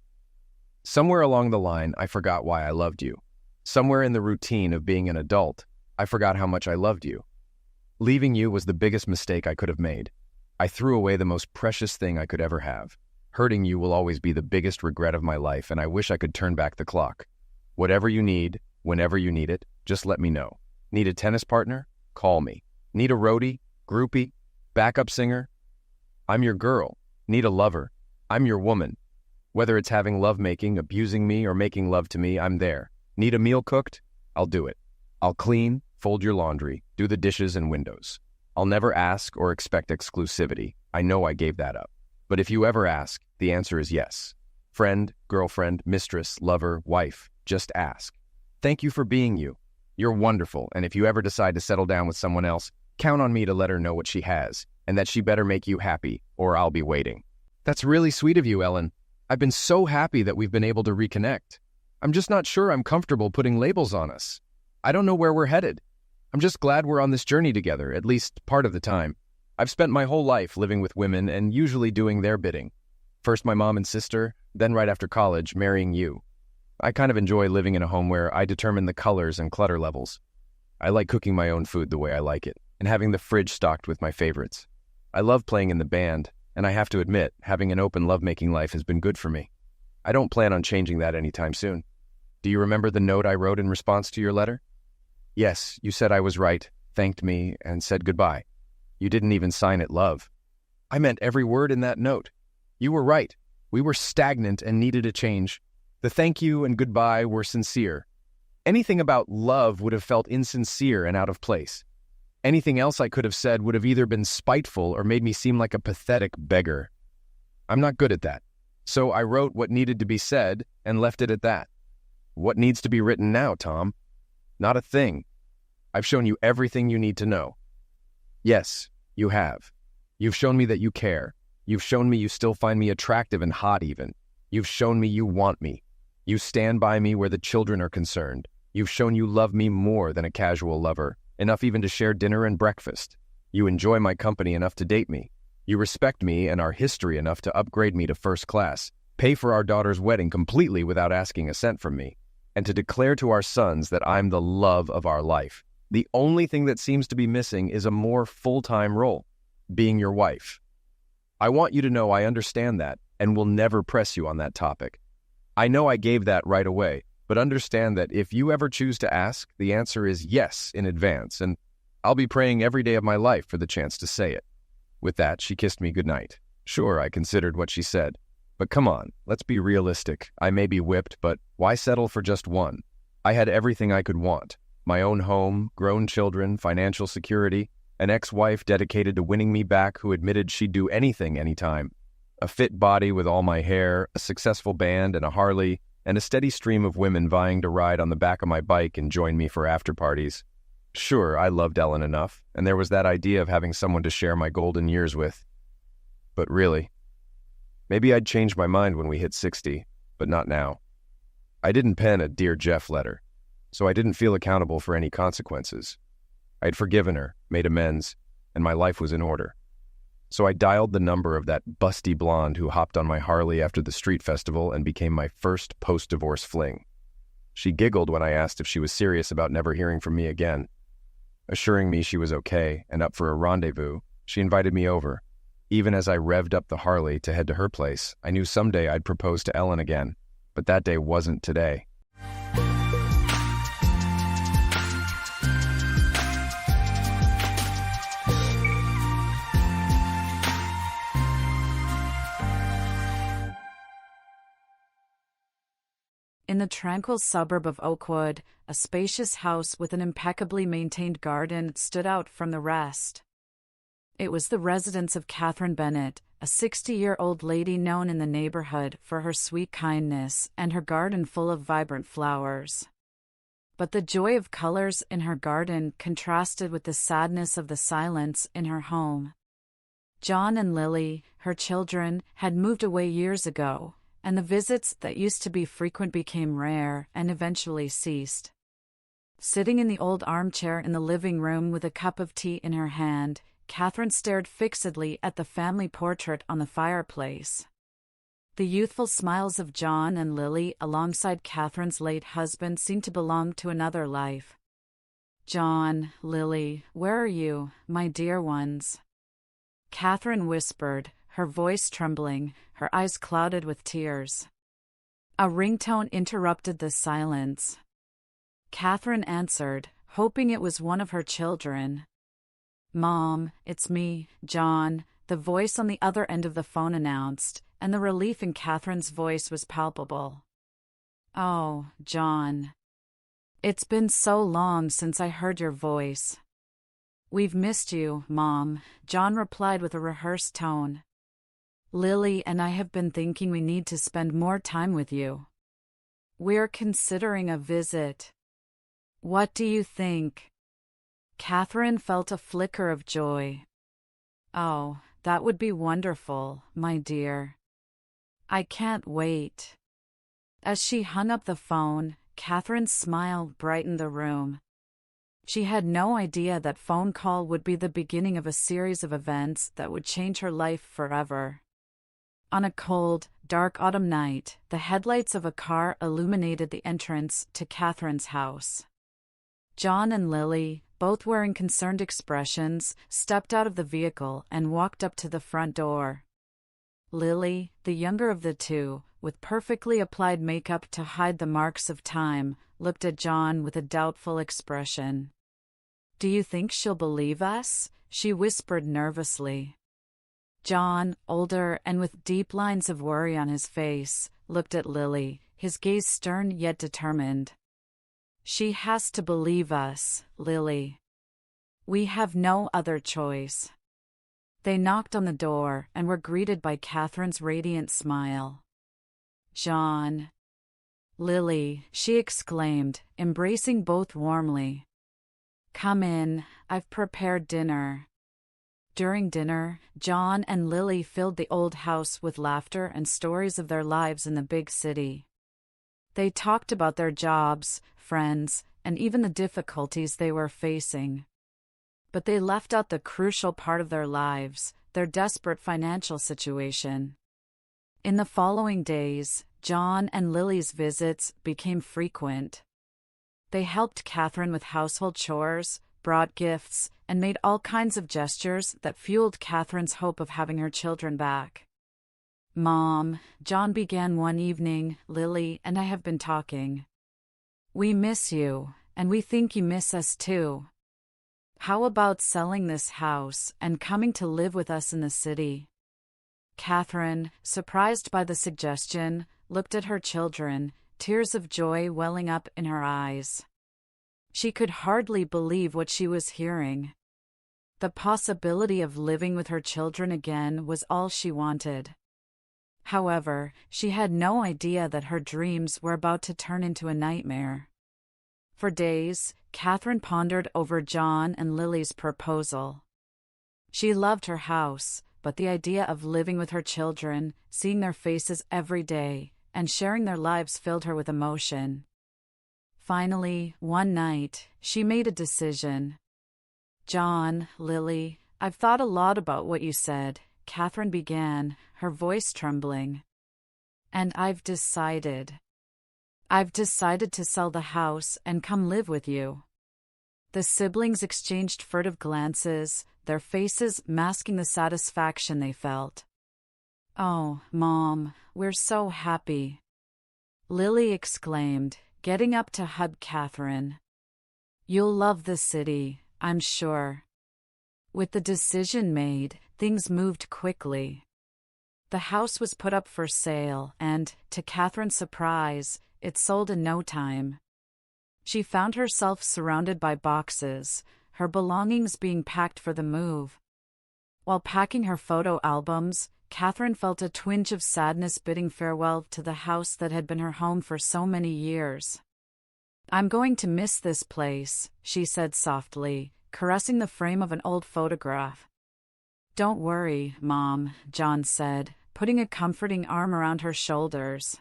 A: Somewhere along the line, I forgot why I loved you. Somewhere in the routine of being an adult, I forgot how much I loved you. Leaving you was the biggest mistake I could have made. I threw away the most precious thing I could ever have. Hurting you will always be the biggest regret of my life, and I wish I could turn back the clock. Whatever you need, whenever you need it, just let me know. Need a tennis partner? Call me. Need a roadie? Groupie? Backup singer? I'm your girl. Need a lover? I'm your woman. Whether it's having lovemaking, abusing me, or making love to me, I'm there. Need a meal cooked? I'll do it. I'll clean, fold your laundry, do the dishes and windows. I'll never ask or expect exclusivity. I know I gave that up. But if you ever ask, the answer is yes. Friend, girlfriend, mistress, lover, wife, just ask. Thank you for being you. You're wonderful, and if you ever decide to settle down with someone else, count on me to let her know what she has, and that she better make you happy, or I'll be waiting. That's really sweet of you, Ellen. I've been so happy that we've been able to reconnect. I'm just not sure I'm comfortable putting labels on us. I don't know where we're headed. I'm just glad we're on this journey together, at least part of the time. I've spent my whole life living with women and usually doing their bidding. First my mom and sister, then right after college, marrying you. I kind of enjoy living in a home where I determine the colors and clutter levels. I like cooking my own food the way I like it, and having the fridge stocked with my favorites. I love playing in the band, and I have to admit, having an open lovemaking life has been good for me. I don't plan on changing that anytime soon. Do you remember the note I wrote in response to your letter? Yes, you said I was right, thanked me, and said goodbye. You didn't even sign it love. I meant every word in that note. You were right. We were stagnant and needed a change. The thank you and goodbye were sincere. Anything about love would have felt insincere and out of place. Anything else I could have said would have either been spiteful or made me seem like a pathetic beggar. I'm not good at that. So I wrote what needed to be said and left it at that. What needs to be written now, Tom? Not a thing. I've shown you everything you need to know. Yes, you have. You've shown me that you care. You've shown me you still find me attractive and hot even. You've shown me you want me. You stand by me where the children are concerned. You've shown you love me more than a casual lover, enough even to share dinner and breakfast. You enjoy my company enough to date me. You respect me and our history enough to upgrade me to first class, pay for our daughter's wedding completely without asking a cent from me, and to declare to our sons that I'm the love of our life. The only thing that seems to be missing is a more full-time role, being your wife. I want you to know I understand that and will never press you on that topic. I know I gave that right away, but understand that if you ever choose to ask, the answer is yes in advance, and I'll be praying every day of my life for the chance to say it. With that, she kissed me goodnight. Sure, I considered what she said. But come on, let's be realistic. I may be whipped, but why settle for just one? I had everything I could want. My own home, grown children, financial security, an ex-wife dedicated to winning me back who admitted she'd do anything anytime, a fit body with all my hair, a successful band and a Harley, and a steady stream of women vying to ride on the back of my bike and join me for after-parties. Sure, I loved Ellen enough, and there was that idea of having someone to share my golden years with. But really, maybe I'd change my mind when we hit 60, but not now. I didn't pen a Dear Jeff letter, so I didn't feel accountable for any consequences. I'd forgiven her, made amends, and my life was in order. So I dialed the number of that busty blonde who hopped on my Harley after the street festival and became my first post-divorce fling. She giggled when I asked if she was serious about never hearing from me again. Assuring me she was okay and up for a rendezvous, she invited me over. Even as I revved up the Harley to head to her place, I knew someday I'd propose to Ellen again, but that day wasn't today.
D: In the tranquil suburb of Oakwood, a spacious house with an impeccably maintained garden stood out from the rest. It was the residence of Catherine Bennett, a 60-year-old lady known in the neighborhood for her sweet kindness and her garden full of vibrant flowers. But the joy of colors in her garden contrasted with the sadness of the silence in her home. John and Lily, her children, had moved away years ago, and the visits that used to be frequent became rare and eventually ceased. Sitting in the old armchair in the living room with a cup of tea in her hand, Catherine stared fixedly at the family portrait on the fireplace. The youthful smiles of John and Lily alongside Catherine's late husband seemed to belong to another life. "John, Lily, where are you, my dear ones?" Catherine whispered, her voice trembling, her eyes clouded with tears. A ringtone interrupted the silence. Catherine answered, hoping it was one of her children. "Mom, it's me, John," the voice on the other end of the phone announced, and the relief in Catherine's voice was palpable. "Oh, John. It's been so long since I heard your voice." "We've missed you, Mom," John replied with a rehearsed tone. "Lily and I have been thinking we need to spend more time with you. We're considering a visit. What do you think?" Catherine felt a flicker of joy. "Oh, that would be wonderful, my dear. I can't wait." As she hung up the phone, Catherine's smile brightened the room. She had no idea that phone call would be the beginning of a series of events that would change her life forever. On a cold, dark autumn night, the headlights of a car illuminated the entrance to Catherine's house. John and Lily, both wearing concerned expressions, stepped out of the vehicle and walked up to the front door. Lily, the younger of the two, with perfectly applied makeup to hide the marks of time, looked at John with a doubtful expression. "Do you think she'll believe us?" she whispered nervously. John, older and with deep lines of worry on his face, looked at Lily, his gaze stern yet determined. "She has to believe us, Lily. We have no other choice." They knocked on the door and were greeted by Catherine's radiant smile. "John." "Lily," she exclaimed, embracing both warmly. "Come in, I've prepared dinner." During dinner, John and Lily filled the old house with laughter and stories of their lives in the big city. They talked about their jobs, friends, and even the difficulties they were facing. But they left out the crucial part of their lives, their desperate financial situation. In the following days, John and Lily's visits became frequent. They helped Catherine with household chores, brought gifts, and made all kinds of gestures that fueled Catherine's hope of having her children back. "Mom," John began one evening, "Lily and I have been talking. We miss you, and we think you miss us too. How about selling this house and coming to live with us in the city?" Catherine, surprised by the suggestion, looked at her children, tears of joy welling up in her eyes. She could hardly believe what she was hearing. The possibility of living with her children again was all she wanted. However, she had no idea that her dreams were about to turn into a nightmare. For days, Catherine pondered over John and Lily's proposal. She loved her house, but the idea of living with her children, seeing their faces every day, and sharing their lives filled her with emotion. Finally, one night, she made a decision. "John, Lily, I've thought a lot about what you said," Catherine began, her voice trembling. "And I've decided to sell the house and come live with you." The siblings exchanged furtive glances, their faces masking the satisfaction they felt. "Oh, Mom, we're so happy," Lily exclaimed, getting up to hug Catherine. "You'll love the city, I'm sure." With the decision made, things moved quickly. The house was put up for sale and, to Catherine's surprise, it sold in no time. She found herself surrounded by boxes, her belongings being packed for the move. While packing her photo albums, Catherine felt a twinge of sadness bidding farewell to the house that had been her home for so many years. "I'm going to miss this place," she said softly, caressing the frame of an old photograph. "Don't worry, Mom," John said, putting a comforting arm around her shoulders.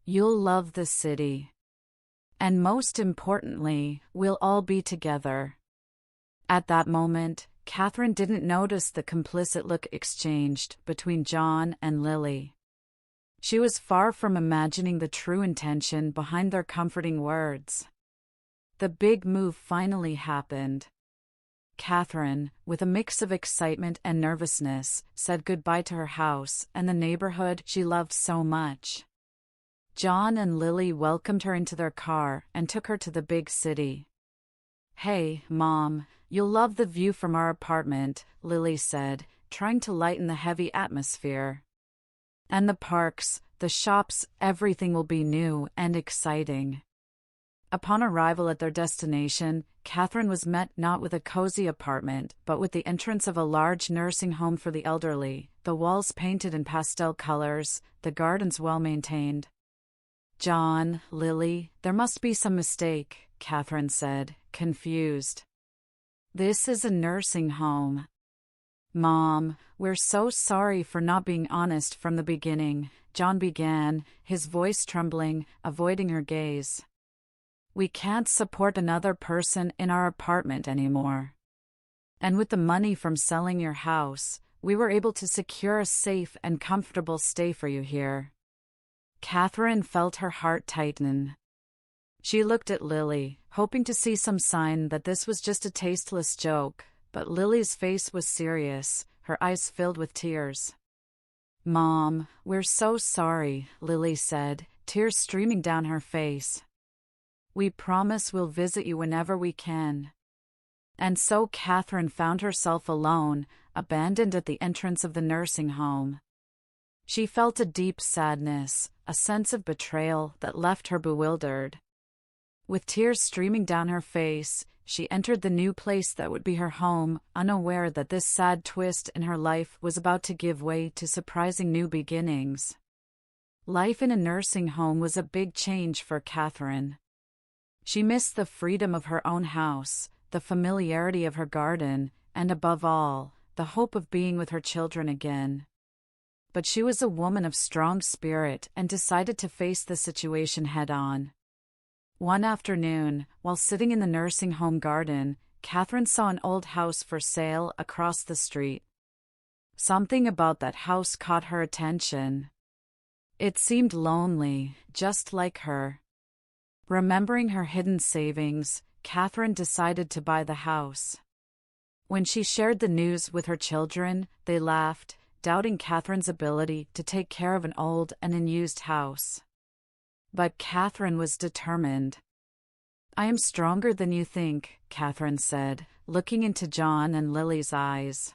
D: "You'll love the city. And most importantly, we'll all be together." At that moment, Catherine didn't notice the complicit look exchanged between John and Lily. She was far from imagining the true intention behind their comforting words. The big move finally happened. Catherine, with a mix of excitement and nervousness, said goodbye to her house and the neighborhood she loved so much. John and Lily welcomed her into their car and took her to the big city. "Hey, Mom, you'll love the view from our apartment," Lily said, trying to lighten the heavy atmosphere. "And the parks, the shops, everything will be new and exciting." Upon arrival at their destination, Catherine was met not with a cozy apartment, but with the entrance of a large nursing home for the elderly, the walls painted in pastel colors, the gardens well-maintained. "John, Lily, there must be some mistake," Catherine said, confused. "This is a nursing home." "Mom, we're so sorry for not being honest from the beginning," John began, his voice trembling, avoiding her gaze. "We can't support another person in our apartment anymore. And with the money from selling your house, we were able to secure a safe and comfortable stay for you here." Catherine felt her heart tighten. She looked at Lily, hoping to see some sign that this was just a tasteless joke, but Lily's face was serious, her eyes filled with tears. "Mom, we're so sorry," Lily said, tears streaming down her face. "We promise we'll visit you whenever we can." And so Catherine found herself alone, abandoned at the entrance of the nursing home. She felt a deep sadness, a sense of betrayal that left her bewildered. With tears streaming down her face, she entered the new place that would be her home, unaware that this sad twist in her life was about to give way to surprising new beginnings. Life in a nursing home was a big change for Catherine. She missed the freedom of her own house, the familiarity of her garden, and above all, the hope of being with her children again. But she was a woman of strong spirit and decided to face the situation head-on. One afternoon, while sitting in the nursing home garden, Catherine saw an old house for sale across the street. Something about that house caught her attention. It seemed lonely, just like her. Remembering her hidden savings, Catherine decided to buy the house. When she shared the news with her children, they laughed, doubting Catherine's ability to take care of an old and unused house. But Catherine was determined. "I am stronger than you think," Catherine said, looking into John and Lily's eyes.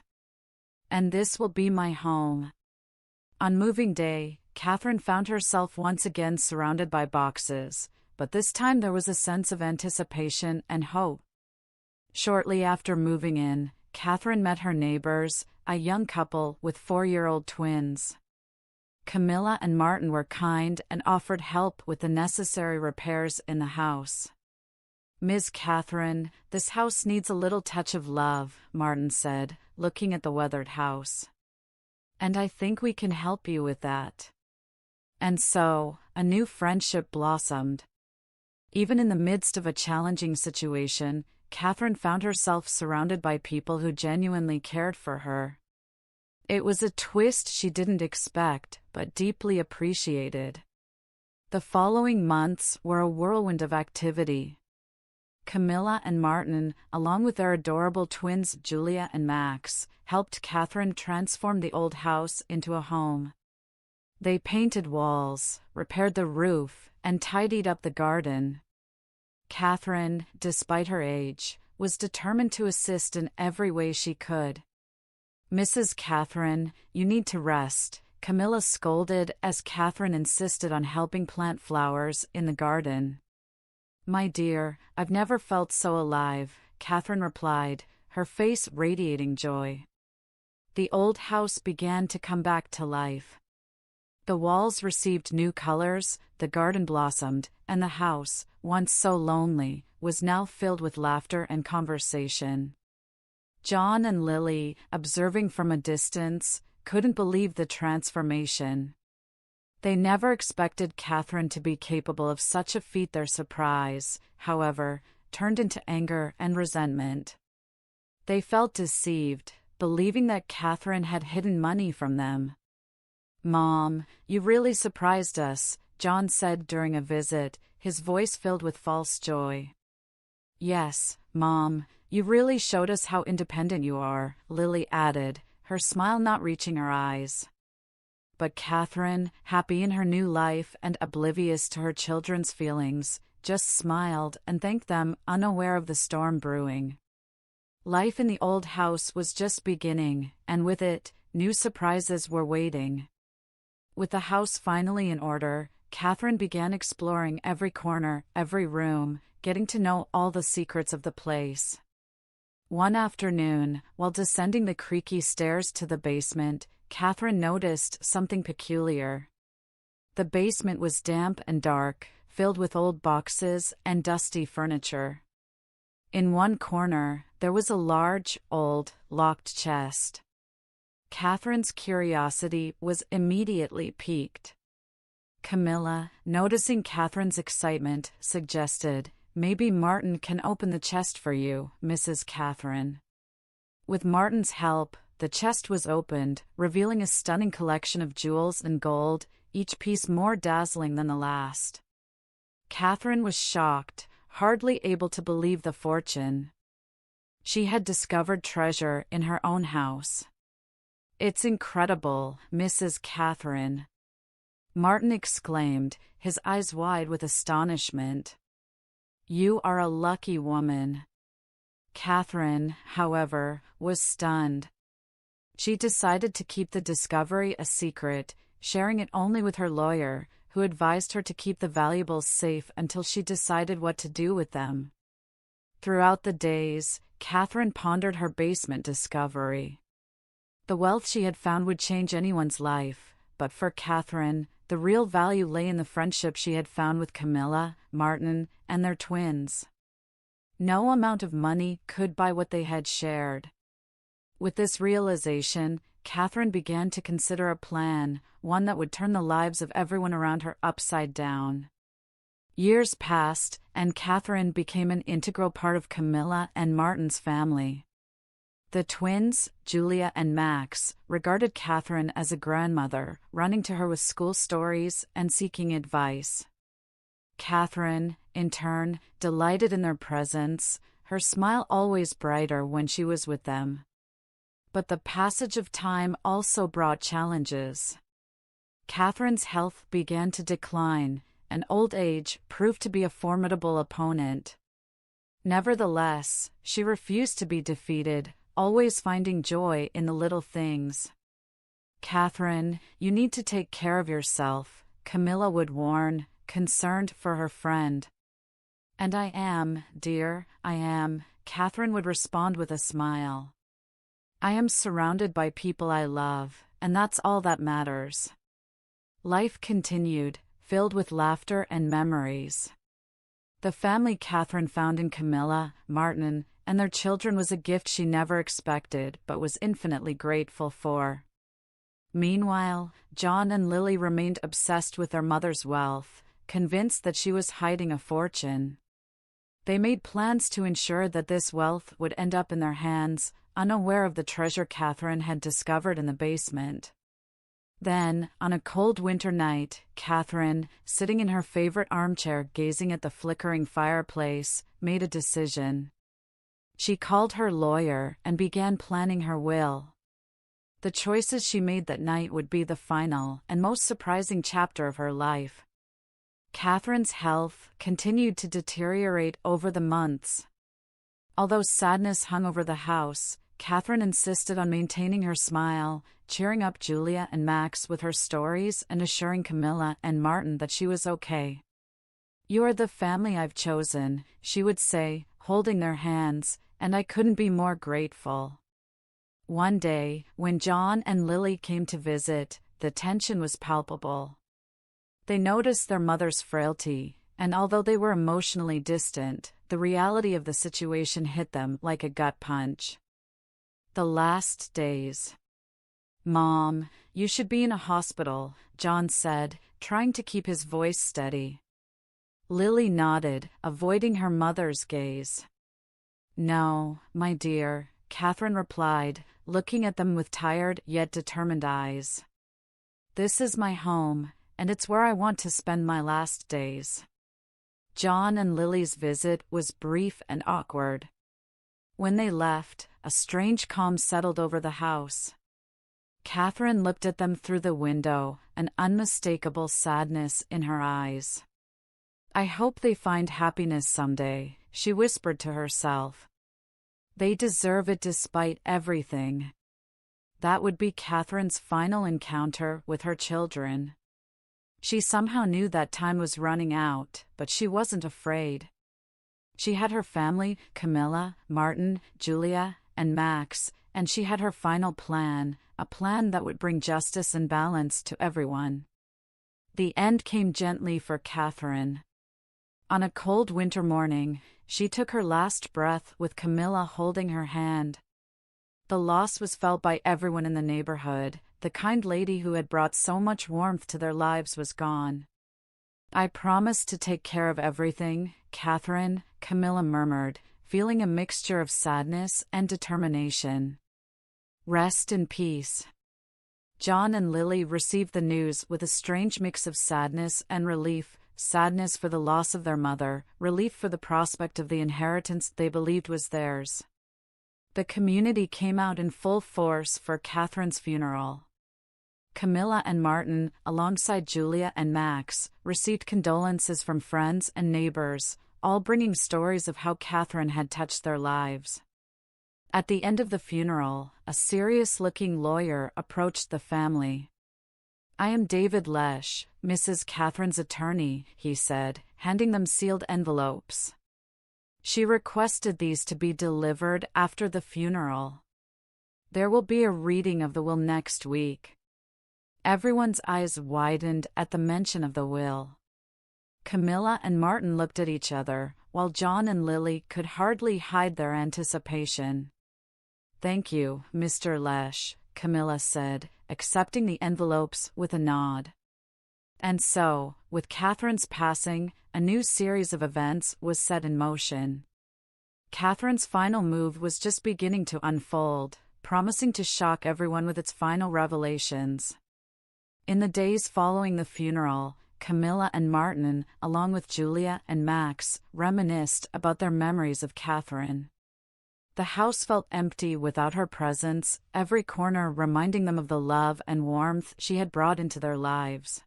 D: "And this will be my home." On moving day, Catherine found herself once again surrounded by boxes, but this time there was a sense of anticipation and hope. Shortly after moving in, Catherine met her neighbors, a young couple with 4-year-old twins. Camilla and Martin were kind and offered help with the necessary repairs in the house. "Ms. Catherine, this house needs a little touch of love," Martin said, looking at the weathered house. "And I think we can help you with that." And so, a new friendship blossomed. Even in the midst of a challenging situation, Catherine found herself surrounded by people who genuinely cared for her. It was a twist she didn't expect, but deeply appreciated. The following months were a whirlwind of activity. Camilla and Martin, along with their adorable twins Julia and Max, helped Catherine transform the old house into a home. They painted walls, repaired the roof, and tidied up the garden. Catherine, despite her age, was determined to assist in every way she could. "Mrs. Catherine, you need to rest," Camilla scolded as Catherine insisted on helping plant flowers in the garden. "My dear, I've never felt so alive," Catherine replied, her face radiating joy. The old house began to come back to life. The walls received new colors, the garden blossomed, and the house, once so lonely, was now filled with laughter and conversation. John and Lily, observing from a distance, couldn't believe the transformation. They never expected Catherine to be capable of such a feat. Their surprise, however, turned into anger and resentment. They felt deceived, believing that Catherine had hidden money from them. "Mom, you really surprised us," John said during a visit, his voice filled with false joy. "Yes, Mom, you really showed us how independent you are," Lily added, her smile not reaching her eyes. But Catherine, happy in her new life and oblivious to her children's feelings, just smiled and thanked them, unaware of the storm brewing. Life in the old house was just beginning, and with it, new surprises were waiting. With the house finally in order, Catherine began exploring every corner, every room, getting to know all the secrets of the place. One afternoon, while descending the creaky stairs to the basement, Catherine noticed something peculiar. The basement was damp and dark, filled with old boxes and dusty furniture. In one corner, there was a large, old, locked chest. Catherine's curiosity was immediately piqued. Camilla, noticing Catherine's excitement, suggested, "Maybe Martin can open the chest for you, Mrs. Catherine." With Martin's help, the chest was opened, revealing a stunning collection of jewels and gold, each piece more dazzling than the last. Catherine was shocked, hardly able to believe the fortune. She had discovered treasure in her own house. "It's incredible, Mrs. Catherine," Martin exclaimed, his eyes wide with astonishment. "You are a lucky woman." Catherine, however, was stunned. She decided to keep the discovery a secret, sharing it only with her lawyer, who advised her to keep the valuables safe until she decided what to do with them. Throughout the days, Catherine pondered her basement discovery. The wealth she had found would change anyone's life, but for Catherine, the real value lay in the friendship she had found with Camilla, Martin, and their twins. No amount of money could buy what they had shared. With this realization, Catherine began to consider a plan, one that would turn the lives of everyone around her upside down. Years passed, and Catherine became an integral part of Camilla and Martin's family. The twins, Julia and Max, regarded Catherine as a grandmother, running to her with school stories and seeking advice. Catherine, in turn, delighted in their presence, her smile always brighter when she was with them. But the passage of time also brought challenges. Catherine's health began to decline, and old age proved to be a formidable opponent. Nevertheless, she refused to be defeated, always finding joy in the little things. "Catherine, you need to take care of yourself," Camilla would warn, concerned for her friend. "And I am, dear, I am," Catherine would respond with a smile. "I am surrounded by people I love, and that's all that matters." Life continued, filled with laughter and memories. The family Catherine found in Camilla, Martin, and their children was a gift she never expected but was infinitely grateful for. Meanwhile, John and Lily remained obsessed with their mother's wealth, convinced that she was hiding a fortune. They made plans to ensure that this wealth would end up in their hands, unaware of the treasure Catherine had discovered in the basement. Then, on a cold winter night, Catherine, sitting in her favorite armchair gazing at the flickering fireplace, made a decision. She called her lawyer and began planning her will. The choices she made that night would be the final and most surprising chapter of her life. Catherine's health continued to deteriorate over the months. Although sadness hung over the house, Catherine insisted on maintaining her smile, cheering up Julia and Max with her stories and assuring Camilla and Martin that she was okay. "You are the family I've chosen," she would say, holding their hands, "and I couldn't be more grateful." One day, when John and Lily came to visit, the tension was palpable. They noticed their mother's frailty, and although they were emotionally distant, the reality of the situation hit them like a gut punch. The last days. "Mom, you should be in a hospital," John said, trying to keep his voice steady. Lily nodded, avoiding her mother's gaze. "No, my dear," Catherine replied, looking at them with tired yet determined eyes. "This is my home, and it's where I want to spend my last days." John and Lily's visit was brief and awkward. When they left, a strange calm settled over the house. Catherine looked at them through the window, an unmistakable sadness in her eyes. "I hope they find happiness someday," she whispered to herself. "They deserve it despite everything." That would be Catherine's final encounter with her children. She somehow knew that time was running out, but she wasn't afraid. She had her family, Camilla, Martin, Julia, and Max, and she had her final plan, a plan that would bring justice and balance to everyone. The end came gently for Catherine. On a cold winter morning, she took her last breath with Camilla holding her hand. The loss was felt by everyone in the neighborhood. The kind lady who had brought so much warmth to their lives was gone. "I promised to take care of everything, Catherine," Camilla murmured, feeling a mixture of sadness and determination. "Rest in peace." John and Lily received the news with a strange mix of sadness and relief, sadness for the loss of their mother, relief for the prospect of the inheritance they believed was theirs. The community came out in full force for Catherine's funeral. Camilla and Martin, alongside Julia and Max, received condolences from friends and neighbors, all bringing stories of how Catherine had touched their lives. At the end of the funeral, a serious-looking lawyer approached the family. "I am David Lesh, Mrs. Catherine's attorney," he said, handing them sealed envelopes. She requested these to be delivered after the funeral. "There will be a reading of the will next week." Everyone's eyes widened at the mention of the will. Camilla and Martin looked at each other, while John and Lily could hardly hide their anticipation. "Thank you, Mr. Lesh," Camilla said, accepting the envelopes with a nod. And so, with Catherine's passing, a new series of events was set in motion. Catherine's final move was just beginning to unfold, promising to shock everyone with its final revelations. In the days following the funeral, Camilla and Martin, along with Julia and Max, reminisced about their memories of Catherine. The house felt empty without her presence, every corner reminding them of the love and warmth she had brought into their lives.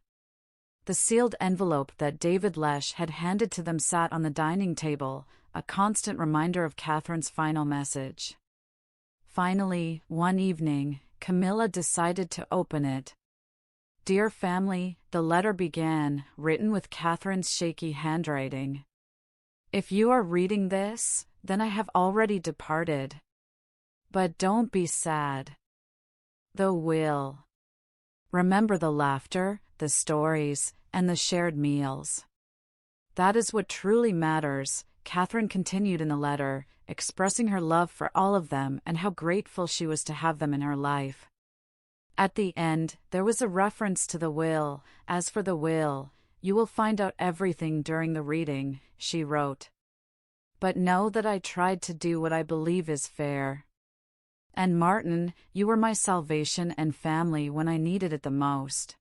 D: The sealed envelope that David Lesh had handed to them sat on the dining table, a constant reminder of Catherine's final message. Finally, one evening, Camilla decided to open it. "Dear family," the letter began, written with Catherine's shaky handwriting. "If you are reading this, then I have already departed. But don't be sad. The will. Remember the laughter, the stories, and the shared meals. That is what truly matters," Catherine continued in the letter, expressing her love for all of them and how grateful she was to have them in her life. At the end, there was a reference to the will. "As for the will, you will find out everything during the reading," she wrote. "But know that I tried to do what I believe is fair. And Martin, you were my salvation and family when I needed it the most.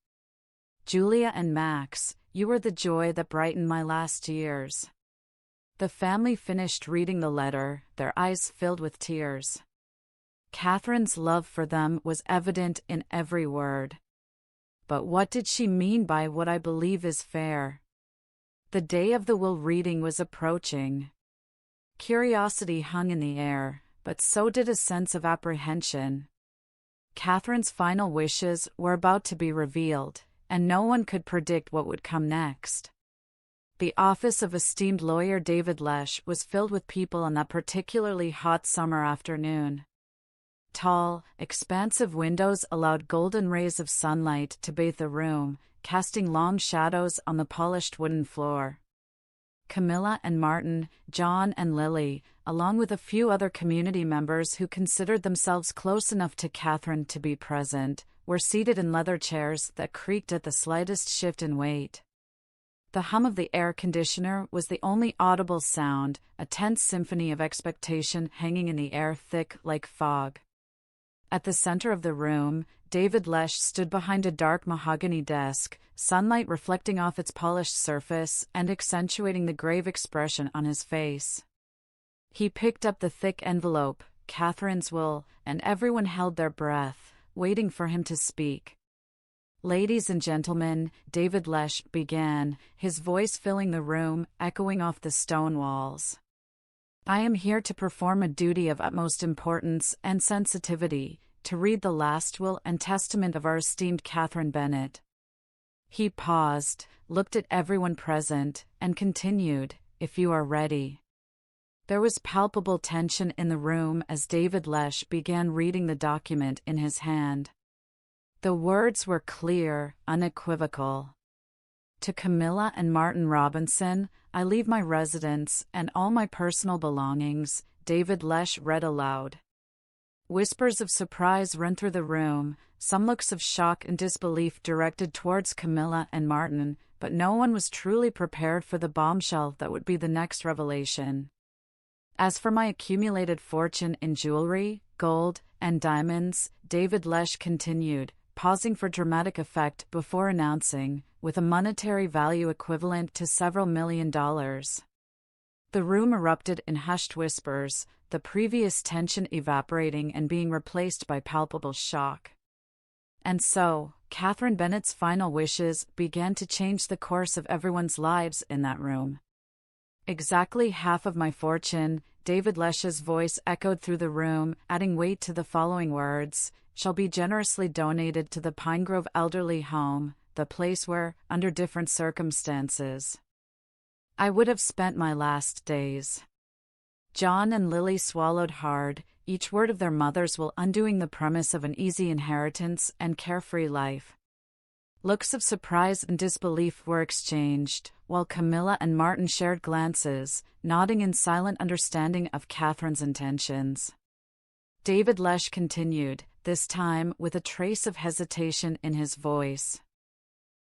D: Julia and Max, you were the joy that brightened my last years." The family finished reading the letter, their eyes filled with tears. Catherine's love for them was evident in every word. But what did she mean by "what I believe is fair"? The day of the will reading was approaching. Curiosity hung in the air, but so did a sense of apprehension. Catherine's final wishes were about to be revealed, and no one could predict what would come next. The office of esteemed lawyer David Lesh was filled with people on that particularly hot summer afternoon. Tall, expansive windows allowed golden rays of sunlight to bathe the room, casting long shadows on the polished wooden floor. Camilla and Martin, John and Lily, along with a few other community members who considered themselves close enough to Catherine to be present, were seated in leather chairs that creaked at the slightest shift in weight. The hum of the air conditioner was the only audible sound, a tense symphony of expectation hanging in the air thick like fog. At the center of the room, David Lesh stood behind a dark mahogany desk, sunlight reflecting off its polished surface and accentuating the grave expression on his face. He picked up the thick envelope, Catherine's will, and everyone held their breath, waiting for him to speak. "Ladies and gentlemen," David Lesh began, his voice filling the room, echoing off the stone walls. "I am here to perform a duty of utmost importance and sensitivity, to read the last will and testament of our esteemed Catherine Bennett. He paused, looked at everyone present, and continued, "If you are ready." There was palpable tension in the room as David Lesh began reading the document in his hand. The words were clear, unequivocal. To Camilla and Martin Robinson, I leave my residence and all my personal belongings, David Lesh read aloud. Whispers of surprise ran through the room, some looks of shock and disbelief directed towards Camilla and Martin, but no one was truly prepared for the bombshell that would be the next revelation. As for my accumulated fortune in jewelry, gold, and diamonds, David Lesh continued, pausing for dramatic effect before announcing, with a monetary value equivalent to several $1,000,000. The room erupted in hushed whispers, the previous tension evaporating and being replaced by palpable shock. And so, Catherine Bennett's final wishes began to change the course of everyone's lives in that room. "Exactly half of my fortune," David Lesh's voice echoed through the room, adding weight to the following words, "shall be generously donated to the Pine Grove Elderly Home, the place where, under different circumstances, I would have spent my last days." John and Lily swallowed hard, each word of their mother's will undoing the promise of an easy inheritance and carefree life. Looks of surprise and disbelief were exchanged, while Camilla and Martin shared glances, nodding in silent understanding of Catherine's intentions. David Lesh continued, this time with a trace of hesitation in his voice.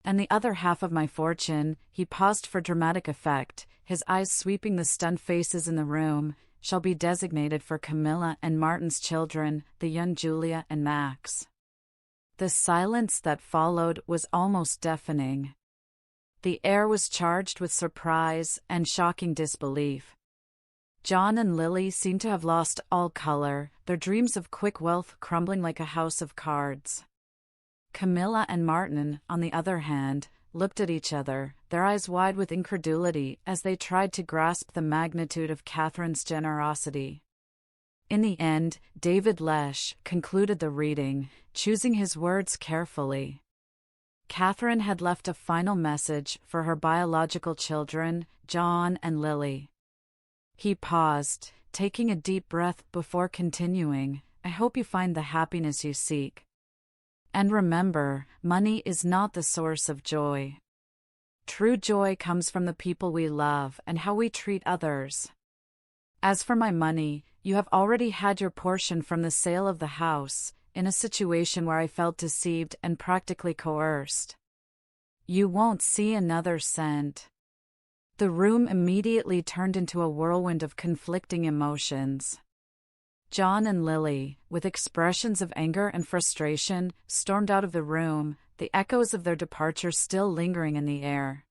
D: "And the other half of my fortune," he paused for dramatic effect, his eyes sweeping the stunned faces in the room, "shall be designated for Camilla and Martin's children, the young Julia and Max." The silence that followed was almost deafening. The air was charged with surprise and shocking disbelief. John and Lily seemed to have lost all color, their dreams of quick wealth crumbling like a house of cards. Camilla and Martin, on the other hand, looked at each other, their eyes wide with incredulity as they tried to grasp the magnitude of Catherine's generosity. In the end, David Lesh concluded the reading, choosing his words carefully. Catherine had left a final message for her biological children, John and Lily. He paused, taking a deep breath before continuing, "I hope you find the happiness you seek. And remember, money is not the source of joy. True joy comes from the people we love and how we treat others. As for my money, you have already had your portion from the sale of the house, in a situation where I felt deceived and practically coerced. You won't see another cent." The room immediately turned into a whirlwind of conflicting emotions. John and Lily, with expressions of anger and frustration, stormed out of the room, the echoes of their departure still lingering in the air.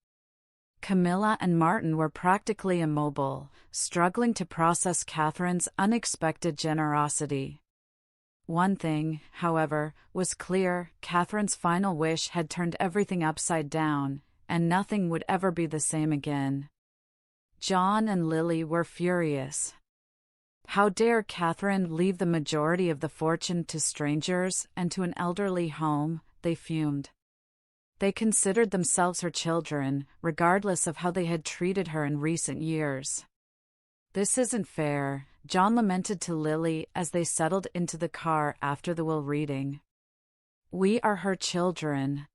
D: Camilla and Martin were practically immobile, struggling to process Catherine's unexpected generosity. One thing, however, was clear: Catherine's final wish had turned everything upside down, and nothing would ever be the same again. John and Lily were furious. How dare Catherine leave the majority of the fortune to strangers and to an elderly home, they fumed. They considered themselves her children, regardless of how they had treated her in recent years. "This isn't fair," John lamented to Lily as they settled into the car after the will reading. "We are her children.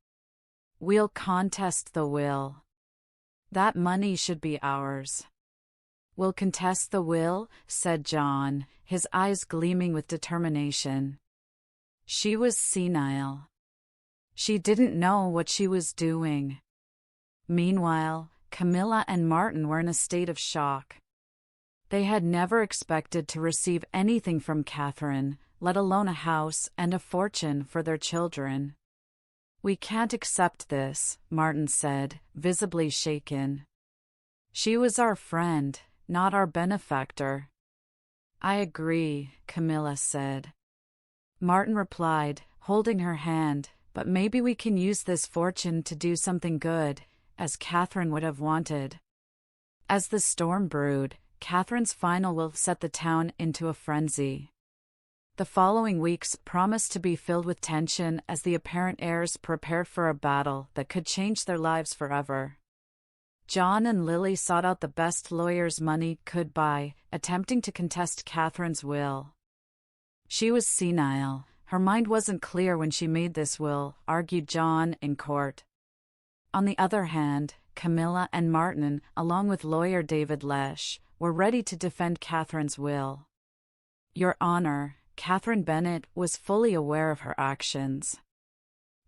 D: We'll contest the will. That money should be ours." "We'll contest the will," said John, his eyes gleaming with determination. She was senile. She didn't know what she was doing. Meanwhile, Camilla and Martin were in a state of shock. They had never expected to receive anything from Catherine, let alone a house and a fortune for their children. "We can't accept this," Martin said, visibly shaken. "She was our friend, not our benefactor." "I agree," Camilla said. Martin replied, holding her hand, "But maybe we can use this fortune to do something good, as Catherine would have wanted." As the storm brewed, Catherine's final will set the town into a frenzy. The following weeks promised to be filled with tension as the apparent heirs prepared for a battle that could change their lives forever. John and Lily sought out the best lawyers money could buy, attempting to contest Catherine's will. She was senile. Her mind wasn't clear when she made this will, argued John in court. On the other hand, Camilla and Martin, along with lawyer David Lesh, were ready to defend Catherine's will. Your Honor, Catherine Bennett was fully aware of her actions.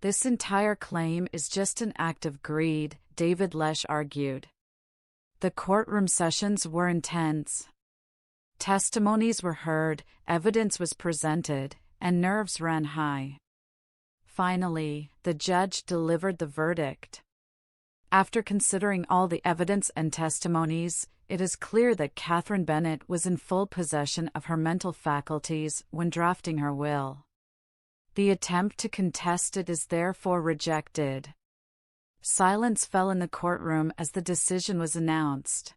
D: This entire claim is just an act of greed, David Lesh argued. The courtroom sessions were intense. Testimonies were heard, evidence was presented, and nerves ran high. Finally, the judge delivered the verdict. After considering all the evidence and testimonies, it is clear that Catherine Bennett was in full possession of her mental faculties when drafting her will. The attempt to contest it is therefore rejected. Silence fell in the courtroom as the decision was announced.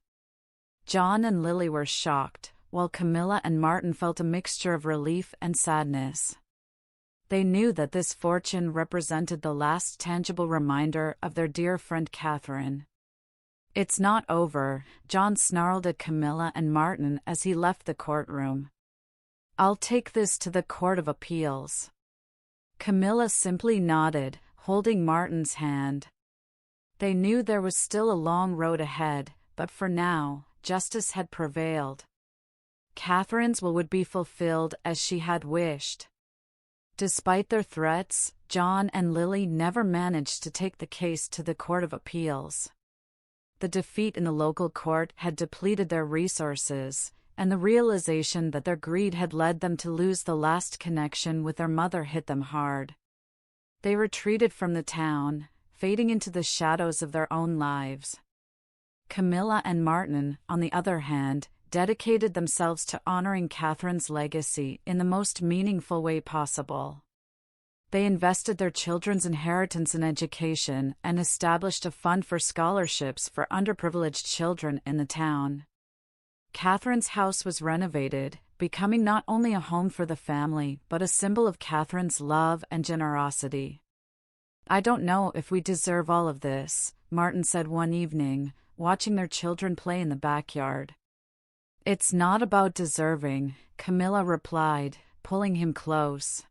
D: John and Lily were shocked, while Camilla and Martin felt a mixture of relief and sadness. They knew that this fortune represented the last tangible reminder of their dear friend Catherine. "It's not over," John snarled at Camilla and Martin as he left the courtroom. "I'll take this to the Court of Appeals." Camilla simply nodded, holding Martin's hand. They knew there was still a long road ahead, but for now, justice had prevailed. Catherine's will would be fulfilled as she had wished. Despite their threats, John and Lily never managed to take the case to the Court of Appeals. The defeat in the local court had depleted their resources, and the realization that their greed had led them to lose the last connection with their mother hit them hard. They retreated from the town, fading into the shadows of their own lives. Camilla and Martin, on the other hand, dedicated themselves to honoring Catherine's legacy in the most meaningful way possible. They invested their children's inheritance in education and established a fund for scholarships for underprivileged children in the town. Catherine's house was renovated, becoming not only a home for the family but a symbol of Catherine's love and generosity. "I don't know if we deserve all of this," Martin said one evening, watching their children play in the backyard. "It's not about deserving," Camilla replied, pulling him close.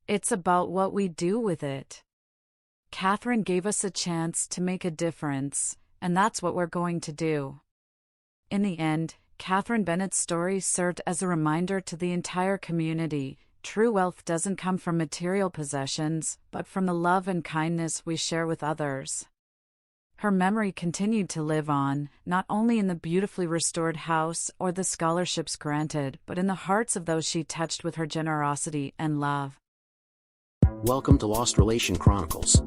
D: "It's about what we do with it. Catherine gave us a chance to make a difference, and that's what we're going to do." In the end, Catherine Bennett's story served as a reminder to the entire community. True wealth doesn't come from material possessions, but from the love and kindness we share with others. Her memory continued to live on, not only in the beautifully restored house or the scholarships granted, but in the hearts of those she touched with her generosity and love.
E: Welcome to Lost Relation Chronicles.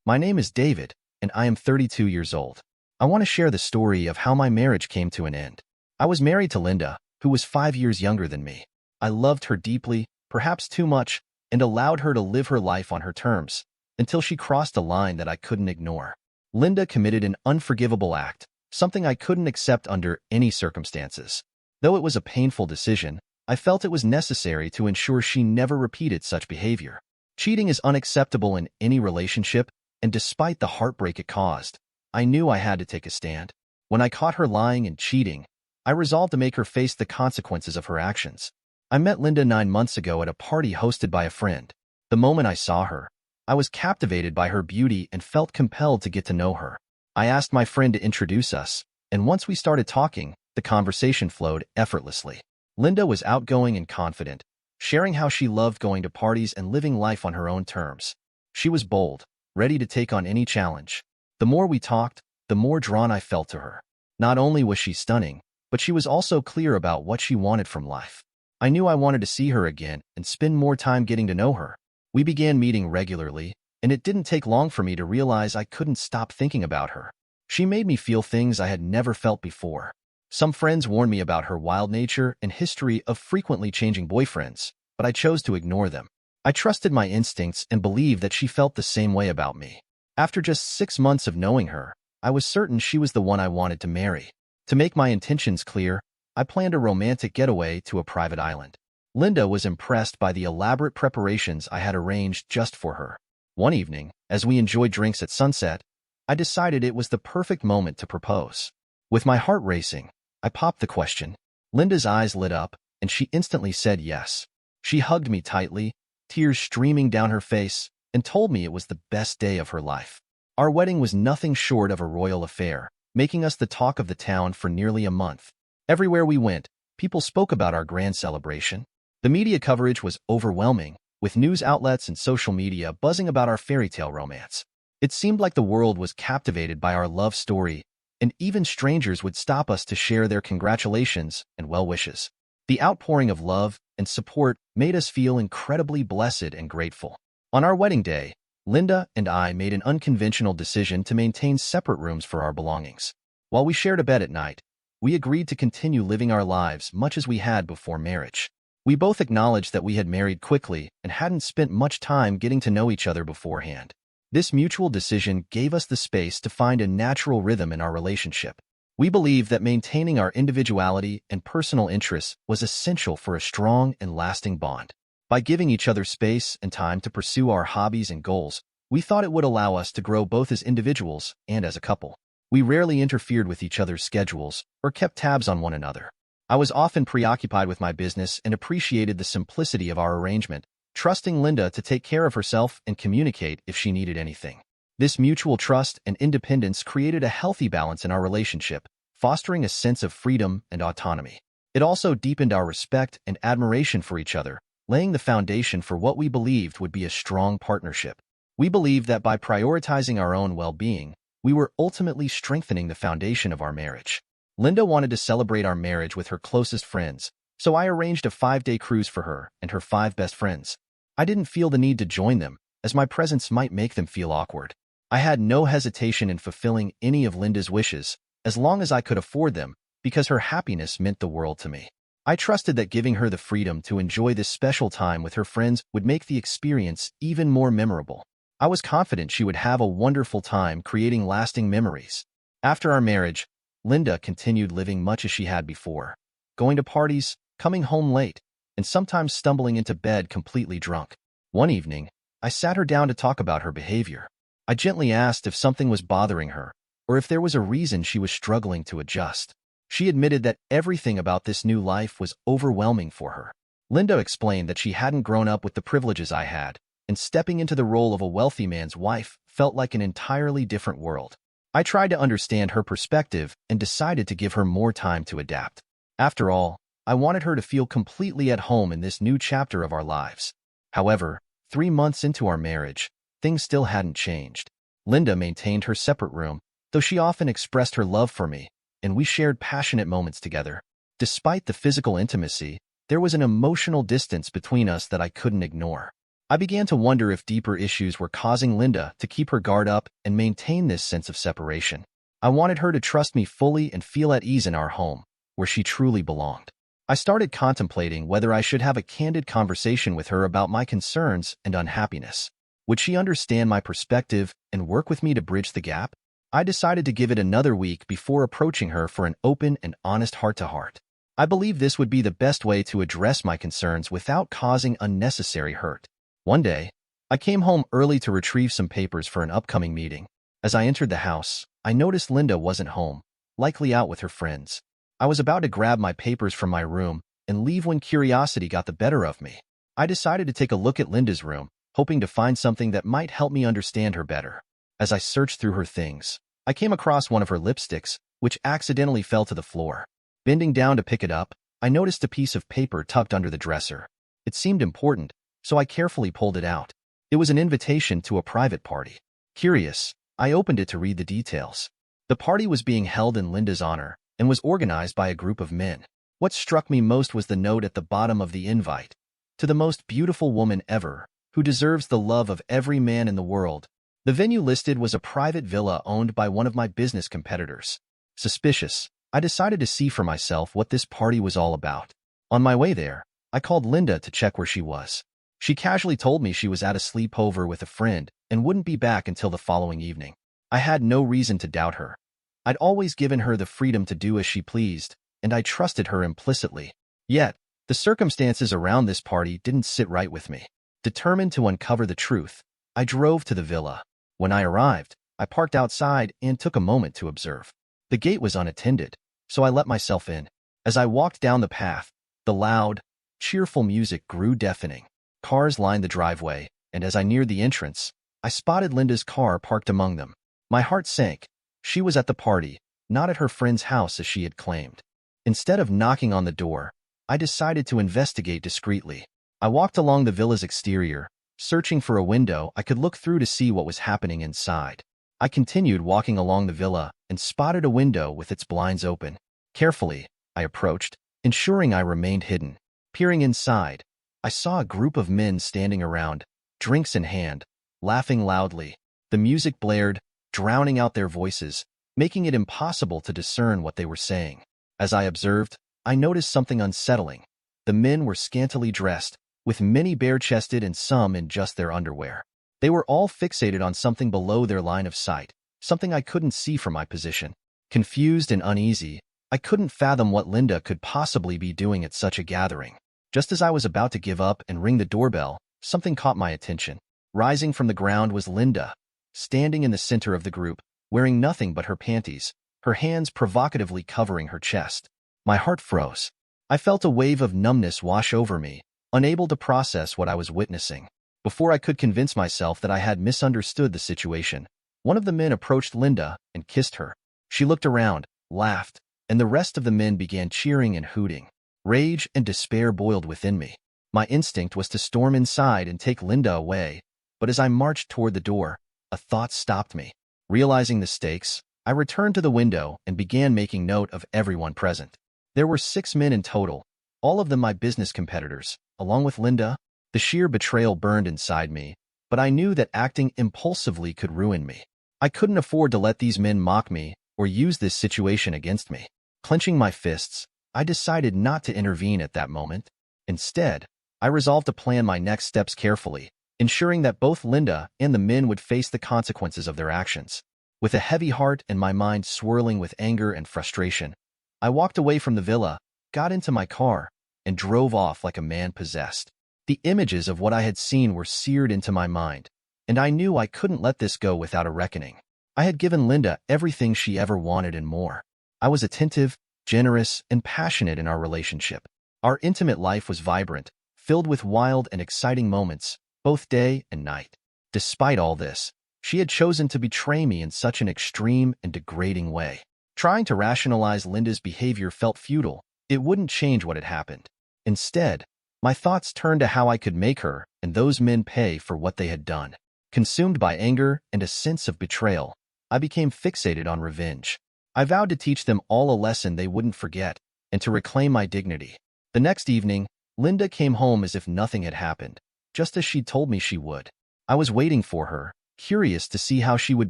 F: My name is David, and I am 32 years old. I want to share the story of how my marriage came to an end. I was married to Linda, who was 5 years younger than me. I loved her deeply, perhaps too much, and allowed her to live her life on her terms, until she crossed a line that I couldn't ignore. Linda committed an unforgivable act, something I couldn't accept under any circumstances. Though it was a painful decision, I felt it was necessary to ensure she never repeated such behavior. Cheating is unacceptable in any relationship, and despite the heartbreak it caused, I knew I had to take a stand. When I caught her lying and cheating, I resolved to make her face the consequences of her actions. I met Linda 9 months ago at a party hosted by a friend. The moment I saw her, I was captivated by her beauty and felt compelled to get to know her. I asked my friend to introduce us, and once we started talking, the conversation flowed effortlessly. Linda was outgoing and confident, sharing how she loved going to parties and living life on her own terms. She was bold, ready to take on any challenge. The more we talked, the more drawn I felt to her. Not only was she stunning, but she was also clear about what she wanted from life. I knew I wanted to see her again and spend more time getting to know her. We began meeting regularly, and it didn't take long for me to realize I couldn't stop thinking about her. She made me feel things I had never felt before. Some friends warned me about her wild nature and history of frequently changing boyfriends, but I chose to ignore them. I trusted my instincts and believed that she felt the same way about me. After just 6 months of knowing her, I was certain she was the one I wanted to marry. To make my intentions clear, I planned a romantic getaway to a private island. Linda was impressed by the elaborate preparations I had arranged just for her. One evening, as we enjoyed drinks at sunset, I decided it was the perfect moment to propose. With my heart racing, I popped the question. Linda's eyes lit up, and she instantly said yes. She hugged me tightly, tears streaming down her face, and told me it was the best day of her life. Our wedding was nothing short of a royal affair, making us the talk of the town for nearly a month. Everywhere we went, people spoke about our grand celebration. The media coverage was overwhelming, with news outlets and social media buzzing about our fairy tale romance. It seemed like the world was captivated by our love story, and even strangers would stop us to share their congratulations and well wishes. The outpouring of love and support made us feel incredibly blessed and grateful. On our wedding day, Linda and I made an unconventional decision to maintain separate rooms for our belongings. While we shared a bed at night, we agreed to continue living our lives much as we had before marriage. We both acknowledged that we had married quickly and hadn't spent much time getting to know each other beforehand. This mutual decision gave us the space to find a natural rhythm in our relationship. We believed that maintaining our individuality and personal interests was essential for a strong and lasting bond. By giving each other space and time to pursue our hobbies and goals, we thought it would allow us to grow both as individuals and as a couple. We rarely interfered with each other's schedules or kept tabs on one another. I was often preoccupied with my business and appreciated the simplicity of our arrangement, trusting Linda to take care of herself and communicate if she needed anything. This mutual trust and independence created a healthy balance in our relationship, fostering a sense of freedom and autonomy. It also deepened our respect and admiration for each other, laying the foundation for what we believed would be a strong partnership. We believed that by prioritizing our own well-being, we were ultimately strengthening the foundation of our marriage. Linda wanted to celebrate our marriage with her closest friends, so I arranged a 5-day cruise for her and her 5 best friends. I didn't feel the need to join them, as my presence might make them feel awkward. I had no hesitation in fulfilling any of Linda's wishes, as long as I could afford them, because her happiness meant the world to me. I trusted that giving her the freedom to enjoy this special time with her friends would make the experience even more memorable. I was confident she would have a wonderful time creating lasting memories. After our marriage, Linda continued living much as she had before, going to parties, coming home late, and sometimes stumbling into bed completely drunk. One evening, I sat her down to talk about her behavior. I gently asked if something was bothering her, or if there was a reason she was struggling to adjust. She admitted that everything about this new life was overwhelming for her. Linda explained that she hadn't grown up with the privileges I had, and stepping into the role of a wealthy man's wife felt like an entirely different world. I tried to understand her perspective and decided to give her more time to adapt. After all, I wanted her to feel completely at home in this new chapter of our lives. However, 3 months into our marriage, things still hadn't changed. Linda maintained her separate room, though she often expressed her love for me, and we shared passionate moments together. Despite the physical intimacy, there was an emotional distance between us that I couldn't ignore. I began to wonder if deeper issues were causing Linda to keep her guard up and maintain this sense of separation. I wanted her to trust me fully and feel at ease in our home, where she truly belonged. I started contemplating whether I should have a candid conversation with her about my concerns and unhappiness. Would she understand my perspective and work with me to bridge the gap? I decided to give it another week before approaching her for an open and honest heart-to-heart. I believe this would be the best way to address my concerns without causing unnecessary hurt. One day, I came home early to retrieve some papers for an upcoming meeting. As I entered the house, I noticed Linda wasn't home, likely out with her friends. I was about to grab my papers from my room and leave when curiosity got the better of me. I decided to take a look at Linda's room, hoping to find something that might help me understand her better. As I searched through her things, I came across one of her lipsticks, which accidentally fell to the floor. Bending down to pick it up, I noticed a piece of paper tucked under the dresser. It seemed important, so I carefully pulled it out. It was an invitation to a private party. Curious, I opened it to read the details. The party was being held in Linda's honor and was organized by a group of men. What struck me most was the note at the bottom of the invite. To the most beautiful woman ever, who deserves the love of every man in the world. The venue listed was a private villa owned by one of my business competitors. Suspicious, I decided to see for myself what this party was all about. On my way there, I called Linda to check where she was. She casually told me she was at a sleepover with a friend and wouldn't be back until the following evening. I had no reason to doubt her. I'd always given her the freedom to do as she pleased, and I trusted her implicitly. Yet, The circumstances around this party didn't sit right with me. Determined to uncover the truth, I drove to the villa. When I arrived, I parked outside and took a moment to observe. The gate was unattended, so I let myself in. As I walked down the path, the loud, cheerful music grew deafening. Cars lined the driveway, and as I neared the entrance, I spotted Linda's car parked among them. My heart sank. She was at the party, not at her friend's house as she had claimed. Instead of knocking on the door, I decided to investigate discreetly. I walked along the villa's exterior, searching for a window I could look through to see what was happening inside. I continued walking along the villa and spotted a window with its blinds open. Carefully, I approached, ensuring I remained hidden. Peering inside, I saw a group of men standing around, drinks in hand, laughing loudly. The music blared, drowning out their voices, making it impossible to discern what they were saying. As I observed, I noticed something unsettling. The men were scantily dressed, with many bare-chested and some in just their underwear. They were all fixated on something below their line of sight, something I couldn't see from my position. Confused and uneasy, I couldn't fathom what Linda could possibly be doing at such a gathering. Just as I was about to give up and ring the doorbell, something caught my attention. Rising from the ground was Linda, standing in the center of the group, wearing nothing but her panties, her hands provocatively covering her chest. My heart froze. I felt a wave of numbness wash over me, unable to process what I was witnessing. Before I could convince myself that I had misunderstood the situation, one of the men approached Linda and kissed her. She looked around, laughed, and the rest of the men began cheering and hooting. Rage and despair boiled within me. My instinct was to storm inside and take Linda away, but as I marched toward the door, a thought stopped me. Realizing the stakes, I returned to the window and began making note of everyone present. There were 6 men in total, all of them my business competitors, along with Linda. The sheer betrayal burned inside me, but I knew that acting impulsively could ruin me. I couldn't afford to let these men mock me or use this situation against me. Clenching my fists, I decided not to intervene at that moment. Instead, I resolved to plan my next steps carefully, ensuring that both Linda and the men would face the consequences of their actions. With a heavy heart and my mind swirling with anger and frustration, I walked away from the villa, got into my car, and drove off like a man possessed. The images of what I had seen were seared into my mind, and I knew I couldn't let this go without a reckoning. I had given Linda everything she ever wanted and more. I was attentive, generous, and passionate in our relationship. Our intimate life was vibrant, filled with wild and exciting moments, both day and night. Despite all this, she had chosen to betray me in such an extreme and degrading way. Trying to rationalize Linda's behavior felt futile. It wouldn't change what had happened. Instead, my thoughts turned to how I could make her and those men pay for what they had done. Consumed by anger and a sense of betrayal, I became fixated on revenge. I vowed to teach them all a lesson they wouldn't forget and to reclaim my dignity. The next evening, Linda came home as if nothing had happened, just as she'd told me she would. I was waiting for her, curious to see how she would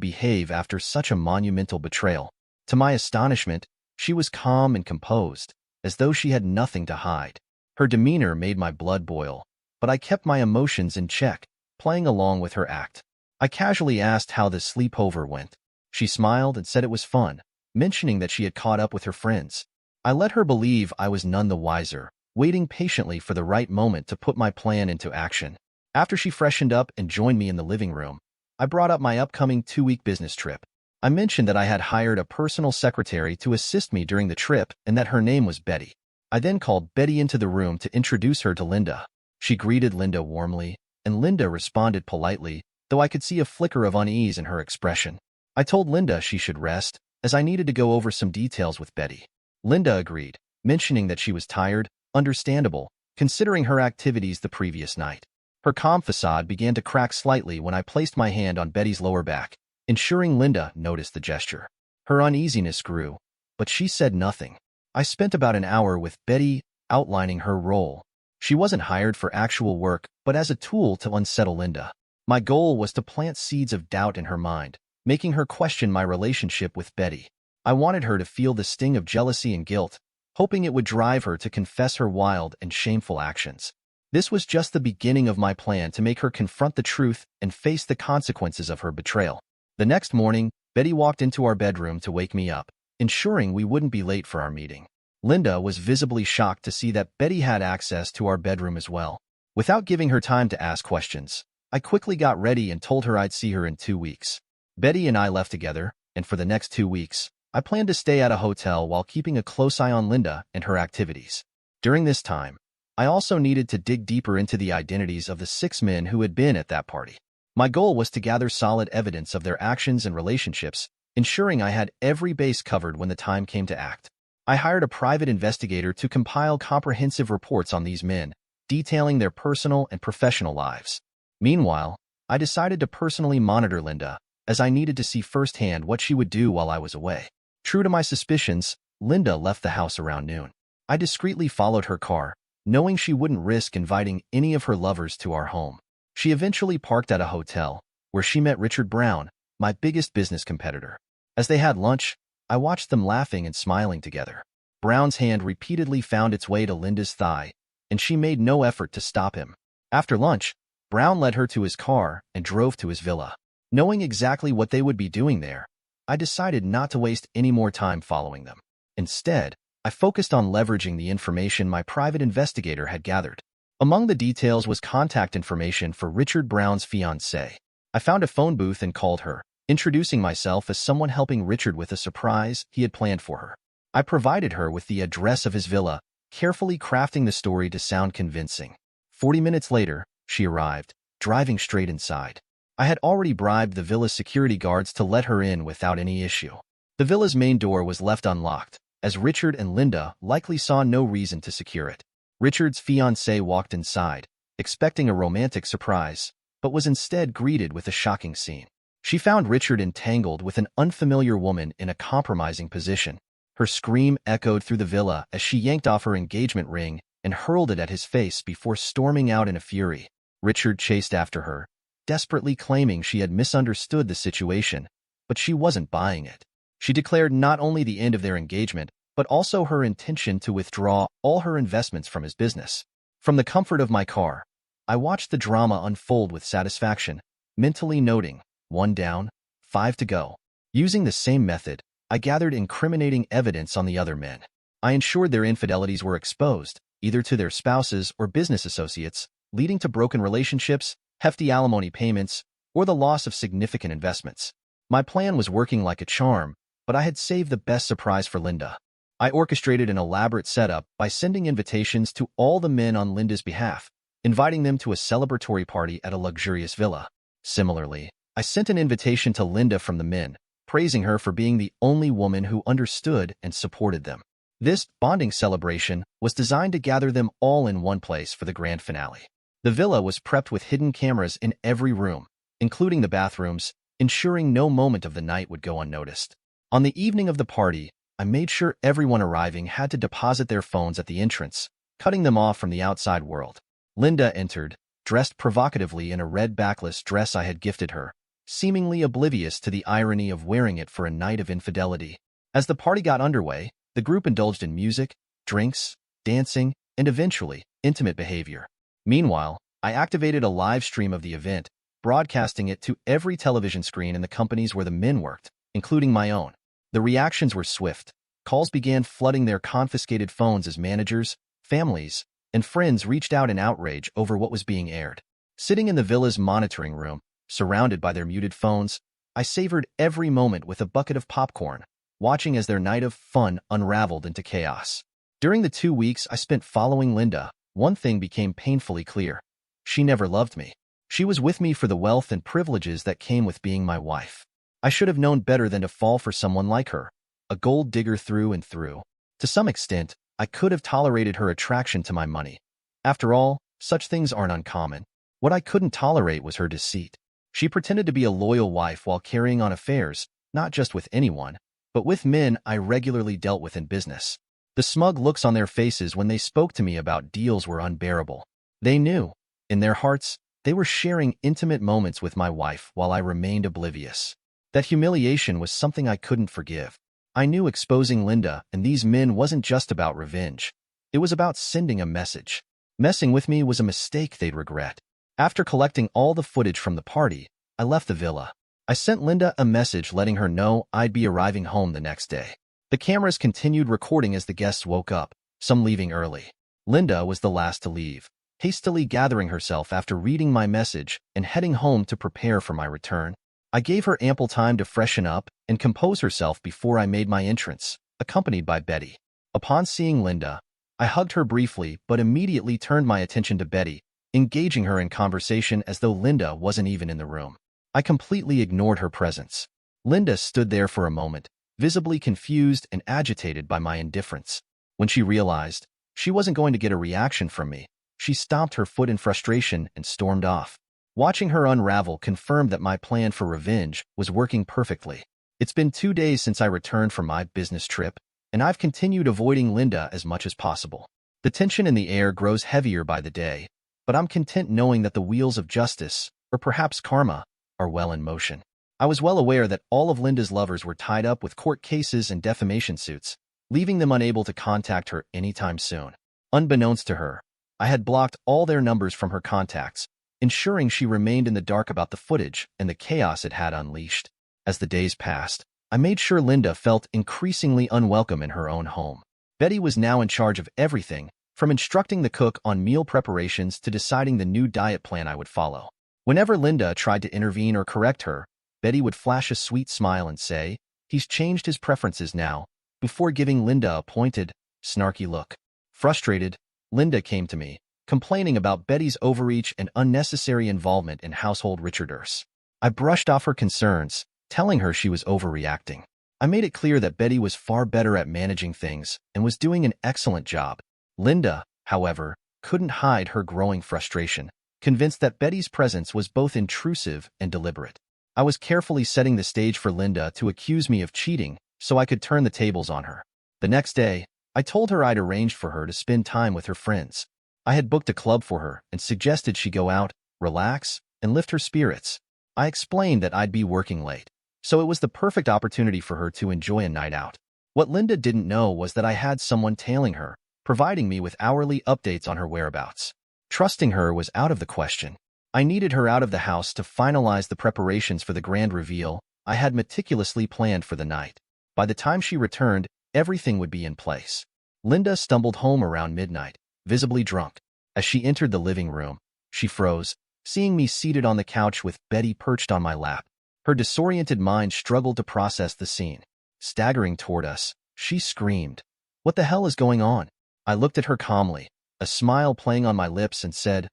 F: behave after such a monumental betrayal. To my astonishment, she was calm and composed, as though she had nothing to hide. Her demeanor made my blood boil, but I kept my emotions in check, playing along with her act. I casually asked how the sleepover went. She smiled and said it was fun, mentioning that she had caught up with her friends. I let her believe I was none the wiser, waiting patiently for the right moment to put my plan into action. After she freshened up and joined me in the living room, I brought up my upcoming 2-week business trip. I mentioned that I had hired a personal secretary to assist me during the trip and that her name was Betty. I then called Betty into the room to introduce her to Linda. She greeted Linda warmly, and Linda responded politely, though I could see a flicker of unease in her expression. I told Linda she should rest, as I needed to go over some details with Betty. Linda agreed, mentioning that she was tired, understandable, considering her activities the previous night. Her calm facade began to crack slightly when I placed my hand on Betty's lower back, ensuring Linda noticed the gesture. Her uneasiness grew, but she said nothing. I spent about an hour with Betty, outlining her role. She wasn't hired for actual work, but as a tool to unsettle Linda. My goal was to plant seeds of doubt in her mind, making her question my relationship with Betty. I wanted her to feel the sting of jealousy and guilt, hoping it would drive her to confess her wild and shameful actions. This was just the beginning of my plan to make her confront the truth and face the consequences of her betrayal. The next morning, Betty walked into our bedroom to wake me up, ensuring we wouldn't be late for our meeting. Linda was visibly shocked to see that Betty had access to our bedroom as well. Without giving her time to ask questions, I quickly got ready and told her I'd see her in 2 weeks. Betty and I left together, and for the next 2 weeks, I planned to stay at a hotel while keeping a close eye on Linda and her activities. During this time, I also needed to dig deeper into the identities of the 6 men who had been at that party. My goal was to gather solid evidence of their actions and relationships, ensuring I had every base covered when the time came to act. I hired a private investigator to compile comprehensive reports on these men, detailing their personal and professional lives. Meanwhile, I decided to personally monitor Linda, as I needed to see firsthand what she would do while I was away. True to my suspicions, Linda left the house around noon. I discreetly followed her car, knowing she wouldn't risk inviting any of her lovers to our home. She eventually parked at a hotel, where she met Richard Brown, my biggest business competitor. As they had lunch, I watched them laughing and smiling together. Brown's hand repeatedly found its way to Linda's thigh, and she made no effort to stop him. After lunch, Brown led her to his car and drove to his villa. Knowing exactly what they would be doing there, I decided not to waste any more time following them. Instead, I focused on leveraging the information my private investigator had gathered. Among the details was contact information for Richard Brown's fiancée. I found a phone booth and called her, introducing myself as someone helping Richard with a surprise he had planned for her. I provided her with the address of his villa, carefully crafting the story to sound convincing. 40 minutes later, she arrived, driving straight inside. I had already bribed the villa's security guards to let her in without any issue. The villa's main door was left unlocked, as Richard and Linda likely saw no reason to secure it. Richard's fiancée walked inside, expecting a romantic surprise, but was instead greeted with a shocking scene. She found Richard entangled with an unfamiliar woman in a compromising position. Her scream echoed through the villa as she yanked off her engagement ring and hurled it at his face before storming out in a fury. Richard chased after her, desperately claiming she had misunderstood the situation, but she wasn't buying it. She declared not only the end of their engagement, but also her intention to withdraw all her investments from his business. From the comfort of my car, I watched the drama unfold with satisfaction, mentally noting, 1 down, 5 to go. Using the same method, I gathered incriminating evidence on the other men. I ensured their infidelities were exposed, either to their spouses or business associates, leading to broken relationships, hefty alimony payments, or the loss of significant investments. My plan was working like a charm, but I had saved the best surprise for Linda. I orchestrated an elaborate setup by sending invitations to all the men on Linda's behalf, inviting them to a celebratory party at a luxurious villa. Similarly, I sent an invitation to Linda from the men, praising her for being the only woman who understood and supported them. This bonding celebration was designed to gather them all in one place for the grand finale. The villa was prepped with hidden cameras in every room, including the bathrooms, ensuring no moment of the night would go unnoticed. On the evening of the party, I made sure everyone arriving had to deposit their phones at the entrance, cutting them off from the outside world. Linda entered, dressed provocatively in a red backless dress I had gifted her, seemingly oblivious to the irony of wearing it for a night of infidelity. As the party got underway, the group indulged in music, drinks, dancing, and eventually, intimate behavior. Meanwhile, I activated a live stream of the event, broadcasting it to every television screen in the companies where the men worked, including my own. The reactions were swift. Calls began flooding their confiscated phones as managers, families, and friends reached out in outrage over what was being aired. Sitting in the villa's monitoring room, surrounded by their muted phones, I savored every moment with a bucket of popcorn, watching as their night of fun unraveled into chaos. During the 2 weeks I spent following Linda, one thing became painfully clear. She never loved me. She was with me for the wealth and privileges that came with being my wife. I should have known better than to fall for someone like her, a gold digger through and through. To some extent, I could have tolerated her attraction to my money. After all, such things aren't uncommon. What I couldn't tolerate was her deceit. She pretended to be a loyal wife while carrying on affairs, not just with anyone, but with men I regularly dealt with in business. The smug looks on their faces when they spoke to me about deals were unbearable. They knew, in their hearts, they were sharing intimate moments with my wife while I remained oblivious. That humiliation was something I couldn't forgive. I knew exposing Linda and these men wasn't just about revenge. It was about sending a message. Messing with me was a mistake they'd regret. After collecting all the footage from the party, I left the villa. I sent Linda a message letting her know I'd be arriving home the next day. The cameras continued recording as the guests woke up, some leaving early. Linda was the last to leave, hastily gathering herself after reading my message and heading home to prepare for my return. I gave her ample time to freshen up and compose herself before I made my entrance, accompanied by Betty. Upon seeing Linda, I hugged her briefly but immediately turned my attention to Betty, engaging her in conversation as though Linda wasn't even in the room. I completely ignored her presence. Linda stood there for a moment, visibly confused and agitated by my indifference. When she realized she wasn't going to get a reaction from me, she stomped her foot in frustration and stormed off. Watching her unravel confirmed that my plan for revenge was working perfectly. It's been 2 days since I returned from my business trip, and I've continued avoiding Linda as much as possible. The tension in the air grows heavier by the day, but I'm content knowing that the wheels of justice, or perhaps karma, are well in motion. I was well aware that all of Linda's lovers were tied up with court cases and defamation suits, leaving them unable to contact her anytime soon. Unbeknownst to her, I had blocked all their numbers from her contacts, ensuring she remained in the dark about the footage and the chaos it had unleashed. As the days passed, I made sure Linda felt increasingly unwelcome in her own home. Betty was now in charge of everything, from instructing the cook on meal preparations to deciding the new diet plan I would follow. Whenever Linda tried to intervene or correct her, Betty would flash a sweet smile and say, "He's changed his preferences now," before giving Linda a pointed, snarky look. Frustrated, Linda came to me, complaining about Betty's overreach and unnecessary involvement in household rituals. I brushed off her concerns, telling her she was overreacting. I made it clear that Betty was far better at managing things and was doing an excellent job. Linda, however, couldn't hide her growing frustration, convinced that Betty's presence was both intrusive and deliberate. I was carefully setting the stage for Linda to accuse me of cheating so I could turn the tables on her. The next day, I told her I'd arranged for her to spend time with her friends. I had booked a club for her and suggested she go out, relax, and lift her spirits. I explained that I'd be working late, so it was the perfect opportunity for her to enjoy a night out. What Linda didn't know was that I had someone tailing her, providing me with hourly updates on her whereabouts. Trusting her was out of the question. I needed her out of the house to finalize the preparations for the grand reveal I had meticulously planned for the night. By the time she returned, everything would be in place. Linda stumbled home around midnight, visibly drunk. As she entered the living room, she froze, seeing me seated on the couch with Betty perched on my lap. Her disoriented mind struggled to process the scene. Staggering toward us, she screamed, "What the hell is going on?" I looked at her calmly, a smile playing on my lips, and said,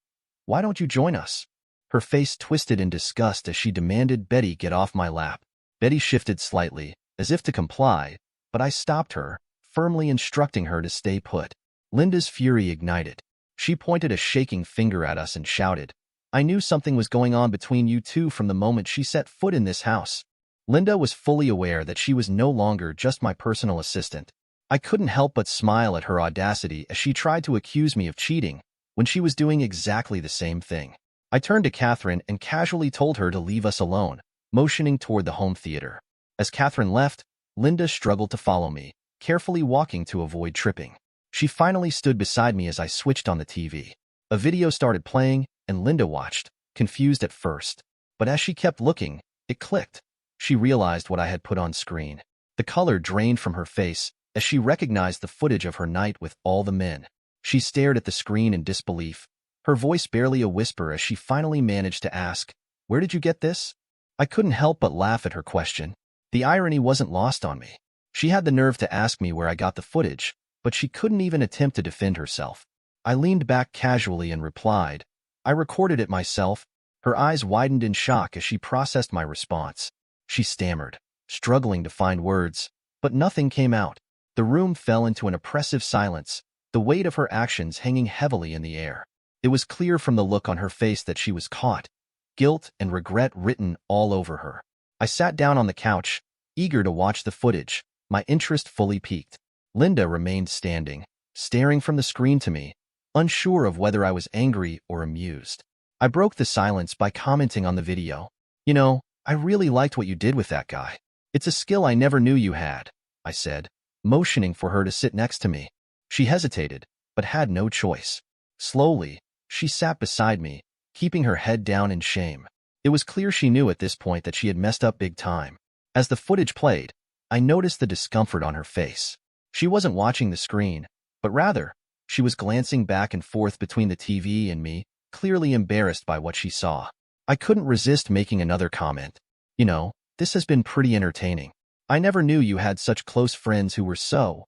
F: "Why don't you join us?" Her face twisted in disgust as she demanded Betty get off my lap. Betty shifted slightly, as if to comply, but I stopped her, firmly instructing her to stay put. Linda's fury ignited. She pointed a shaking finger at us and shouted, "I knew something was going on between you two from the moment she set foot in this house." Linda was fully aware that she was no longer just my personal assistant. I couldn't help but smile at her audacity as she tried to accuse me of cheating when she was doing exactly the same thing. I turned to Catherine and casually told her to leave us alone, motioning toward the home theater. As Catherine left, Linda struggled to follow me, carefully walking to avoid tripping. She finally stood beside me as I switched on the TV. A video started playing, and Linda watched, confused at first. But as she kept looking, it clicked. She realized what I had put on screen. The color drained from her face as she recognized the footage of her night with all the men. She stared at the screen in disbelief, her voice barely a whisper as she finally managed to ask, "Where did you get this?" I couldn't help but laugh at her question. The irony wasn't lost on me. She had the nerve to ask me where I got the footage, but she couldn't even attempt to defend herself. I leaned back casually and replied, "I recorded it myself." Her eyes widened in shock as she processed my response. She stammered, struggling to find words, but nothing came out. The room fell into an oppressive silence, the weight of her actions hanging heavily in the air. It was clear from the look on her face that she was caught, guilt and regret written all over her. I sat down on the couch, eager to watch the footage, my interest fully piqued. Linda remained standing, staring from the screen to me, unsure of whether I was angry or amused. I broke the silence by commenting on the video. "You know, I really liked what you did with that guy. It's a skill I never knew you had," I said, motioning for her to sit next to me. She hesitated, but had no choice. Slowly, she sat beside me, keeping her head down in shame. It was clear she knew at this point that she had messed up big time. As the footage played, I noticed the discomfort on her face. She wasn't watching the screen, but rather, she was glancing back and forth between the TV and me, clearly embarrassed by what she saw. I couldn't resist making another comment. You know, this has been pretty entertaining. I never knew you had such close friends who were so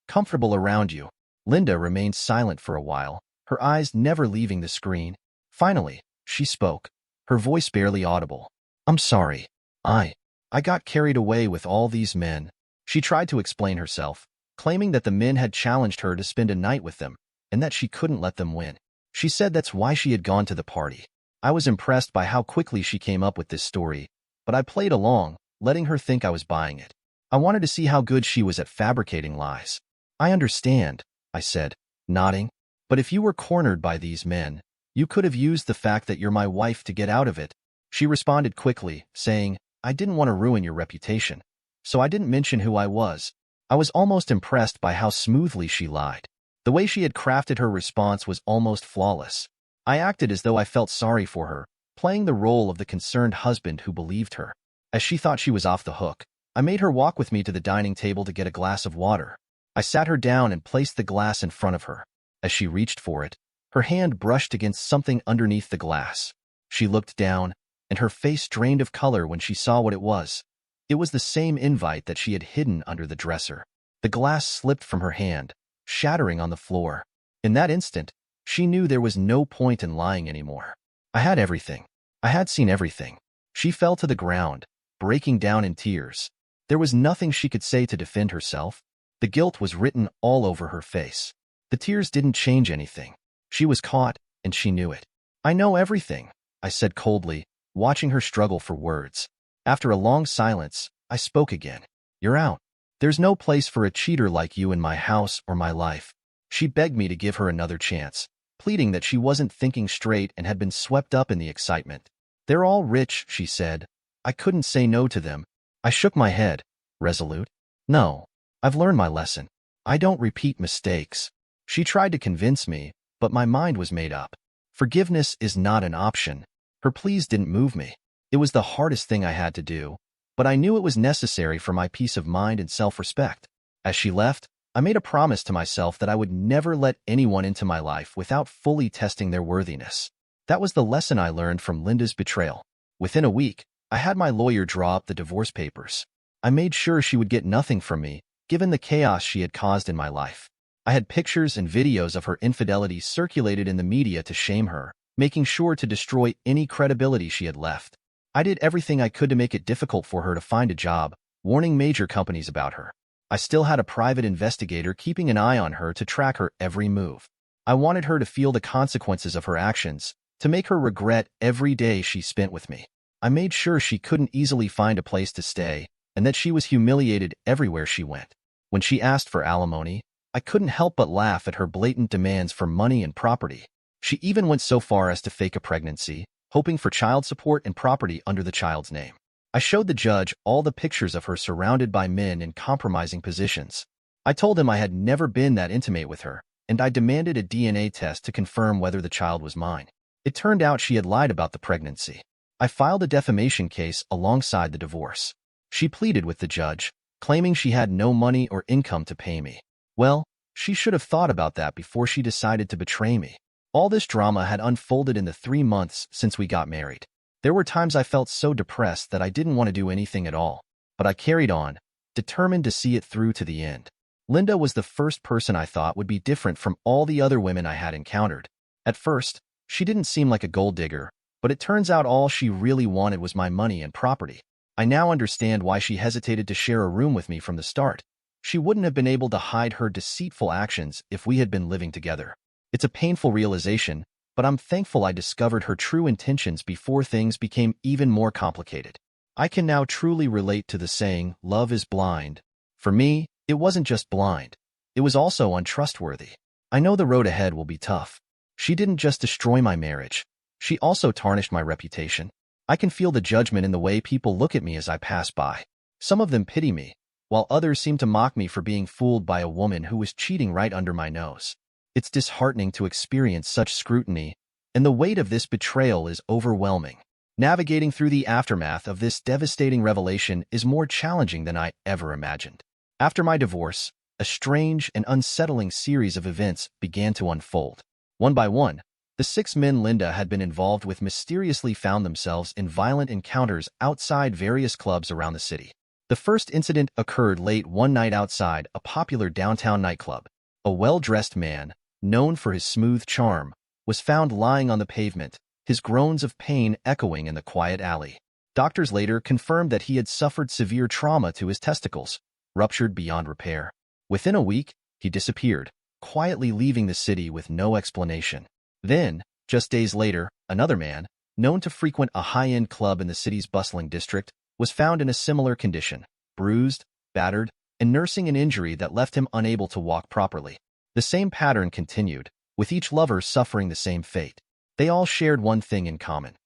F: comfortable around you. Linda remained silent for a while, her eyes never leaving the screen. Finally, she spoke, her voice barely audible. I'm sorry. I got carried away with all these men. She tried to explain herself, claiming that the men had challenged her to spend a night with them, and that she couldn't let them win. She said that's why she had gone to the party. I was impressed by how quickly she came up with this story, but I played along, letting her think I was buying it. I wanted to see how good she was at fabricating lies. I understand, I said, nodding. But if you were cornered by these men, you could have used the fact that you're my wife to get out of it. She responded quickly, saying, I didn't want to ruin your reputation, so I didn't mention who I was. I was almost impressed by how smoothly she lied. The way she had crafted her response was almost flawless. I acted as though I felt sorry for her, playing the role of the concerned husband who believed her. As she thought she was off the hook, I made her walk with me to the dining table to get a glass of water. I sat her down and placed the glass in front of her. As she reached for it, her hand brushed against something underneath the glass. She looked down, and her face drained of color when she saw what it was. It was the same invite that she had hidden under the dresser. The glass slipped from her hand, shattering on the floor. In that instant, she knew there was no point in lying anymore. I had everything. I had seen everything. She fell to the ground, breaking down in tears. There was nothing she could say to defend herself. The guilt was written all over her face. The tears didn't change anything. She was caught, and she knew it. I know everything, I said coldly, watching her struggle for words. After a long silence, I spoke again. You're out. There's no place for a cheater like you in my house or my life. She begged me to give her another chance, pleading that she wasn't thinking straight and had been swept up in the excitement. They're all rich, she said. I couldn't say no to them. I shook my head, resolute. No, I've learned my lesson. I don't repeat mistakes. She tried to convince me, but my mind was made up. Forgiveness is not an option. Her pleas didn't move me. It was the hardest thing I had to do, but I knew it was necessary for my peace of mind and self-respect. As she left, I made a promise to myself that I would never let anyone into my life without fully testing their worthiness. That was the lesson I learned from Linda's betrayal. Within a week, I had my lawyer draw up the divorce papers. I made sure she would get nothing from me, given the chaos she had caused in my life. I had pictures and videos of her infidelity circulated in the media to shame her, making sure to destroy any credibility she had left. I did everything I could to make it difficult for her to find a job, warning major companies about her. I still had a private investigator keeping an eye on her to track her every move. I wanted her to feel the consequences of her actions, to make her regret every day she spent with me. I made sure she couldn't easily find a place to stay, and that she was humiliated everywhere she went. When she asked for alimony, I couldn't help but laugh at her blatant demands for money and property. She even went so far as to fake a pregnancy, hoping for child support and property under the child's name. I showed the judge all the pictures of her surrounded by men in compromising positions. I told him I had never been that intimate with her, and I demanded a DNA test to confirm whether the child was mine. It turned out she had lied about the pregnancy. I filed a defamation case alongside the divorce. She pleaded with the judge, claiming she had no money or income to pay me. Well, she should have thought about that before she decided to betray me. All this drama had unfolded in the 3 months since we got married. There were times I felt so depressed that I didn't want to do anything at all. But I carried on, determined to see it through to the end. Linda was the first person I thought would be different from all the other women I had encountered. At first, she didn't seem like a gold digger, but it turns out all she really wanted was my money and property. I now understand why she hesitated to share a room with me from the start. She wouldn't have been able to hide her deceitful actions if we had been living together. It's a painful realization, but I'm thankful I discovered her true intentions before things became even more complicated. I can now truly relate to the saying, love is blind. For me, it wasn't just blind. It was also untrustworthy. I know the road ahead will be tough. She didn't just destroy my marriage. She also tarnished my reputation. I can feel the judgment in the way people look at me as I pass by. Some of them pity me, while others seem to mock me for being fooled by a woman who was cheating right under my nose. It's disheartening to experience such scrutiny, and the weight of this betrayal is overwhelming. Navigating through the aftermath of this devastating revelation is more challenging than I ever imagined. After my divorce, a strange and unsettling series of events began to unfold. One by one, the 6 men Linda had been involved with mysteriously found themselves in violent encounters outside various clubs around the city. The first incident occurred late one night outside a popular downtown nightclub. A well-dressed man, known for his smooth charm, was found lying on the pavement, his groans of pain echoing in the quiet alley. Doctors later confirmed that he had suffered severe trauma to his testicles, ruptured beyond repair. Within a week, he disappeared, quietly leaving the city with no explanation. Then, just days later, another man, known to frequent a high-end club in the city's bustling district, was found in a similar condition, bruised, battered, and nursing an injury that left him unable to walk properly. The same pattern continued, with each lover suffering the same fate. They all shared one thing in common.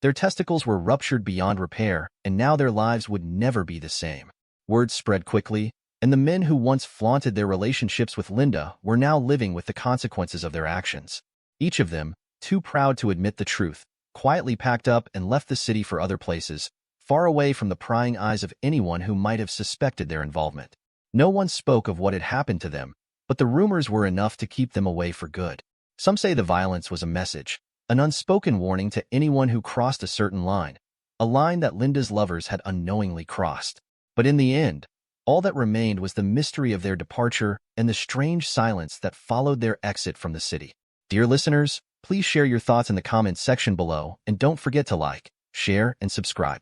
F: Their testicles were ruptured beyond repair, and now their lives would never be the same. Word spread quickly, and the men who once flaunted their relationships with Linda were now living with the consequences of their actions. Each of them, too proud to admit the truth, quietly packed up and left the city for other places, far away from the prying eyes of anyone who might have suspected their involvement. No one spoke of what had happened to them, but the rumors were enough to keep them away for good. Some say the violence was a message, an unspoken warning to anyone who crossed a certain line, a line that Linda's lovers had unknowingly crossed. But in the end, all that remained was the mystery of their departure and the strange silence that followed their exit from the city. Dear listeners, please share your thoughts in the comments section below and don't forget to like, share, and subscribe.